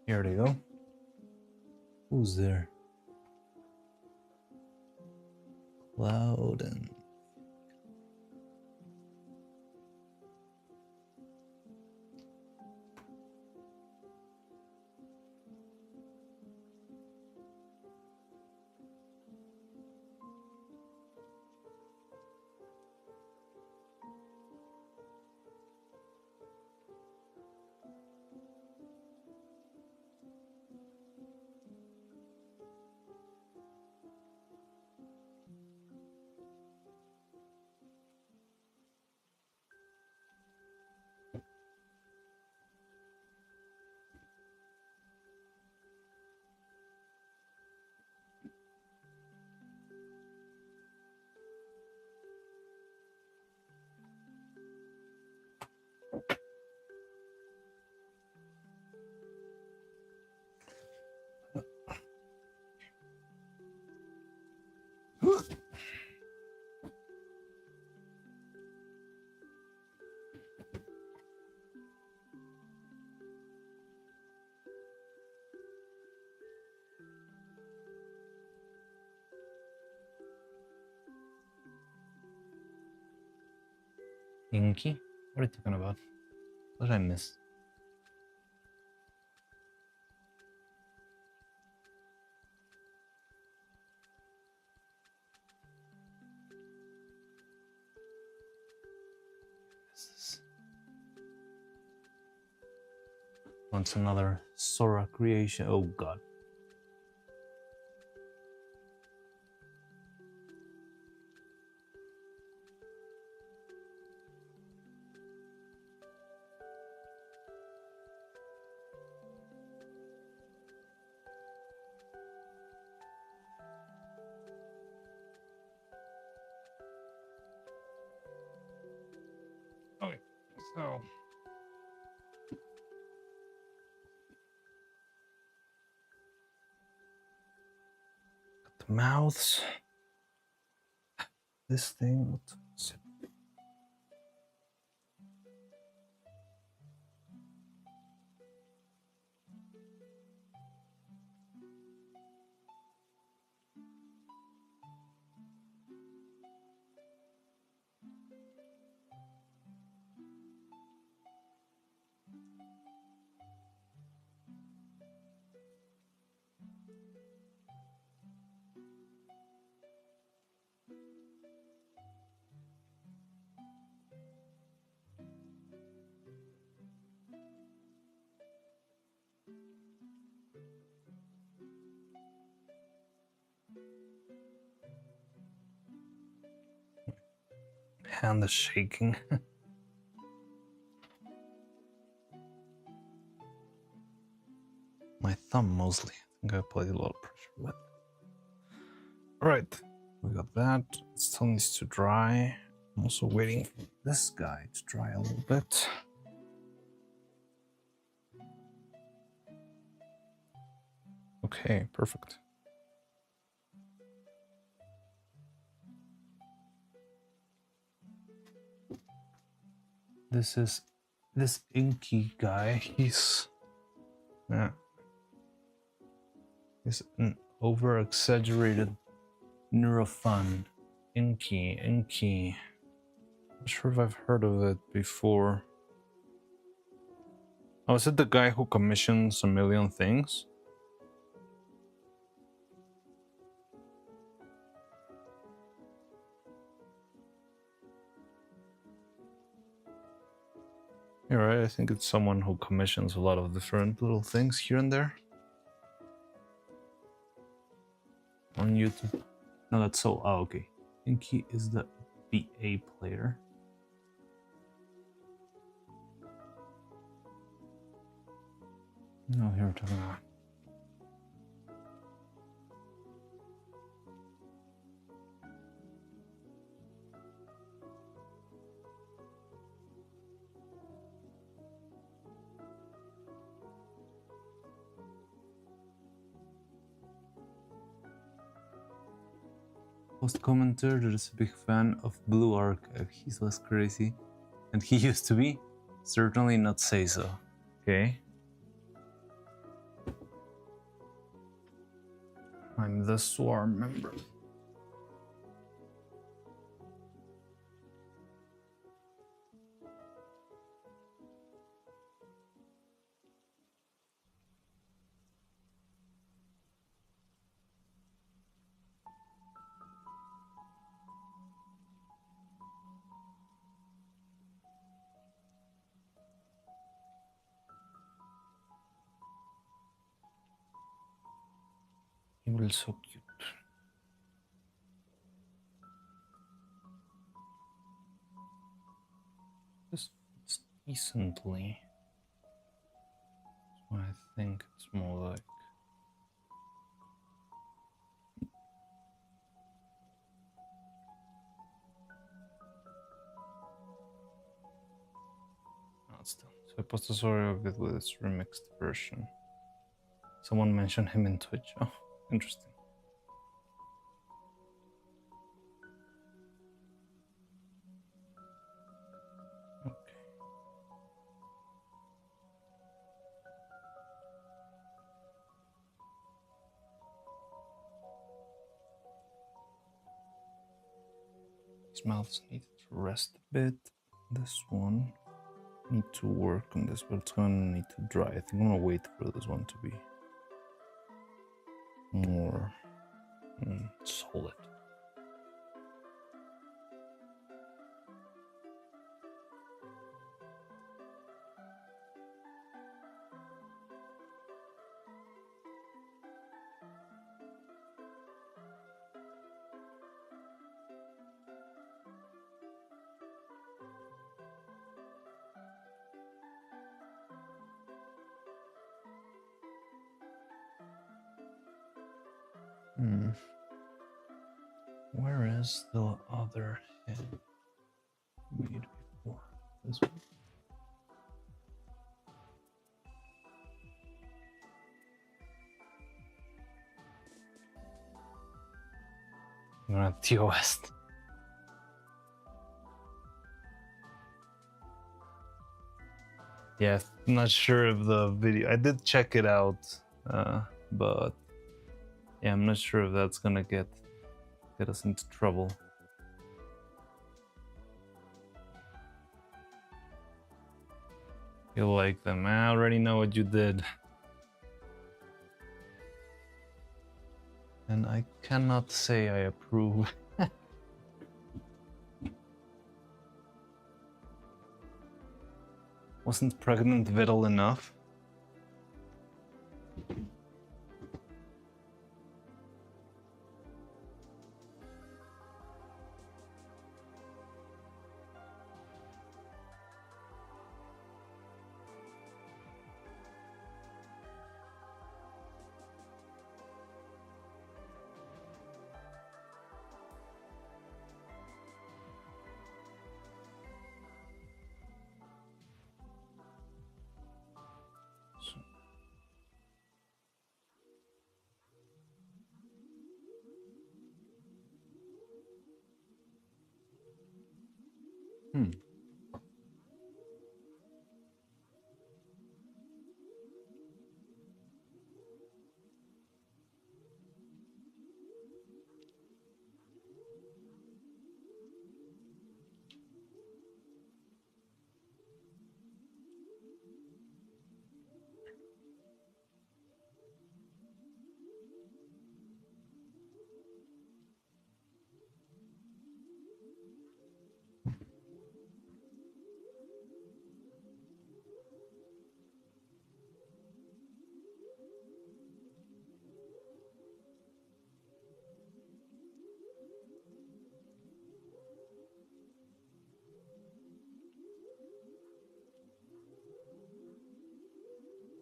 Here they go. Who's there? Cloud and Inky? What are you talking about? What did I miss? Wants another Sora creation. Oh god. Okay, so the mouths. This thing. What's it? Hand is shaking. My thumb mostly. I think I applied a lot of pressure with it. Alright, we got that. It still needs to dry. I'm also waiting for this guy to dry a little bit. Okay, perfect. This is this inky guy. He's an over-exaggerated Neuro-Fun. Inky. Not sure if I've heard of it before. Oh, is it the guy who commissions a million things? You're right, I think it's someone who commissions a lot of different little things here and there. On YouTube. No, that's so. Oh, okay. Inky is the BA player. No, here we're talking about. Post commenter that is a big fan of Blue Archive. He's less crazy. And he used to be. Certainly not say so. Okay. I'm the swarm member. He will so cute. This fits decently. So I think it's more like. Still. So I posted a story of it with its remixed version. Someone mentioned him in Twitch. Oh, interesting. Okay. His mouths need to rest a bit. This one need to work on this, but it's gonna need to dry. I think I'm gonna wait for this one to be more solid. Where is the other head made before? This one? I'm gonna TOS. Yeah, I'm not sure if the video. I did check it out, but yeah, I'm not sure if that's gonna get us into trouble. You like them? I already know what you did, and I cannot say I approve. Wasn't pregnant Vittle enough? Hmm.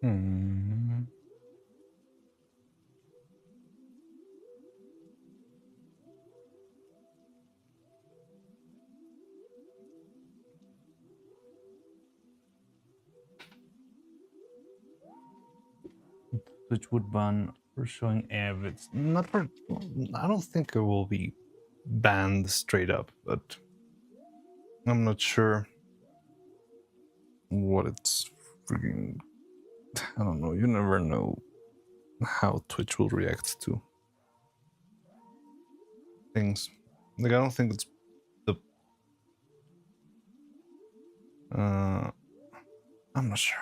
Hmm. Which would ban for showing avids. Not for. I don't think it will be banned straight up, but I'm not sure what it's freaking. I don't know. You never know how Twitch will react to things. Like, I don't think it's the. I'm not sure.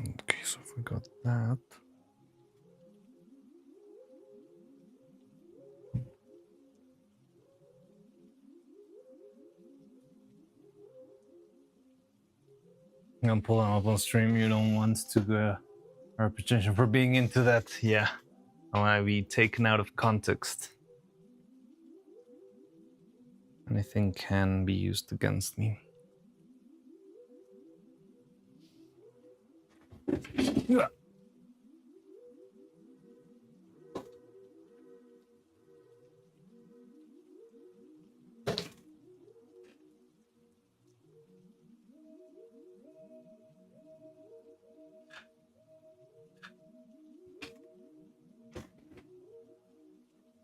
Okay, so if we got that. I'm pulling up on stream. You don't want to go reputation for being into that. Yeah, I want to be taken out of context. Anything can be used against me. Yeah.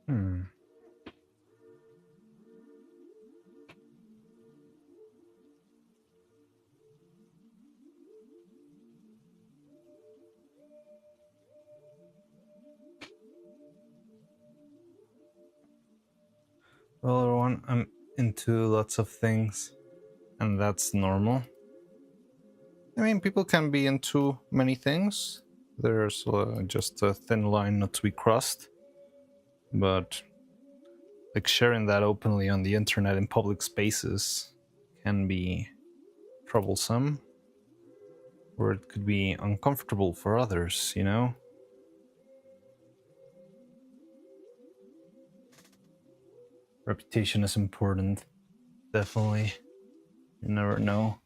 Hmm. Well, everyone, I'm into lots of things, and that's normal. I mean, people can be into many things. There's just a thin line not to be crossed. But like sharing that openly on the internet in public spaces can be troublesome, or it could be uncomfortable for others, you know? Reputation is important. Definitely. You never know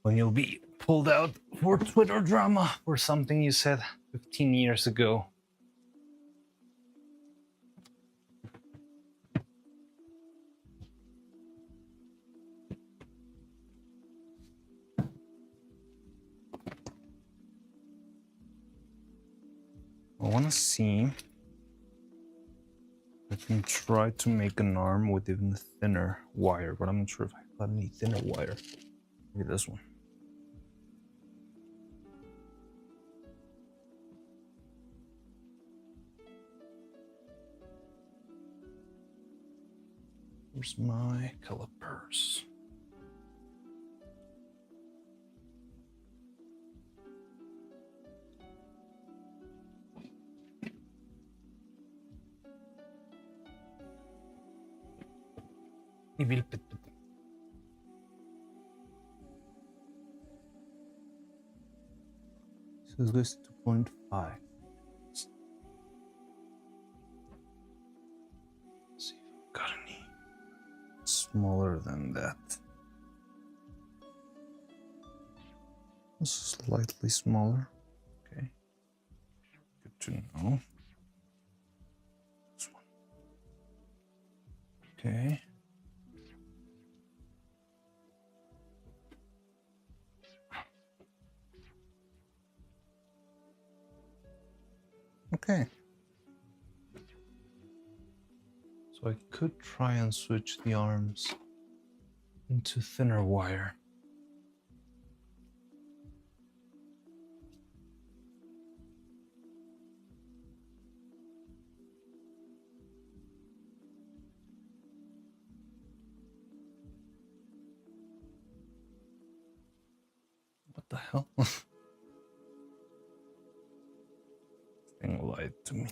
when you'll be pulled out for Twitter drama for something you said 15 years ago. I want to see. I can try to make an arm with even thinner wire, but I'm not sure if I got any thinner wire. Maybe this one. Where's my calipers? So this 2.5. See if I've got any smaller than that. This is slightly smaller. Okay. Good to know. This one. Okay. Okay. So I could try and switch the arms into thinner wire. What the hell? This thing lied to me.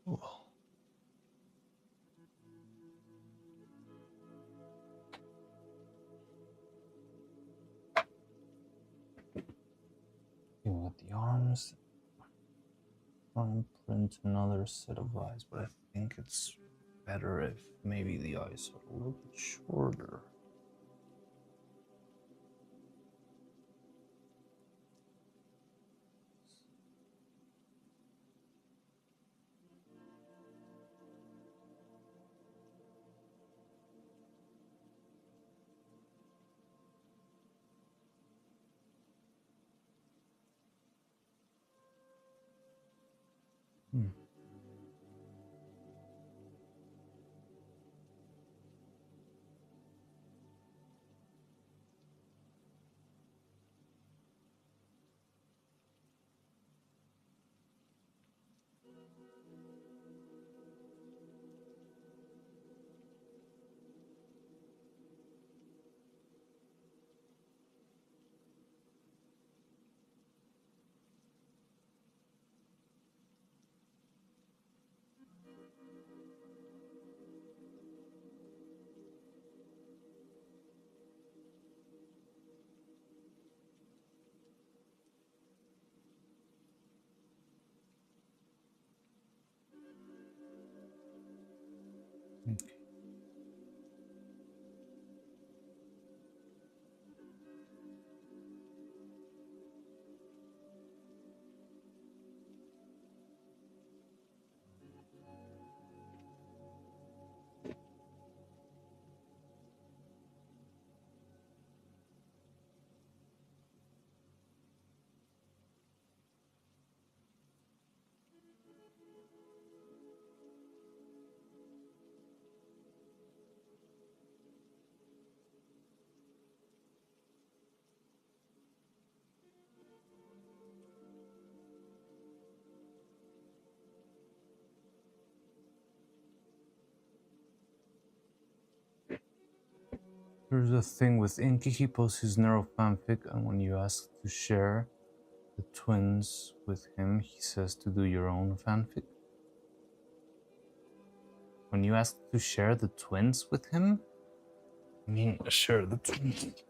Well. With the arms, try and print another set of eyes, but I think it's better if maybe the eyes are a little bit shorter. Okay. There's a thing with Inky, he posts his Neuro fanfic, and when you ask to share the twins with him, he says to do your own fanfic. When you ask to share the twins with him, I mean, share the twins.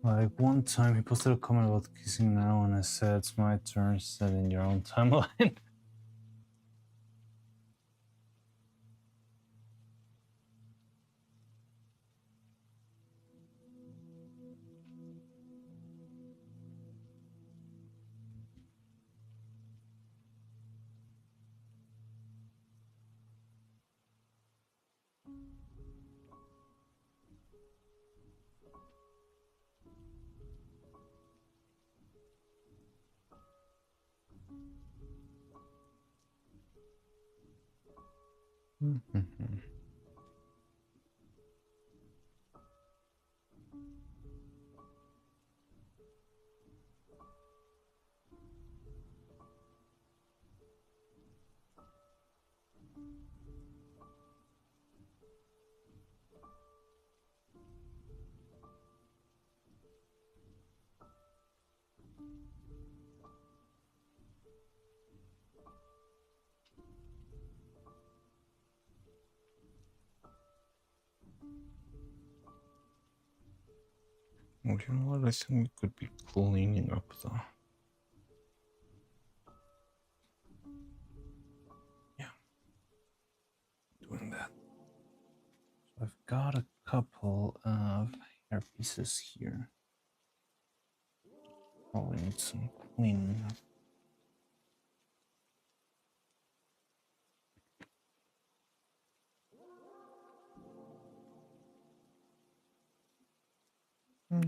Like one time he posted a comment about kissing now, and I said it's my turn, said in your own timeline. Mm-hmm. Well, you know what? I think we could be cleaning up though. Yeah, doing that. So I've got a couple of hair pieces here. Probably need some cleaning up. Hmm.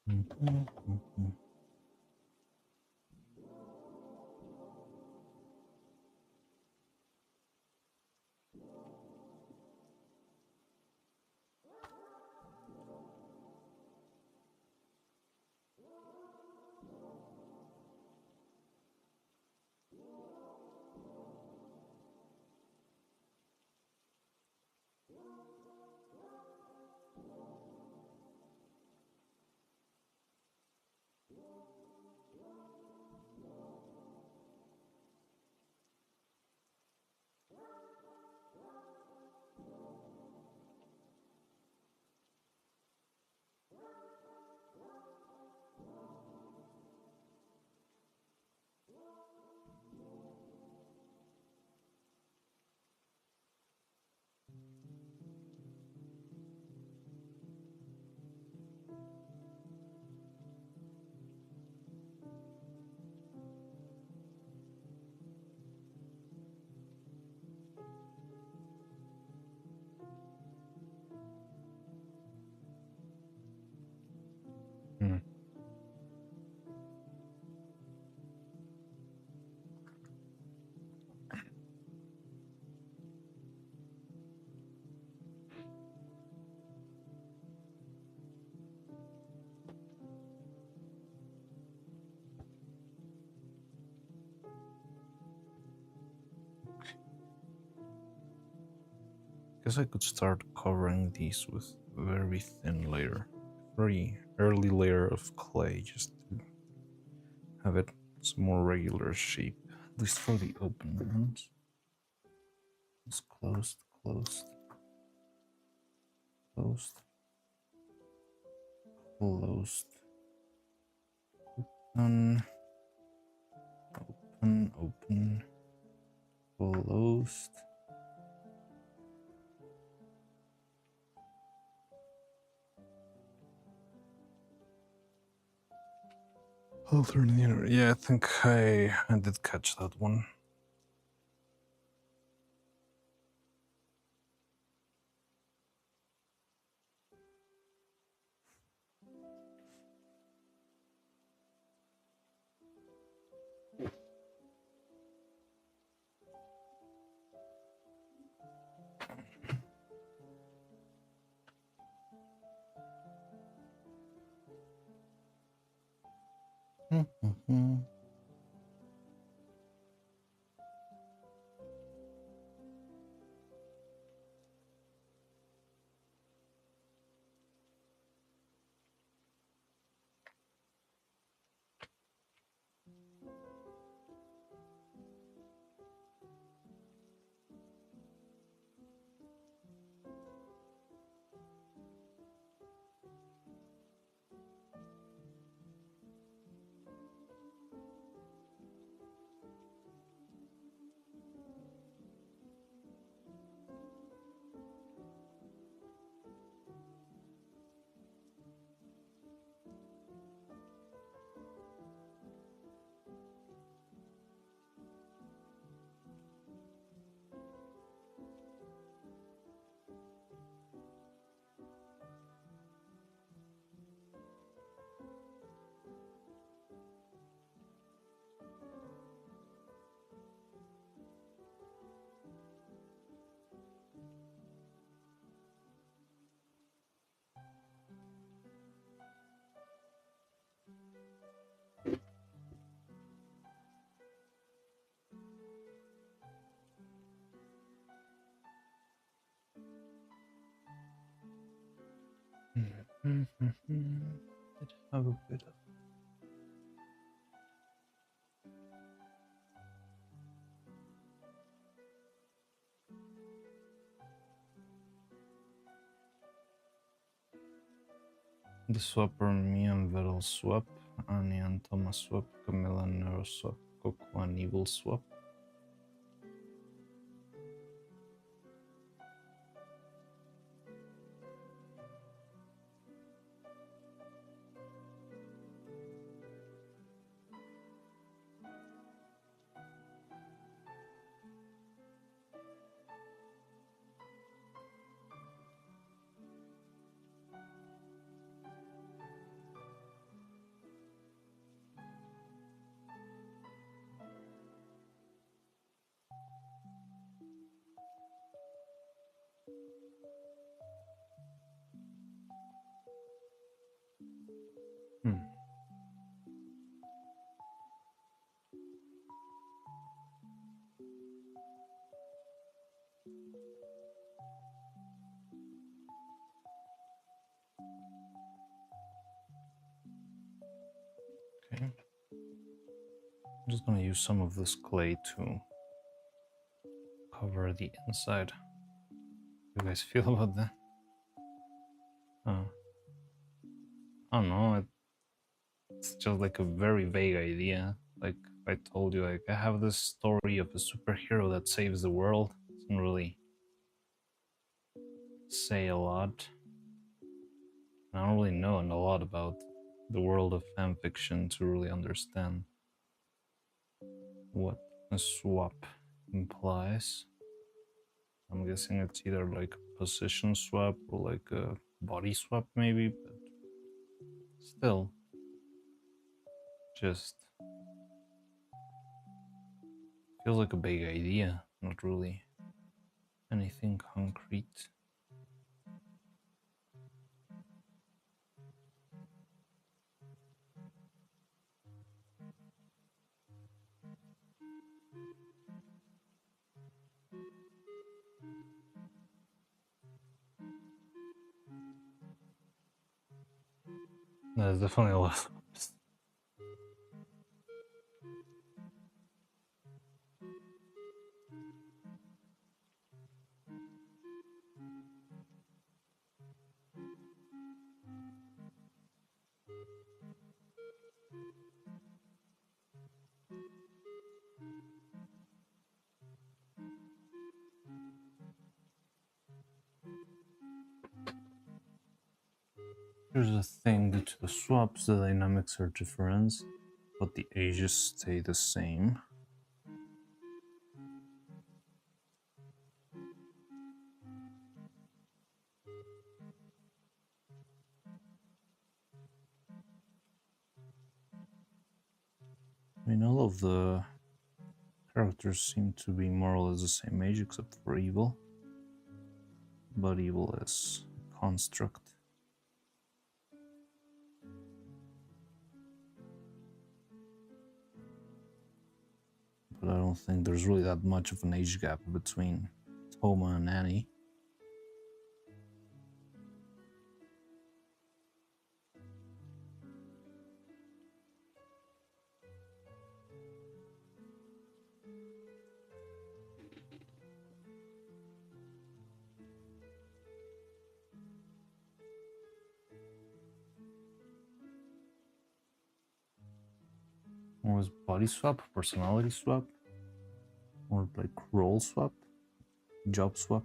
Mm-hmm. Hmm. Guess I could start covering these with a very thin layer, very early layer of clay, just to have it some more regular shape, at least for the open ones. It's closed, closed, closed, closed, open, open, open, closed. Alternator. Yeah, I think I did catch that one. Mm-hmm. Did have a bit of. The swapper, me and Vettel swap, Annie and Thomas swap, Camilla and Neuro swap, Coco and Evil swap. Okay. I'm just gonna use some of this clay to cover the inside. How do you guys feel about that? I don't know. It's just like a very vague idea. Like I told you, like I have this story of a superhero that saves the world. It doesn't really say a lot. I don't really know a lot about the world of fanfiction to really understand what a swap implies. I'm guessing it's either like a position swap or like a body swap maybe, but still just feels like a big idea, not really anything concrete. There's definitely a lot. Here's the thing, due to the swaps, the dynamics are different, but the ages stay the same. I mean, all of the characters seem to be more or less the same age, except for Evil. But Evil is a construct. But I don't think there's really that much of an age gap between Toma and Annie. Or was body swap, personality swap, or like role swap, job swap?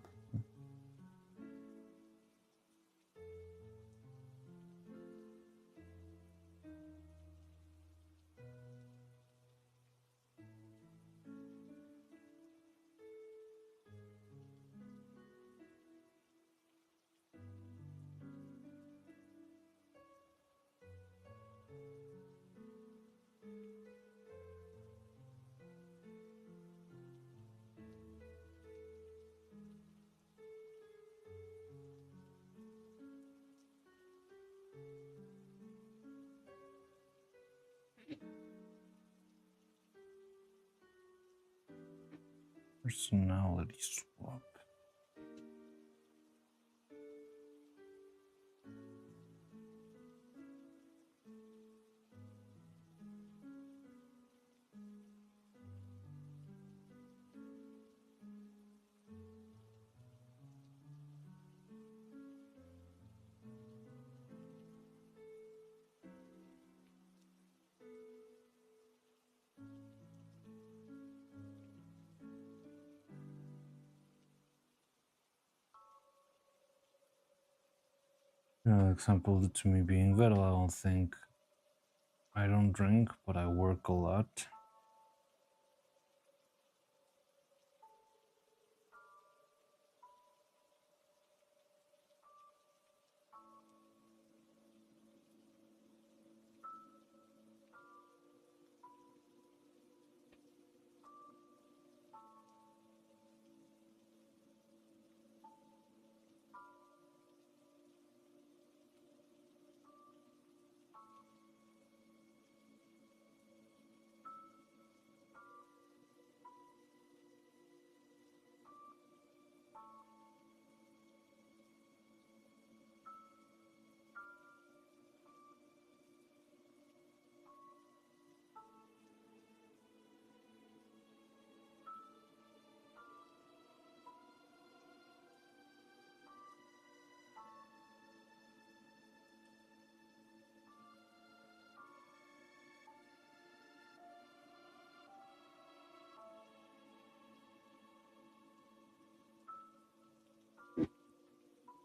Personality swap. Example to me being well, I don't think I don't drink, but I work a lot.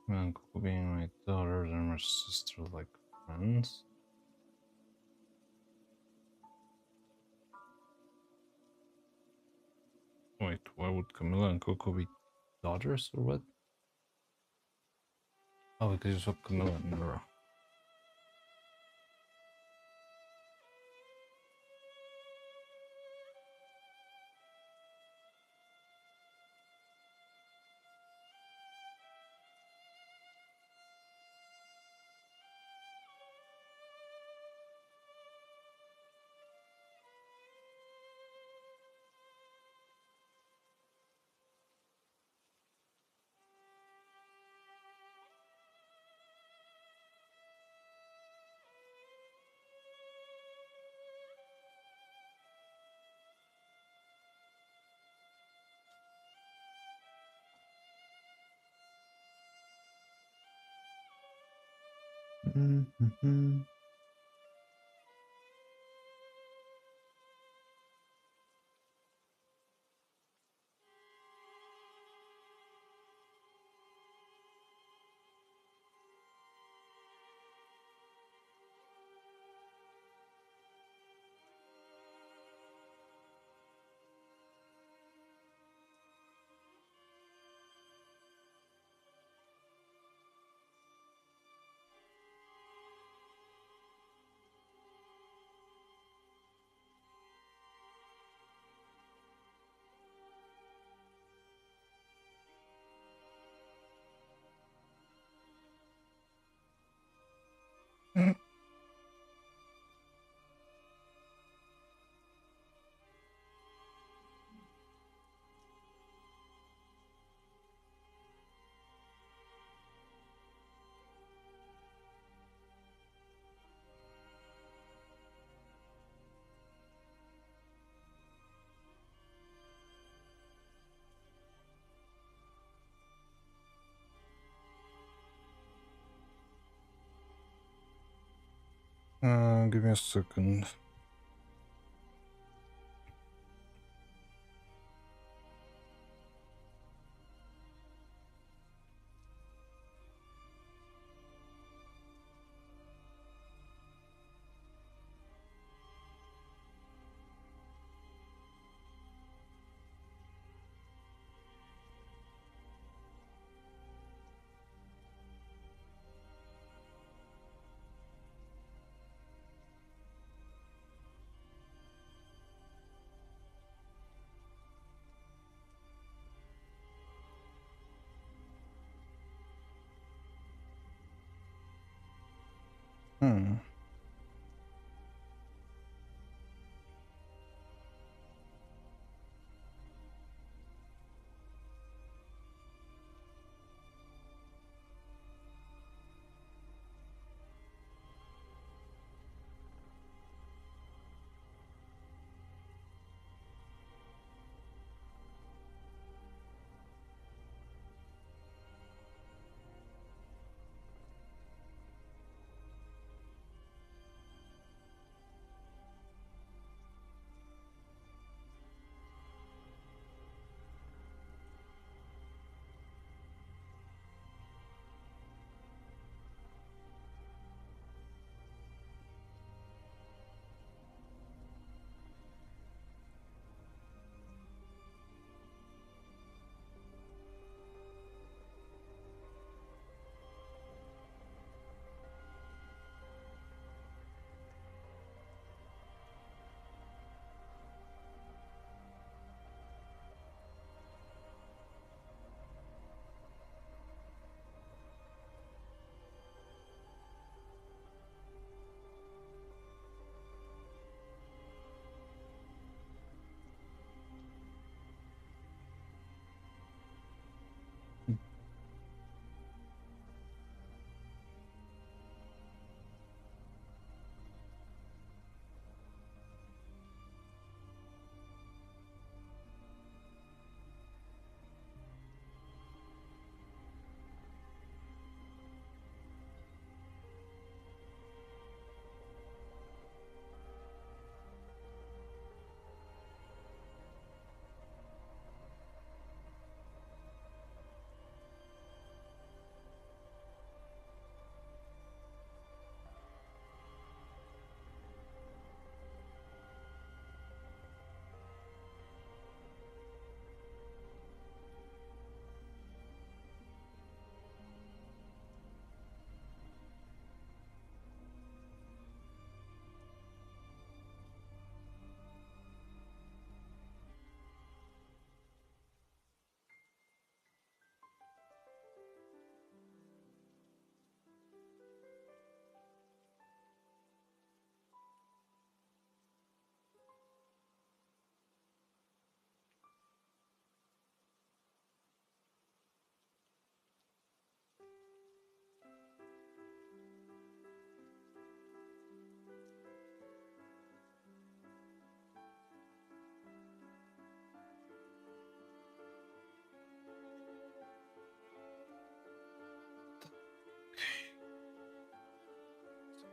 And Coco being my daughter and my sister like friends. Wait, why would Camilla and Coco be daughters or what? Oh, because you saw Camilla and Nora. Mm-hmm. Give me a second. Hmm.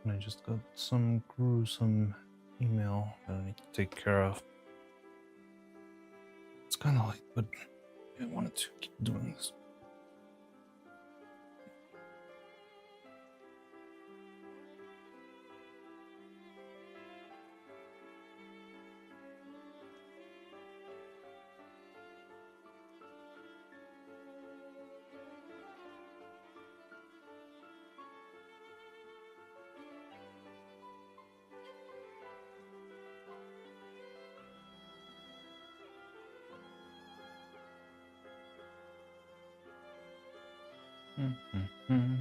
And I just got some gruesome email that I need to take care of. It's kind of late, but I wanted to keep doing this. Mm-hmm.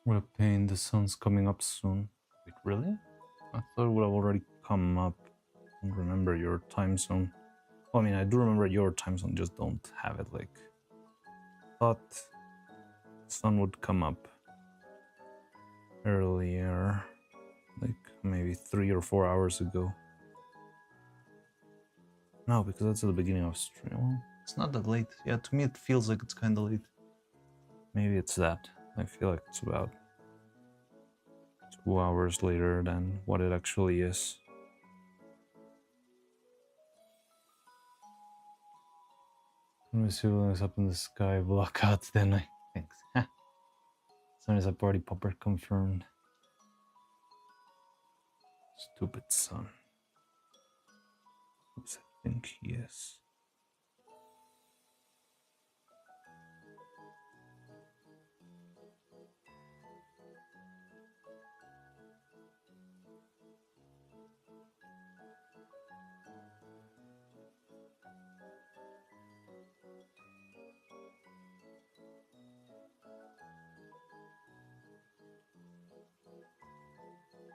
What a pain, the sun's coming up soon. Wait, really? I thought it would have already come up. I don't remember your time zone. Well, I mean, I do remember your time zone, just don't have it like... Thought the sun would come up earlier, like maybe 3 or 4 hours ago. No, because that's at the beginning of stream. Well, it's not that late. Yeah, to me it feels like it's kind of late. Maybe it's that. I feel like it's about 2 hours later than what it actually is. Let me see what's up in the sky. Blackout, then I... Thanks. Sun is a party popper confirmed. Stupid sun. Who's I think he is?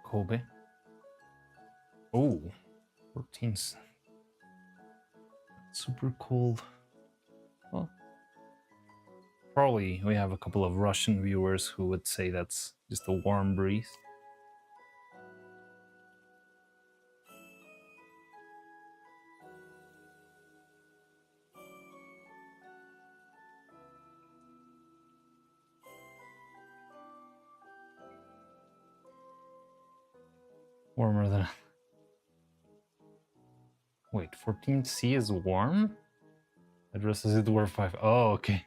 Kobe. Oh, 14th. Super cold. Well, probably we have a couple of Russian viewers who would say that's just a warm breeze. Warmer than... Wait, 14C is warm? Addresses it were 5. Oh, okay.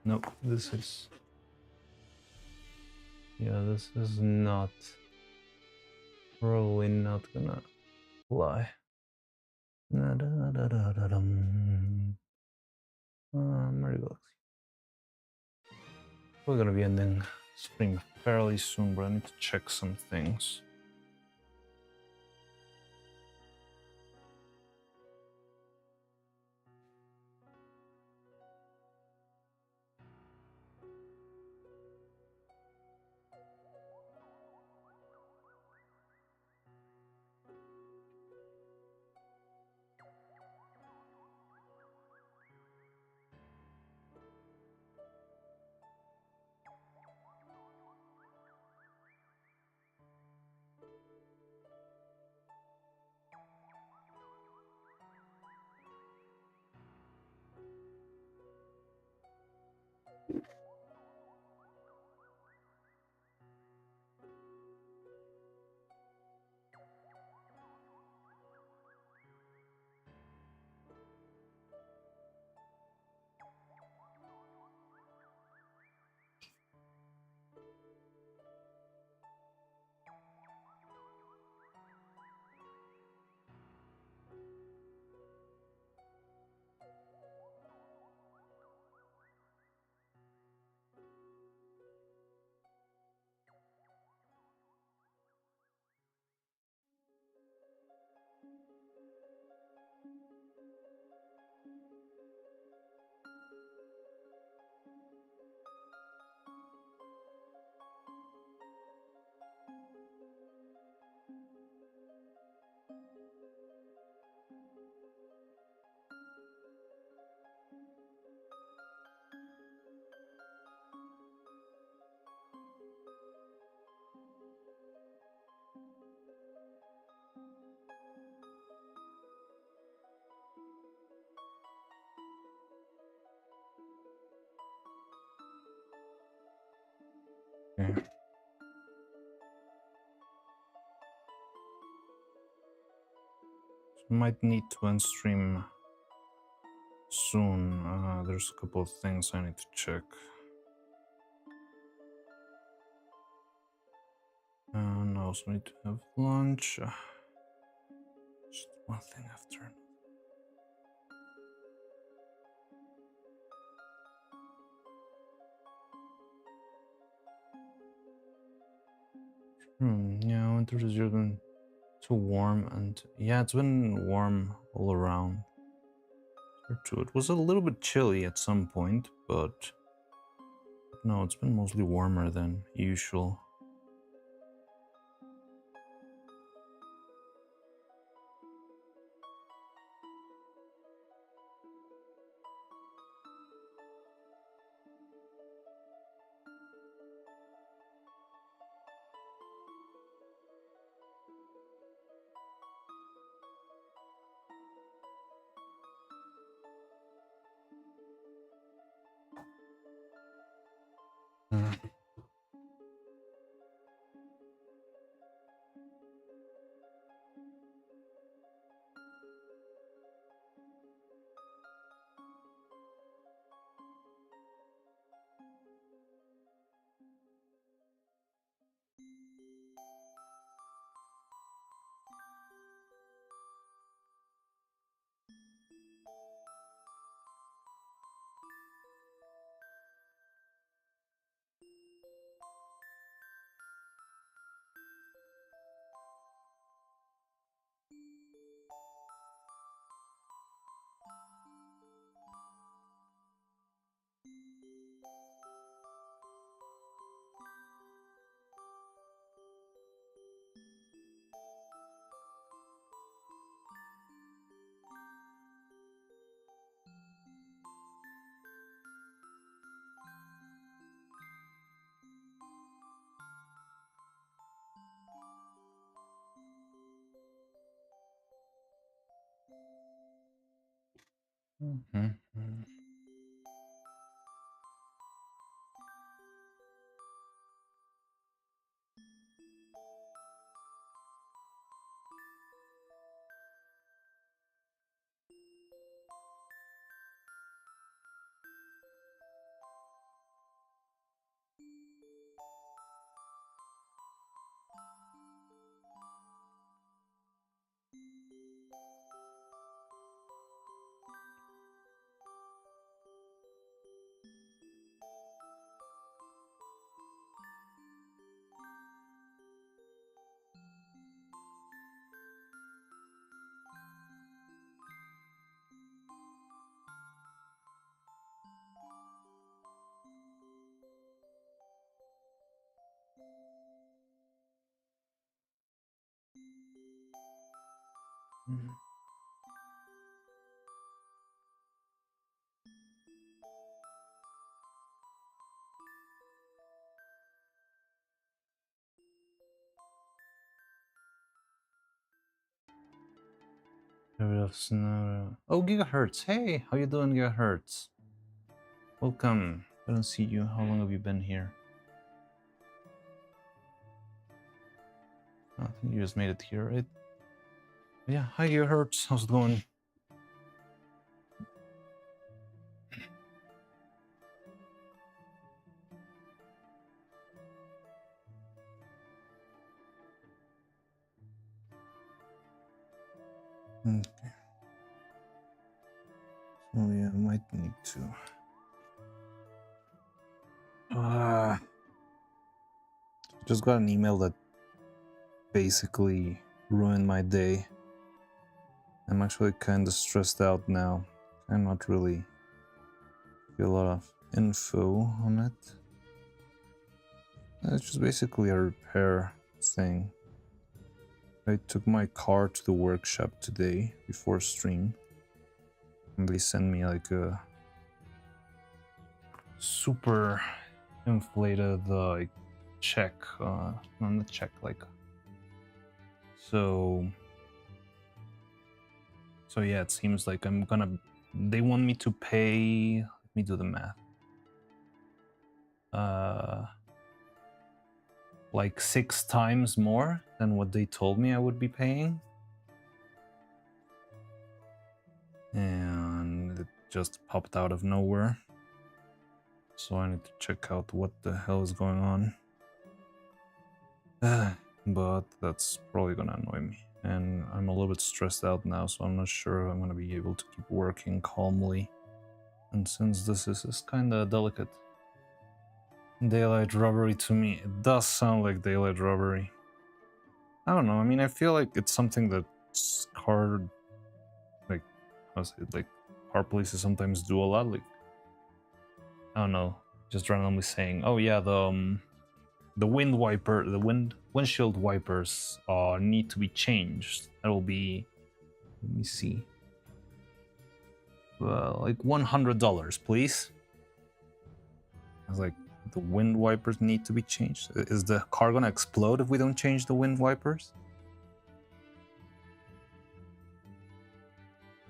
Nope, this is... Yeah, this is not... Probably not gonna fly. Mario Galaxy. We're gonna be ending stream fairly soon, but I need to check some things. Okay. Might need to end stream soon. There's a couple of things I need to check. And I also need to have lunch. Just one thing after. Yeah, winter has been too warm, and yeah, it's been warm all around. It was a little bit chilly at some point, but no, it's been mostly warmer than usual. Oh, Gigahertz. Hey, how you doing, Gigahertz? Welcome. I don't see you. How long have you been here? I think you just made it here, right? Yeah, hi, Gigahertz. How's it going? Okay. So yeah, I might need to. Just got an email that basically ruined my day. I'm actually kind of stressed out now. I'm not really feel a lot of info on it. It's just basically a repair thing. I took my car to the workshop today before stream, and they sent me like a super inflated like check, not a check, like so yeah, it seems like they want me to pay, let me do the math, like 6 times more than what they told me I would be paying. And it just popped out of nowhere. So I need to check out what the hell is going on. But that's probably gonna annoy me. And I'm a little bit stressed out now, so I'm not sure if I'm gonna be able to keep working calmly. And since this is kinda delicate. Daylight robbery to me, it does sound like daylight robbery. I don't know, I mean, I feel like it's something that car polices sometimes do a lot, like, I don't know, just randomly saying, oh yeah, the windshield wipers need to be changed. That will be, let me see, well, like $100, please. I was like, the wind wipers need to be changed. Is the car gonna explode if we don't change the wind wipers?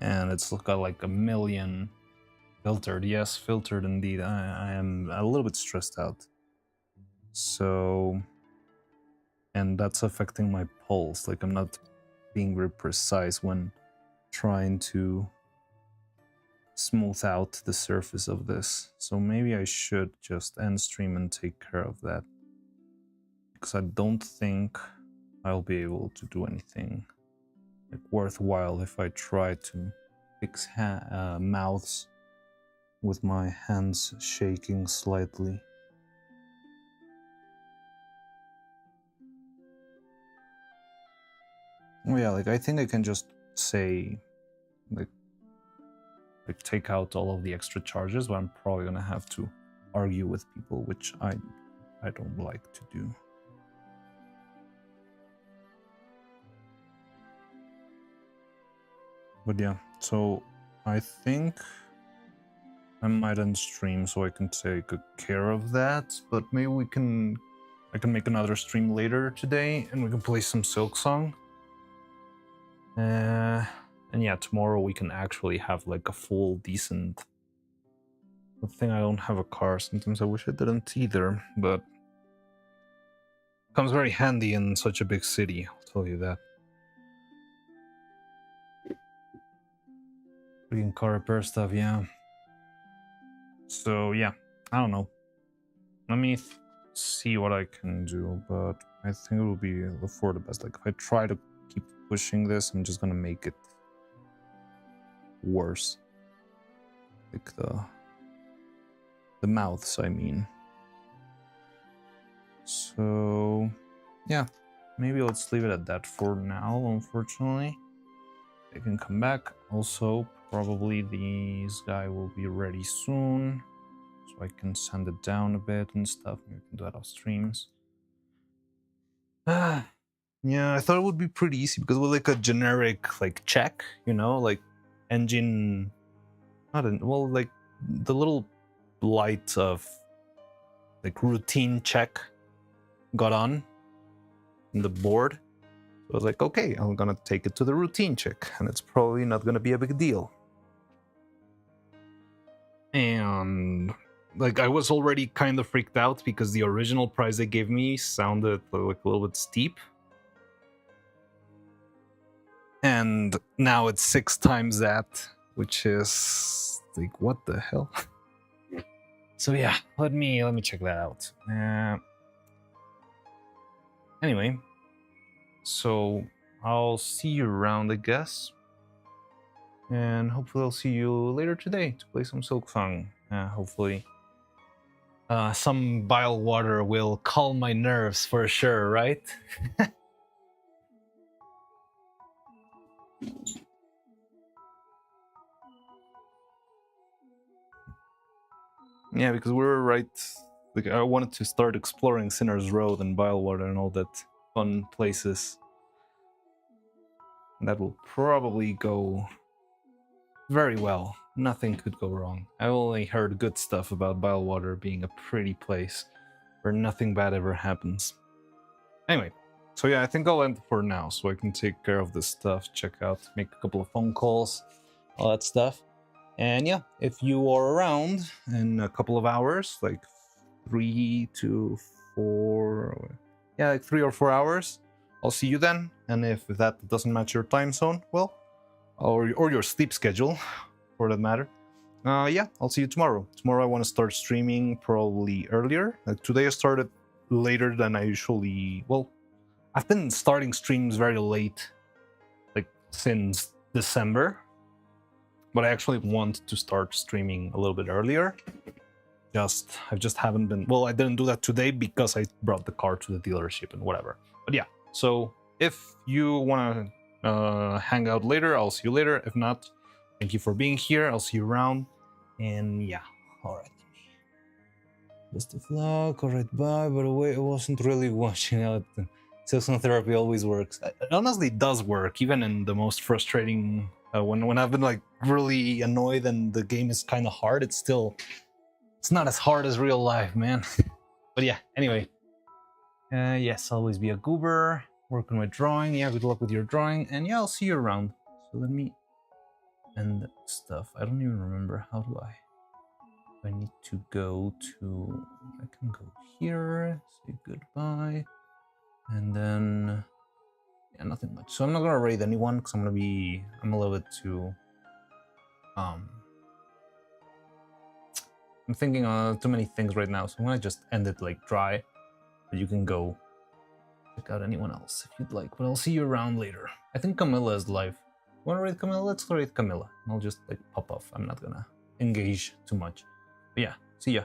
And it's got like a million filtered. Yes, filtered indeed. I am a little bit stressed out. So, and that's affecting my pulse. Like, I'm not being very precise when trying to smooth out the surface of this. So maybe I should just end stream and take care of that, because I don't think I'll be able to do anything like worthwhile if I try to fix mouths with my hands shaking slightly. Oh yeah, like I think I can just say like take out all of the extra charges, but I'm probably gonna have to argue with people, which I don't like to do. But yeah, so I think I might end stream so I can take good care of that, but maybe I can make another stream later today and we can play some Silk Song. And yeah, tomorrow we can actually have like a full decent. Good thing I don't have a car. Sometimes I wish I didn't either, but it comes very handy in such a big city, I'll tell you that. Freaking car repair stuff, yeah. So yeah, I don't know. Let me see what I can do, but I think it will be for the best. Like if I try to keep pushing this, I'm just gonna make it worse. Like the mouths, I mean. So yeah, maybe let's leave it at that for now, unfortunately. They can come back. Also, probably these guy will be ready soon, so I can send it down a bit and stuff. Maybe we can do that off streams. Yeah, I thought it would be pretty easy because with like a generic like check, you know, like engine, like the little light of like routine check got on the board. So I was like, okay, I'm gonna take it to the routine check, and it's probably not gonna be a big deal. And like I was already kind of freaked out because the original price they gave me sounded like a little bit steep. And now it's 6 times that, which is like, what the hell? So yeah, let me check that out. Anyway, so I'll see you around, I guess. And hopefully I'll see you later today to play some Silk Song. Hopefully some bile water will calm my nerves for sure, right? Yeah, because we were right. Like I wanted to start exploring Sinner's Road and Bilewater and all that fun places. And that will probably go very well. Nothing could go wrong. I only heard good stuff about Bilewater being a pretty place where nothing bad ever happens. Anyway, so yeah, I think I'll end for now so I can take care of this stuff, check out, make a couple of phone calls, all that stuff. And yeah, if you are around in a couple of hours, like 3 to 4, yeah, like 3 or 4 hours. I'll see you then. And if that doesn't match your time zone, well, or your sleep schedule, for that matter, yeah, I'll see you tomorrow. Tomorrow I want to start streaming probably earlier. Like today I started later than I usually. Well, I've been starting streams very late, like since December. But I actually want to start streaming a little bit earlier. I just haven't been. Well, I didn't do that today because I brought the car to the dealership and whatever. But yeah, so if you want to hang out later, I'll see you later. If not, thank you for being here. I'll see you around. And yeah, all right. Best of luck. All right, bye. By the way, I wasn't really watching out. Sex therapy always works. It honestly does work, even in the most frustrating. When I've been like really annoyed and the game is kind of hard, it's not as hard as real life, man. But yeah, anyway. Yes, always be a goober. Work on my drawing. Yeah, good luck with your drawing. And yeah, I'll see you around. So let me end stuff. I don't even remember. How do I? I need to go to. I can go here. Say goodbye. And then. Yeah, nothing much. So I'm not gonna raid anyone because I'm a little bit too. I'm thinking too many things right now, so I'm gonna just end it like dry. But you can go check out anyone else if you'd like. But I'll see you around later. I think Camilla is live. Wanna raid Camilla? Let's raid Camilla. I'll just like pop off. I'm not gonna engage too much. But yeah, see ya.